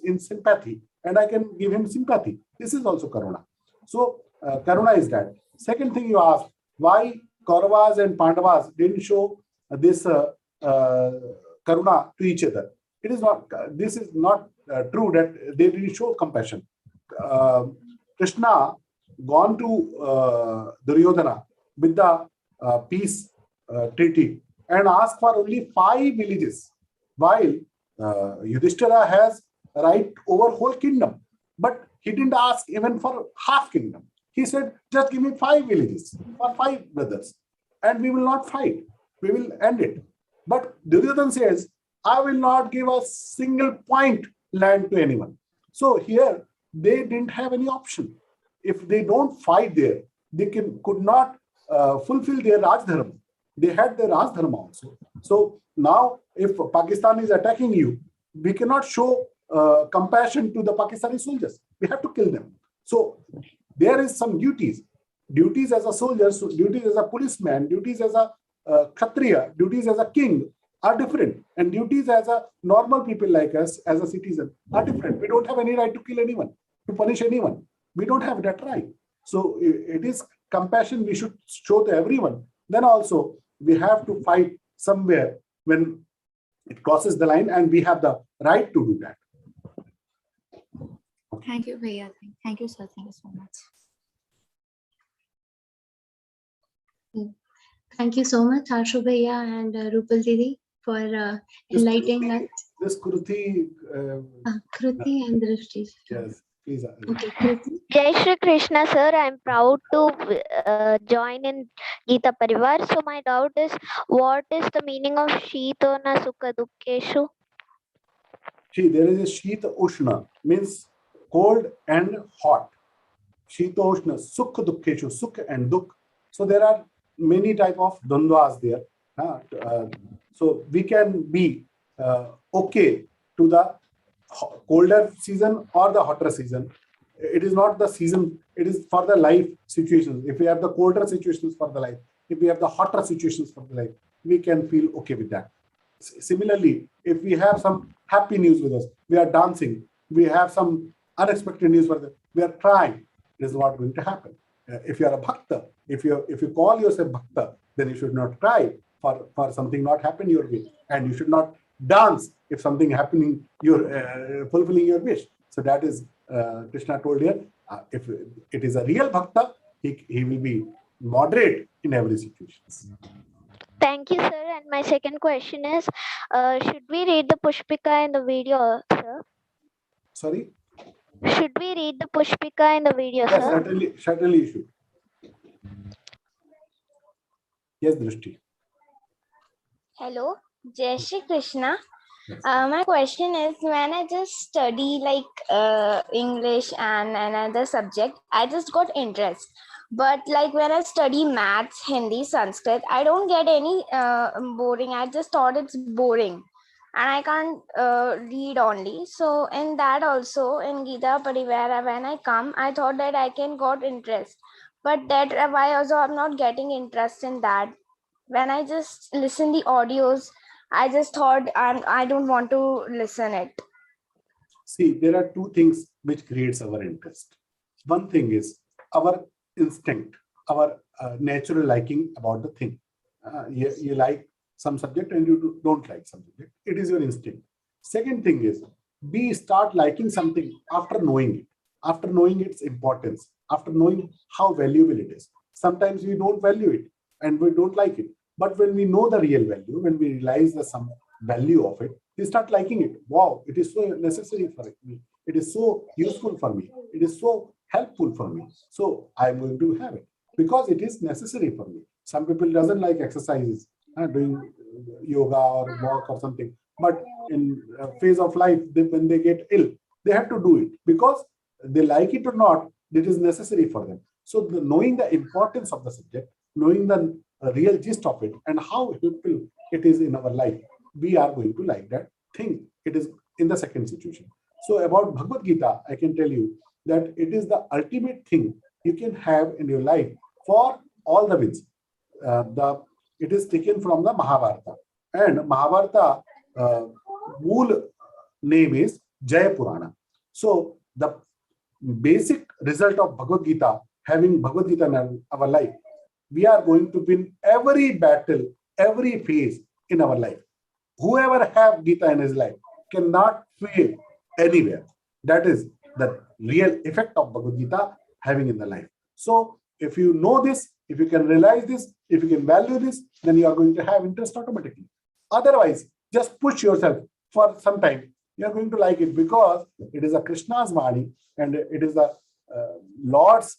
in sympathy, and I can give him sympathy, this is also Karuna. So Karuna is that. Second thing you asked, why Kauravas and Pandavas didn't show this Karuna to each other? It is not. This is not true that they didn't show compassion. Krishna gone to Duryodhana with the peace treaty and asked for only 5 villages, while Yudhishthira has right over whole kingdom, but he didn't ask even for half kingdom. He said, just give me 5 villages or 5 brothers, and we will not fight. We will end it. But Duryodhana says, I will not give a single point land to anyone. So here they didn't have any option. If they don't fight there, they could not fulfill their Raj Dharma. They had their Raj Dharma also. So now if Pakistan is attacking you, we cannot show compassion to the Pakistani soldiers. We have to kill them. So there is some duties. Duties as a soldier, duties as a policeman, duties as a Kshatriya, duties as a king are different. And duties as a normal people like us, as a citizen, are different. We don't have any right to kill anyone, to punish anyone. We don't have that right. So it is compassion we should show to everyone. Then also we have to fight somewhere when it crosses the line, and we have the right to do that. Thank you, Bhaiya. Thank you, sir. Thank you so much. Thank you so much, Harshu Bhaiya and Rupal Didi, for enlightening us. This Kruti. Kruti and Drishti. Yes, please. Okay, Kruti. Jai Shri Krishna, sir. I'm proud to join in Geeta Parivar. So my doubt is, what is the meaning of Shitona Sukha Dukkeshu? See, there is a Shita Ushna, means cold and hot. Shita Ushna, Sukha Dukkeshu, Sukha and Dukh. So there are many type of Dandwas there. So we can be okay to the colder season or the hotter season. It is not the season, it is for the life situations. If we have the colder situations for the life, if we have the hotter situations for the life, we can feel okay with that. Similarly, if we have some happy news with us, we are dancing, we have some unexpected news for them, we are crying, it is not going to happen. If you are a bhakta, if you call yourself bhakta, then you should not cry for something not happening your way, and you should not dance if something happening, you're fulfilling your wish. So that is Krishna told here. If it is a real bhakta, he will be moderate in every situation. Thank you, sir. And my second question is, should we read the Pushpika in the video, sir? Sorry? Should we read the Pushpika in the video, Yes, sir? certainly you should. Yes, Drishti. Hello, Jai Shri Krishna. My question is, when I just study like English and another subject, I just got interest. But like when I study maths, Hindi, Sanskrit, I don't get any boring. I just thought it's boring. And I can't read only. So in that also, in Geeta Parivara, when I come, I thought that I can got interest. But that why also I'm not getting interest in that. When I just listen the audios, I just thought I don't want to listen it. See, there are two things which creates our interest. One thing is our instinct, our natural liking about the thing. You like some subject and you don't like some subject. It is your instinct. Second thing is we start liking something after knowing it, after knowing its importance, after knowing how valuable it is. Sometimes we don't value it and we don't like it. But when we know the real value, when we realize the some value of it, we start liking it. Wow, it is so necessary for me. It is so useful for me. It is so helpful for me. So I'm going to have it because it is necessary for me. Some people doesn't like exercises, doing yoga or walk or something. But in a phase of life, when they get ill, they have to do it because they like it or not, it is necessary for them. So knowing the importance of the subject, knowing the real gist of it and how helpful it is in our life, we are going to like that thing. It is in the second situation. So about Bhagavad Gita, I can tell you that it is the ultimate thing you can have in your life for all the Veds. It is taken from the Mahabharata. And Mahabharata mool name is Jaya Purana. So the basic result of Bhagavad Gita, having Bhagavad Gita in our life, we are going to win every battle, every phase in our life. Whoever have Gita in his life cannot fail anywhere. That is the real effect of Bhagavad Gita having in the life. So if you know this, if you can realize this, if you can value this, then you are going to have interest automatically. Otherwise, just push yourself for some time. You are going to like it because it is a Krishna's Vani and it is the Lord's,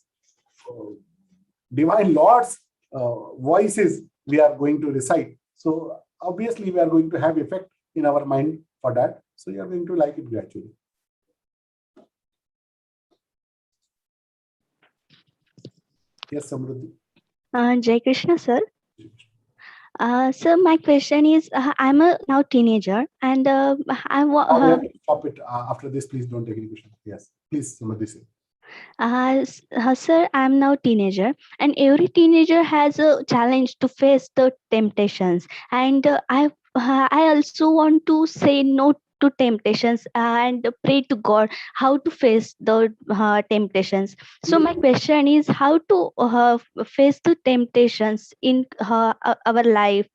divine Lord's voices we are going to recite. So obviously we are going to have effect in our mind for that. So you are going to like it gradually. Yes, Samruddhi. Jai Krishna, sir. Sir, my question is, I'm a now teenager, and We have to stop it after this. Please don't take any question. Yes, please, Samruddhi. Sir, I'm now teenager, and every teenager has a challenge to face the temptations, and I also want to say no to temptations and pray to God how to face the temptations. So my question is how to face the temptations in our life.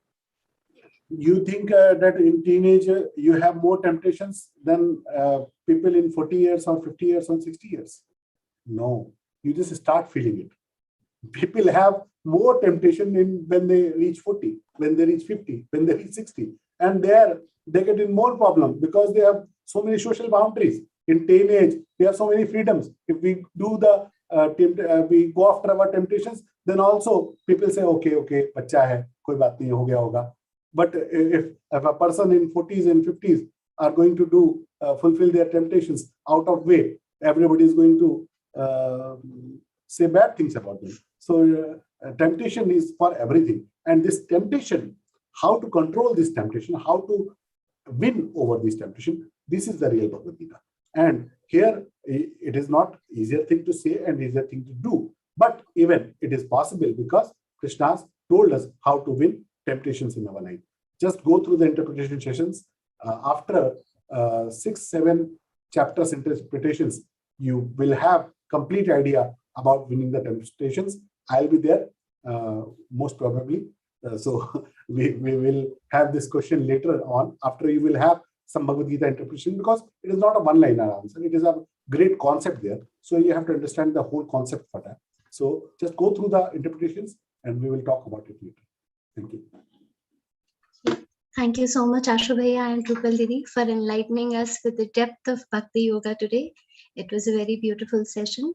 You think that in teenage you have more temptations than people in 40 years or 50 years or 60 years? No, you just start feeling it. People have more temptation when they reach 40, when they reach 50, when they reach 60. And there they get in more problem because they have so many social boundaries. In teenage, we have so many freedoms. If we do the we go after our temptations, then also people say, okay, bacha hai, koi baat nahi, ho gaya hoga. But if a person in 40s and 50s are going to do fulfill their temptations out of way, everybody is going to say bad things about them. So temptation is for everything. And this temptation, how to control this temptation, how to win over this temptation, this is the real Bhagavad Gita. And here it is not easier thing to say and easier thing to do. But even it is possible because Krishna has told us how to win temptations in our life. Just go through the interpretation sessions. After 6-7 chapters interpretations, you will have complete idea about winning the temptations. I'll be there most probably. So we will have this question later on after you will have some Bhagavad Gita interpretation, because it is not a one-liner answer. It is a great concept there. So you have to understand the whole concept for that. So just go through the interpretations and we will talk about it later. Thank you. Thank you so much, Ashu Bhaiya and Rupal Didi, for enlightening us with the depth of Bhakti Yoga today. It was a very beautiful session.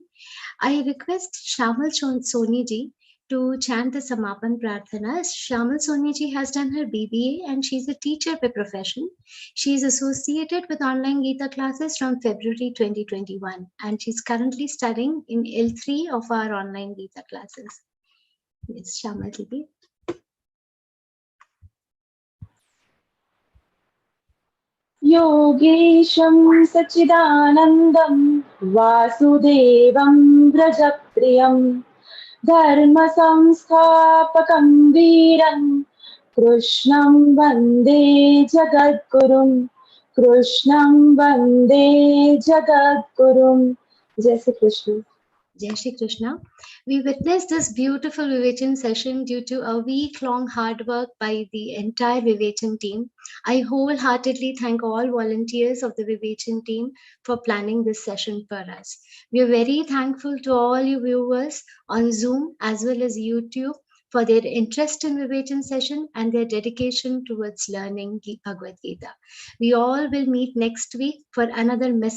I request Shamal Soni ji to chant the Samapan Prarthana. Shamal Soni ji has done her BBA and she's a teacher by profession. She is associated with online Geeta classes from February 2021 and she's currently studying in L3 of our online Geeta classes. Yes, Shamal ji. योगेशं सच्चिदानन्दं वासुदेवं व्रजप्रियं धर्मसंस्थापकं वीरं कृष्णं वन्दे जगद्गुरुं जय Shri Krishna. Jai Shri Krishna. We witnessed this beautiful Vivechan session due to a week-long hard work by the entire Vivechan team. I wholeheartedly thank all volunteers of the Vivechan team for planning this session for us. We are very thankful to all you viewers on Zoom as well as YouTube for their interest in Vivechan session and their dedication towards learning Bhagavad Gita. We all will meet next week for another message.